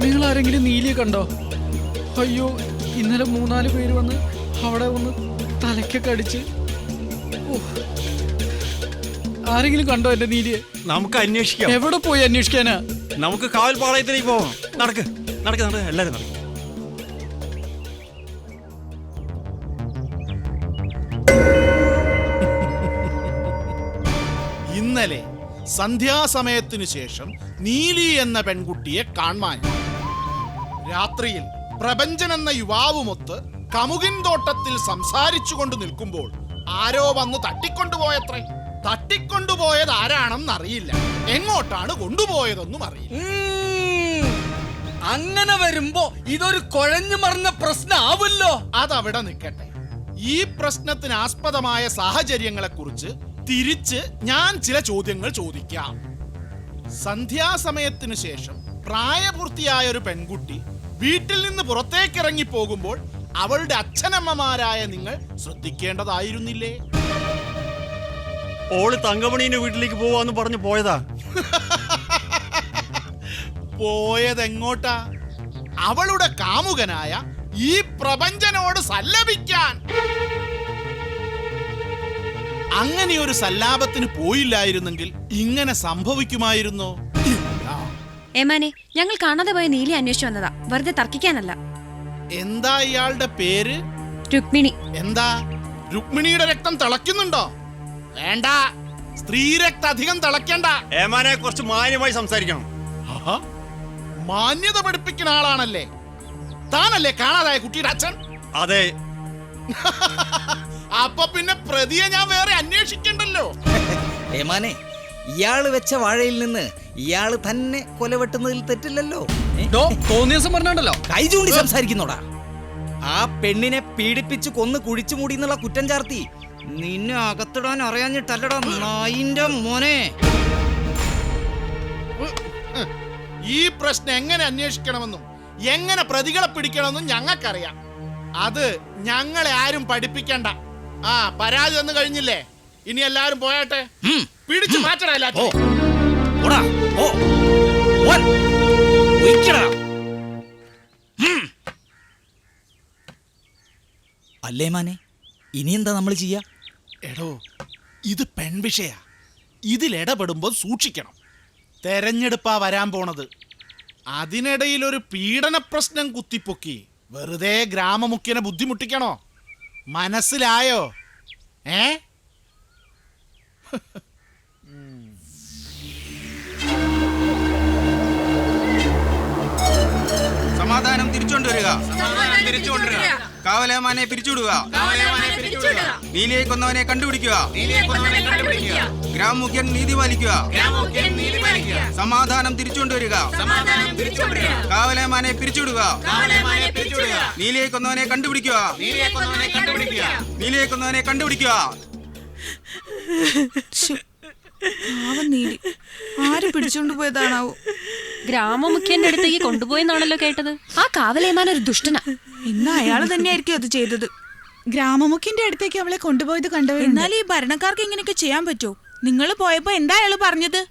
നിങ്ങൾ ആരെങ്കിലും നീലിയെ കണ്ടോ? അയ്യോ, ഇന്നലെ 3-4 പേര് വന്ന് അവിടെ ഒന്ന് തലക്കൊക്കെ അടിച്ച്. ആരെങ്കിലും കണ്ടോ എന്റെ നീലിയെ? നമുക്ക് അന്വേഷിക്കാം. എവിടെ പോയി അന്വേഷിക്കാനാ? നമുക്ക് കാവൽപ്പാളയത്തിലേക്ക് പോവാം. നടക്ക് നടക്ക് നടക്ക്, എല്ലാരും നടക്കും. ഇന്നലെ സന്ധ്യാസമയത്തിനു ശേഷം നീലി എന്ന പെൺകുട്ടിയെ കാണാൻ രാത്രിയിൽ പ്രപഞ്ചൻ എന്ന യുവാവുമൊത്ത് കമുകിൻ തോട്ടത്തിൽ സംസാരിച്ചുകൊണ്ട് നിൽക്കുമ്പോൾ ആരോ വന്ന് തട്ടിക്കൊണ്ടുപോയത്രേ. തട്ടിക്കൊണ്ടുപോയത് ആരാണെന്നറിയില്ല, എങ്ങോട്ടാണ് കൊണ്ടുപോയതെന്നും അറിയില്ല. അങ്ങനെ വരുമ്പോ ഇതൊരു കുഴഞ്ഞു മറിഞ്ഞ പ്രശ്നമാവല്ലോ. അതവിടെ നിൽക്കട്ടെ. ഈ പ്രശ്നത്തിന് ആസ്പദമായ സാഹചര്യങ്ങളെ കുറിച്ച് തിരിച്ച് ഞാൻ ചില ചോദ്യങ്ങൾ ചോദിക്കാം. സന്ധ്യാസമയത്തിനു ശേഷം പ്രായപൂർത്തിയായ ഒരു പെൺകുട്ടി വീട്ടിൽ നിന്ന് പുറത്തേക്കിറങ്ങി പോകുമ്പോൾ അവളുടെ അച്ഛനമ്മമാരായ നിങ്ങൾ ശ്രദ്ധിക്കേണ്ടതായിരുന്നില്ലേ? ഓള് തങ്കമണീന്റെ വീട്ടിലേക്ക് പോവാന്ന് പറഞ്ഞു പോയതാ. പോയതെങ്ങോട്ടാ? അവളുടെ കാമുകനായ ഈ പ്രപഞ്ചനോട് സല്ലപിക്കാൻ. അങ്ങനെ ഒരു സല്ലാപത്തിന് പോയില്ലായിരുന്നെങ്കിൽ ഇങ്ങനെ സംഭവിക്കുമായിരുന്നോ? ഏമാനെ, ഞങ്ങൾ കാണാതെ പോയ നീലി അന്വേഷിച്ചു വന്നതാ, വെറുതെ തർക്കിക്കാനല്ല. എന്താ ഇയാളുടെ പേര്? രുക്മിണി. എന്താ രുക്മിണിയുടെ രക്തം തിളയ്ക്കുന്നുണ്ടോ? വേണ്ട, സ്ത്രീ രക്തം അധികം തിളയ്ക്കണ്ട. ഏമാനെ കുറച്ച് മാന്യമായി സംസാരിക്കണം. മാന്യത പഠിപ്പിക്കുന്ന ആളാണല്ലേ താനല്ലേ കാണാതായ കുട്ടിയുടെ അച്ഛൻ? അതെ. അപ്പൊ പിന്നെ പ്രതിയെ ഞാൻ വേറെ അന്വേഷിക്കണ്ടല്ലോ. ഏമാനെ, ഇയാള് വെച്ച വാഴയിൽ നിന്ന് ഇയാള് തന്നെ കൊലവെട്ടുന്നതിൽ തെറ്റില്ലല്ലോ. തോന്നിയ ദിവസം പറഞ്ഞോ കൈ ചൂണ്ടി സംസാരിക്കുന്നോടാ. ആ പെണ്ണിനെ പീഡിപ്പിച്ച് കൊന്ന് കുഴിച്ചു മൂടി എന്നുള്ള കുറ്റം ചാർത്തി നിന്നെ അകത്തിടാൻ അറിയാഞ്ഞിട്ടല്ലടാ നായിന്റെ മോനെ. ഈ പ്രശ്നം എങ്ങനെ അന്വേഷിക്കണമെന്നും എങ്ങനെ പ്രതികളെ പിടിക്കണമെന്നും ഞങ്ങൾക്കറിയാം. അത് ഞങ്ങളെ ആരും പഠിപ്പിക്കണ്ട. ആ, പരാതി തന്നു കഴിഞ്ഞില്ലേ, ഇനി എല്ലാരും പോയാട്ടെ. പിടിച്ചു മാറ്റണം എല്ലാവരും. അല്ലേ മാനെ, ഇനി എന്താ നമ്മൾ ചെയ്യാ? എടോ, ഇത് പെൺവിഷയ. ഇതിലിടപെടുമ്പോൾ സൂക്ഷിക്കണം. തെരഞ്ഞെടുപ്പാ വരാൻ പോണത്. അതിനിടയിൽ ഒരു പീഡന പ്രശ്നം കുത്തിപ്പൊക്കി വെറുതെ ഗ്രാമമുഖ്യനെ ബുദ്ധിമുട്ടിക്കണോ? മനസ്സിലായോ? സമാധാനം തിരിച്ചുകൊണ്ടുവരിക. കാവലേമാനെ പിരിച്ചുവിടുക. നീലിയെ കൊന്നവനെ കണ്ടുപിടിക്കുക. ഗ്രാമമുഖ്യൻ നീതി പാലിക്കുക. സമാധാനം തിരിച്ചുകൊണ്ടുവരിക. കാവലേമാനെ പിരിച്ചുവിടുക. നീലിയെ കൊന്നവനെ കണ്ടുപിടിക്കുക. നീലിയെ കൊന്നവനെ കണ്ടുപിടിക്കുക. നീലി ആര് പിടിച്ചോണ്ട് പോയതാണാവോ? ഗ്രാമമുഖ്യന്റെ അടുത്തേക്ക് കൊണ്ടുപോയെന്നാണല്ലോ കേട്ടത്. ആ കാവലേമാൻ ഒരു ദുഷ്ടനാ. എന്നാ അയാള് തന്നെയായിരിക്കും അത് ചെയ്തത്. ഗ്രാമമുഖ്യന്റെ അടുത്തേക്ക് അവളെ കൊണ്ടുപോയത് കണ്ടവർ. എന്നാൽ ഈ ഭരണക്കാർക്ക് ഇങ്ങനെയൊക്കെ ചെയ്യാൻ പറ്റുമോ? നിങ്ങൾ പോയപ്പോ എന്താ അയാള് പറഞ്ഞത്?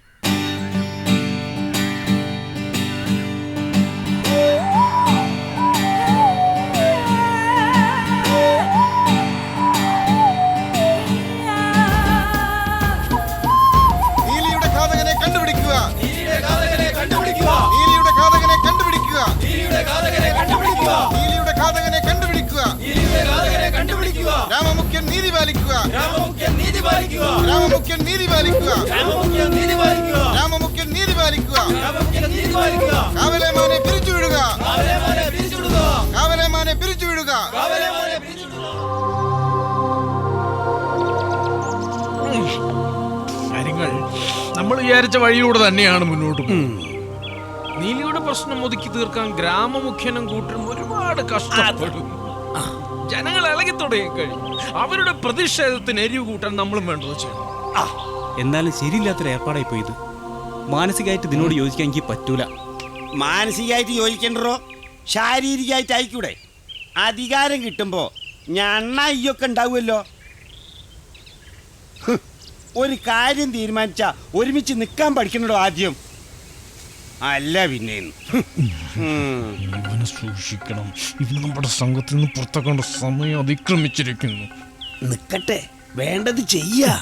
ഗ്രാമമുഖ്യൻ നീതി പാലിക്കുക. ഗ്രാമമുഖ്യൻ നീതി പാലിക്കുക. ഗ്രാമമുഖ്യൻ നീതി പാലിക്കുക. ഗ്രാമമുഖ്യൻ നീതി പാലിക്കുക. ഗ്രാമമുഖ്യൻ നീതി പാലിക്കുക. ഗ്രാമമുഖ്യൻ നീതി പാലിക്കുക. കാവലേമാനെ പിരിച്ചുവിടുക. കാവലേമാനെ പിരിച്ചുവിടുക. കാവലേമാനെ പിരിച്ചുവിടുക. കാവലേമാനെ പിരിച്ചുവിടുക. കാര്യങ്ങൾ നമ്മൾ വിചാരിച്ച വഴിയിലൂടെ തന്നെയാണ് മുന്നോട്ട് പോകുന്നത്. നീലിയുടെ പ്രശ്നം ഒതുക്കി തീർക്കാൻ ഗ്രാമമുഖ്യനും കൂട്ടരും ഒരുപാട് കഷ്ടപ്പെടും. ജനങ്ങൾ ഇളകി തുടങ്ങി കഴിഞ്ഞു. അവരുടെ പ്രതിഷേധത്തിന് എരിവ് കൂട്ടാൻ നമ്മളും വേണ്ടത് ചെയ്യണം. എന്നാലും ശരിയില്ലാത്തൊരു ഏർപ്പാടായി പോയത്. മാനസികമായിട്ട് ഇതിനോട് യോജിക്കാൻ എനിക്ക് പറ്റൂല. മാനസികമായിട്ട് യോജിക്കണ്ടോ, ശാരീരികമായിട്ട് ആയിക്കൂടെ? അധികാരം കിട്ടുമ്പോ ഞണ്ണ ഈയൊക്കെ ഉണ്ടാവുമല്ലോ. ഒരു കാര്യം തീരുമാനിച്ച ഒരുമിച്ച് നിൽക്കാൻ പഠിക്കണോ ആദ്യം. അല്ല പിന്നെ ഇവനെ സൂക്ഷിക്കണം. ഇവന് നമ്മുടെ സംഘത്തിൽ നിന്ന് പുറത്താക്കേണ്ട സമയം അതിക്രമിച്ചിരിക്കുന്നു. നിക്കട്ടെ, വേണ്ടത് ചെയ്യാ.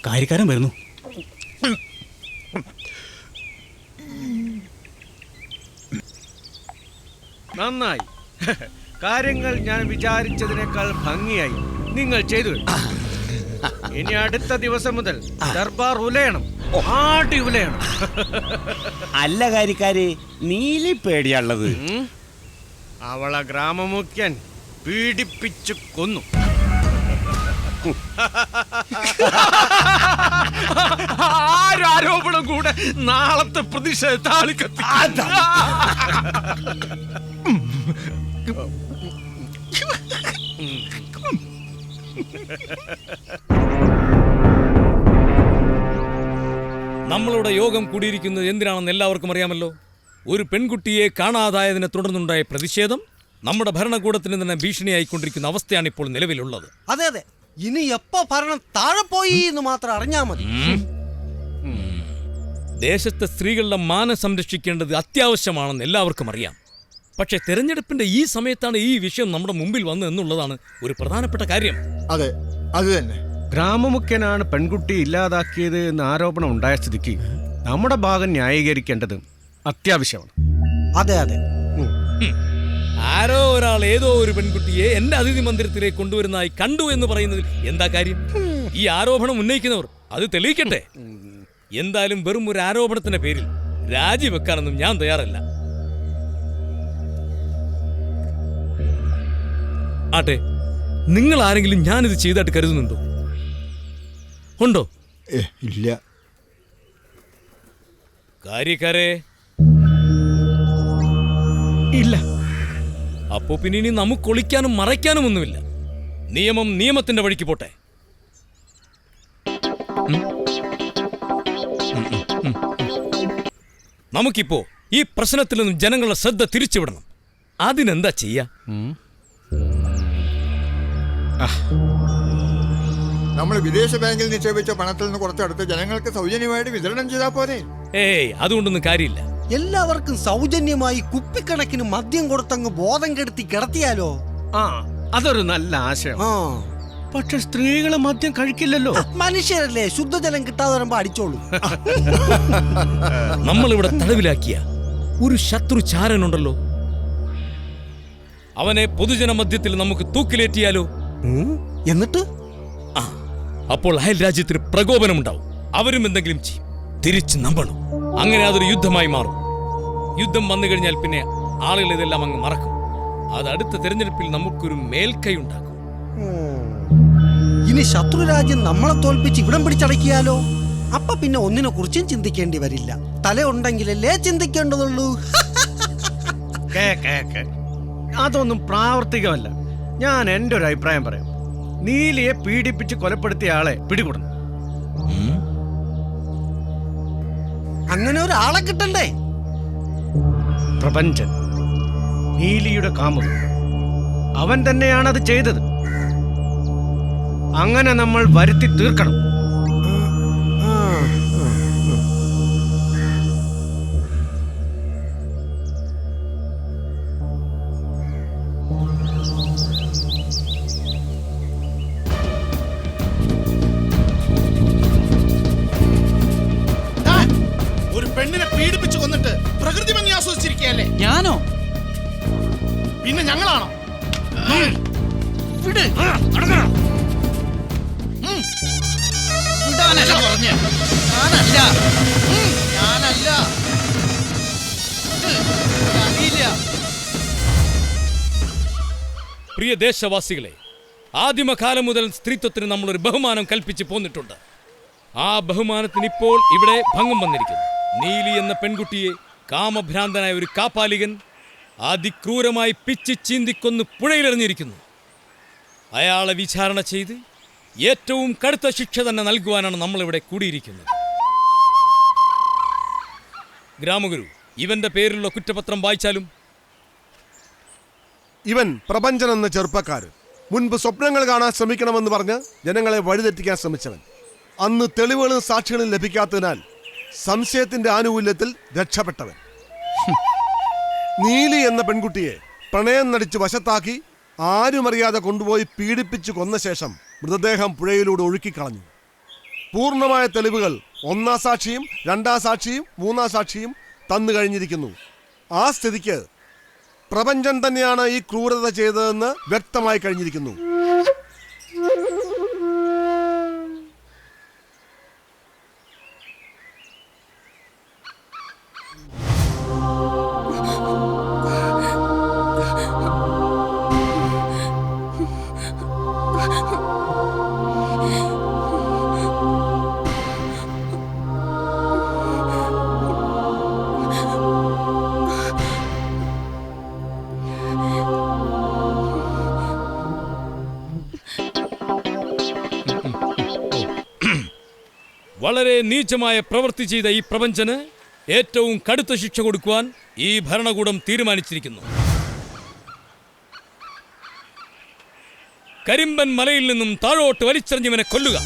കാര്യക്കാരൻ വരുന്നു. നന്നായി. കാര്യങ്ങൾ ഞാൻ വിചാരിച്ചതിനേക്കാൾ ഭംഗിയായി നിങ്ങൾ ചെയ്തു. ഇനി അടുത്ത ദിവസം മുതൽ ദർബാർ ഉലയണം, ആട്ടി ഉലയണം. അല്ല കാര്യക്കാരെ, നീലി പേടിയുള്ളത്. അവളെ ഗ്രാമമുഖ്യൻ പീഡിപ്പിച്ചു കൊന്നു. ആരോപണം കൂടെ നാളത്തെ പ്രതിഷേധ താളിക്കത്തി. നമ്മളുടെ യോഗം കൂടിയിരിക്കുന്നത് എന്തിനാണെന്ന് എല്ലാവർക്കും അറിയാമല്ലോ. ഒരു പെൺകുട്ടിയെ കാണാതായതിനെ തുടർന്നുണ്ടായ പ്രതിഷേധം നമ്മുടെ ഭരണകൂടത്തിന് തന്നെ ഭീഷണിയായിക്കൊണ്ടിരിക്കുന്ന അവസ്ഥയാണ് ഇപ്പോൾ നിലവിലുള്ളത്. അതെ അതെ, ഇനി എപ്പോ ഭരണം താഴെ പോയി എന്ന് മാത്രം അറിഞ്ഞാ മതി. ദേശത്തെ സ്ത്രീകളുടെ മാനം സംരക്ഷിക്കേണ്ടത് അത്യാവശ്യമാണെന്ന് എല്ലാവർക്കും അറിയാം. പക്ഷെ തെരഞ്ഞെടുപ്പിന്റെ ഈ സമയത്താണ് ഈ വിഷയം നമ്മുടെ മുമ്പിൽ വന്നു എന്നുള്ളതാണ് ഒരു പ്രധാനപ്പെട്ട കാര്യം. അതെ, അത് തന്നെ. ഗ്രാമമുഖ്യനാണ് പെൺകുട്ടി ഇല്ലാതാക്കിയത് എന്ന ആരോപണം ഉണ്ടായ സ്ഥിതിക്ക് നമ്മുടെ ഭാഗം ന്യായീകരിക്കേണ്ടത് അത്യാവശ്യമാണ്. അതെ അതെ. ആരോ ഒരാൾ ഏതോ ഒരു പെൺകുട്ടിയെ എന്റെ അതിഥി മന്ദിരത്തിലേക്ക് കൊണ്ടുവരുന്നതായി കണ്ടു എന്ന് പറയുന്നതിൽ എന്താ കാര്യം? ഈ ആരോപണം ഉന്നയിക്കുന്നവർ അത് തെളിയിക്കട്ടെ. എന്തായാലും വെറും ഒരു ആരോപണത്തിന്റെ പേരിൽ രാജിവെക്കാനൊന്നും ഞാൻ തയ്യാറല്ല. ആട്ടെ, നിങ്ങൾ ആരെങ്കിലും ഞാനിത് ചെയ്തായിട്ട് കരുതുന്നുണ്ടോ? ഉണ്ടോ? ഇല്ല. കാര്യക്കാരെ ഇല്ല. അപ്പോ പിന്നെ ഇനി നമുക്ക് ഒളിക്കാനും മറയ്ക്കാനും ഒന്നുമില്ല. നിയമം നിയമത്തിന്റെ വഴിക്ക് പോട്ടെ. നമുക്കിപ്പോ ഈ പ്രശ്നത്തിൽ നിന്നും ജനങ്ങളുടെ ശ്രദ്ധ തിരിച്ചുവിടണം. അതിനെന്താ ചെയ്യാ? നമ്മൾ വിദേശ ബാങ്കിൽ നിക്ഷേപിച്ച പണത്തിൽ നിന്ന് കുറച്ചെടുത്ത് ജനങ്ങൾക്ക് സൗജന്യമായിട്ട് വിതരണം ചെയ്താൽ പോരെ? ഏയ്, അതുകൊണ്ടൊന്നും കാര്യമില്ല. എല്ലാവർക്കും സൗജന്യമായി കുപ്പിക്കണക്കിന് മദ്യം കൊടുത്തങ്ങ് ബോധം കെടുത്തി കിടത്തിയാലോ? അതൊരു നല്ല ആശയം. പക്ഷെ സ്ത്രീകളെ മദ്യം കഴിക്കില്ലല്ലോ. മനുഷ്യരല്ലേ, ശുദ്ധജലം കിട്ടാതെ വരുമ്പോ അടിച്ചോളൂ. നമ്മളിവിടെ തടവിലാക്കിയ ഒരു ശത്രു ചാരനുണ്ടല്ലോ, അവനെ പൊതുജന മധ്യത്തിൽ നമുക്ക് തൂക്കിലേറ്റിയാലോ? എന്നിട്ട് അപ്പോൾ അയൽ രാജ്യത്തിന് പ്രകോപനമുണ്ടാവും. അവരും എന്തെങ്കിലും ചെയ്യും. തിരിച്ച് നമ്പണം. അങ്ങനെ അതൊരു യുദ്ധമായി മാറും. യുദ്ധം വന്നു കഴിഞ്ഞാൽ പിന്നെ ആളുകൾ ഇതെല്ലാം അങ്ങ് മറക്കും. അത് അടുത്ത തെരഞ്ഞെടുപ്പിൽ നമുക്കൊരു മേൽക്കൈ ഉണ്ടാക്കും. ഇനി ശത്രുരാജ്യം നമ്മളെ തോൽപ്പിച്ച് ഇവിടം പിടിച്ചടക്കിയാലോ? അപ്പൊ പിന്നെ ഒന്നിനെ കുറിച്ചും ചിന്തിക്കേണ്ടി വരില്ല. തല ഉണ്ടെങ്കിലല്ലേ ചിന്തിക്കേണ്ടതുള്ളൂ. അതൊന്നും പ്രാവർത്തികമല്ല. ഞാൻ എൻ്റെ ഒരു അഭിപ്രായം പറയാം. നീലിയെ പീഡിപ്പിച്ച് കൊലപ്പെടുത്തിയ ആളെ പിടികൂടണം. അങ്ങനെ ഒരാളെ കിട്ടണ്ടേ? പ്രപഞ്ചൻ, നീലിയുടെ കാമുകൻ, അവൻ തന്നെയാണ് അത് ചെയ്തത്. അങ്ങനെ നമ്മൾ വരുത്തി തീർക്കണം. ഒരു പെണ്ണിനെ പീഡിപ്പിച്ചു കൊന്നിട്ട് പ്രകൃതി ഭംഗി ആസ്വദിച്ചിരിക്കുകയല്ലേ? ഞാനോ? പിന്നെ ഞങ്ങളാണോ? പ്രിയ ദേശവാസികളെ, ആദിമകാലം മുതൽ സ്ത്രീത്വത്തിന് നമ്മളൊരു ബഹുമാനം കൽപ്പിച്ച് പോന്നിട്ടുണ്ട്. ആ ബഹുമാനത്തിന് ഇപ്പോൾ ഇവിടെ ഭംഗം വന്നിരിക്കുന്നു. നീലി എന്ന പെൺകുട്ടിയെ കാമഭ്രാന്തനായ ഒരു കാപ്പാലികൻ അതിക്രൂരമായി പിച്ച് ചീന്തിക്കൊന്ന് പുഴയിലെറിഞ്ഞിരിക്കുന്നു. അയാളെ വിചാരണ ചെയ്ത് ഏറ്റവും കടുത്ത ശിക്ഷ തന്നെ നൽകുവാനാണ് നമ്മളിവിടെ കൂടിയിരിക്കുന്നത്. ഗ്രാമഗുരു, ഇവന്റെ പേരിലുള്ള കുറ്റപത്രം വായിച്ചാലും. ഇവൻ പ്രപഞ്ചൻ എന്ന ചെറുപ്പക്കാരൻ, മുൻപ് സ്വപ്നങ്ങൾ കാണാൻ ശ്രമിക്കണമെന്ന് പറഞ്ഞ് ജനങ്ങളെ വഴിതെറ്റിക്കാൻ ശ്രമിച്ചവൻ. അന്ന് തെളിവുകളും സാക്ഷികളും ലഭിക്കാത്തതിനാൽ സംശയത്തിന്റെ ആനുകൂല്യത്തിൽ രക്ഷപ്പെട്ടവൻ. നീലി എന്ന പെൺകുട്ടിയെ പ്രണയം നടിച്ച് വശത്താക്കി ആരുമറിയാതെ കൊണ്ടുപോയി പീഡിപ്പിച്ചു കൊന്ന ശേഷം മൃതദേഹം പുഴയിലൂടെ ഒഴുക്കിക്കളഞ്ഞു. പൂർണ്ണമായ തെളിവുകൾ ഒന്നാം സാക്ഷിയും രണ്ടാം സാക്ഷിയും മൂന്നാം സാക്ഷിയും തന്നു കഴിഞ്ഞിരിക്കുന്നു. ആ സ്ഥിതിക്ക് പ്രപഞ്ചൻ തന്നെയാണ് ഈ ക്രൂരത ചെയ്തതെന്ന് വ്യക്തമായി കഴിഞ്ഞിരിക്കുന്നു. വളരെ നീചമായ പ്രവൃത്തി ചെയ്ത ഈ പ്രപഞ്ചന് ഏറ്റവും കടുത്ത ശിക്ഷ കൊടുക്കുവാൻ ഈ ഭരണകൂടം തീരുമാനിച്ചിരിക്കുന്നു. കരിമ്പൻ മലയിൽ നിന്നും താഴോട്ട് വലിച്ചെറിഞ്ഞവനെ കൊല്ലുക.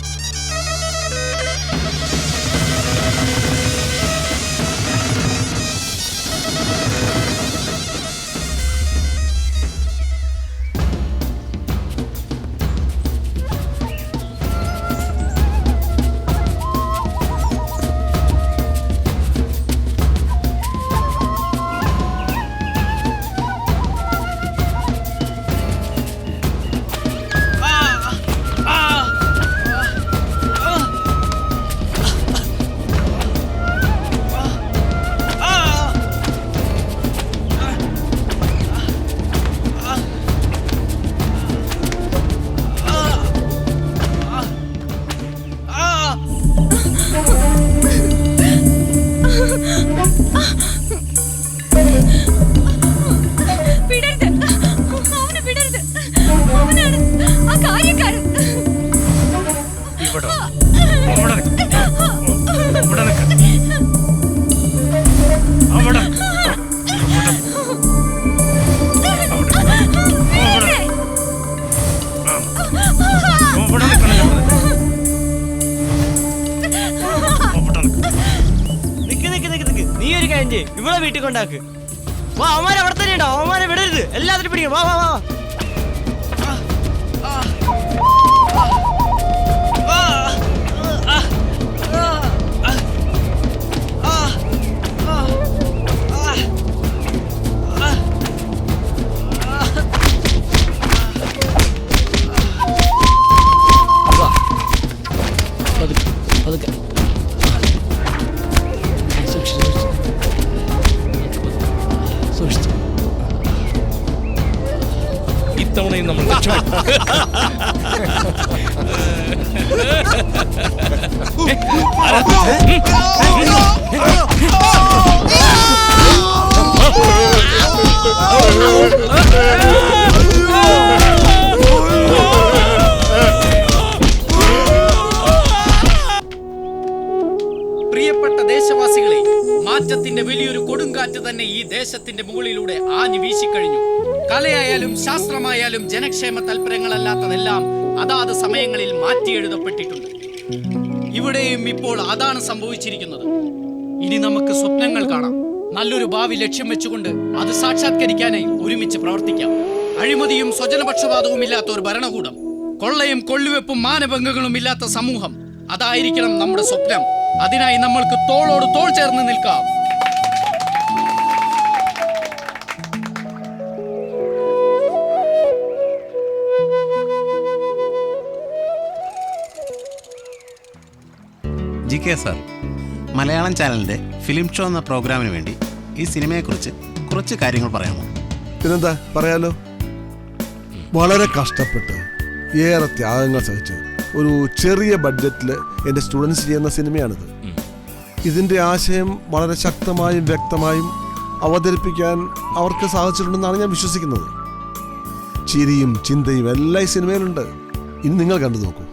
നീ ഒരു കാര്യം ചെയ്യ്, ഇവിടെ വീട്ടിൽ കൊണ്ടാക്ക്. വാ, അവന്മാരെ അവിടെ തന്നെ ഉണ്ടോ, അവന്മാരെ വിടരുത്, എല്ലാത്തിനും പിടിക്കും. വാ വാ വാ. ഇത്തവണയും നമ്മൾ പ്രിയപ്പെട്ട ദേശവാസികളെ, മാറ്റത്തിന്റെ വലിയൊരു കൊടുങ്കാറ്റ് തന്നെ ഈ ദേശത്തിന്റെ മുകളിലൂടെ ആഞ്ഞു വീശിക്കഴിഞ്ഞു. കലയായാലും ശാസ്ത്രമായാലും ജനക്ഷേമ തൽപരങ്ങളല്ലാത്തതെല്ലാം അതാത് സമയങ്ങളിൽ മാറ്റിയെഴുതപ്പെട്ടിട്ടുണ്ട്. ഇവിടെയും ഇപ്പോൾ അതാണ് സംഭവിച്ചിരിക്കുന്നത്. ഇനി നമുക്ക് സ്വപ്നങ്ങൾ കാണാം. നല്ലൊരു ഭാവി ലക്ഷ്യം വെച്ചുകൊണ്ട് അത് സാക്ഷാത്കരിക്കാനായി ഒരുമിച്ച് പ്രവർത്തിക്കാം. അഴിമതിയും സ്വജനപക്ഷപാതവും ഇല്ലാത്ത ഒരു ഭരണകൂടം, കൊള്ളയും കൊള്ളുവെപ്പും മാനഭംഗങ്ങളും ഇല്ലാത്ത സമൂഹം, അതായിരിക്കണം നമ്മുടെ സ്വപ്നം. അതിനായി നമ്മൾക്ക് തോളോട് തോൾ ചേർന്ന് നിൽക്കാം. ജി കെ സാർ, മലയാളം ചാനലിൻ്റെ ഫിലിം ഷോ എന്ന പ്രോഗ്രാമിന് വേണ്ടി ഈ സിനിമയെക്കുറിച്ച് കുറച്ച് കാര്യങ്ങൾ പറയാമോ? പിന്നെന്താ പറയാലോ. വളരെ കഷ്ടപ്പെട്ട് ഏറെ ത്യാഗങ്ങൾ സഹിച്ച് ഒരു ചെറിയ ബഡ്ജറ്റിൽ എൻ്റെ സ്റ്റുഡൻസ് ചെയ്യുന്ന സിനിമയാണിത്. ഇതിൻ്റെ ആശയം വളരെ ശക്തമായും വ്യക്തമായും അവതരിപ്പിക്കാൻ അവർക്ക് സാധിച്ചിട്ടുണ്ടെന്നാണ് ഞാൻ വിശ്വസിക്കുന്നത്. ചിരിയും ചിന്തയും എല്ലാം ഈ സിനിമയിലുണ്ട്. ഇനി നിങ്ങൾ കണ്ടു നോക്കൂ.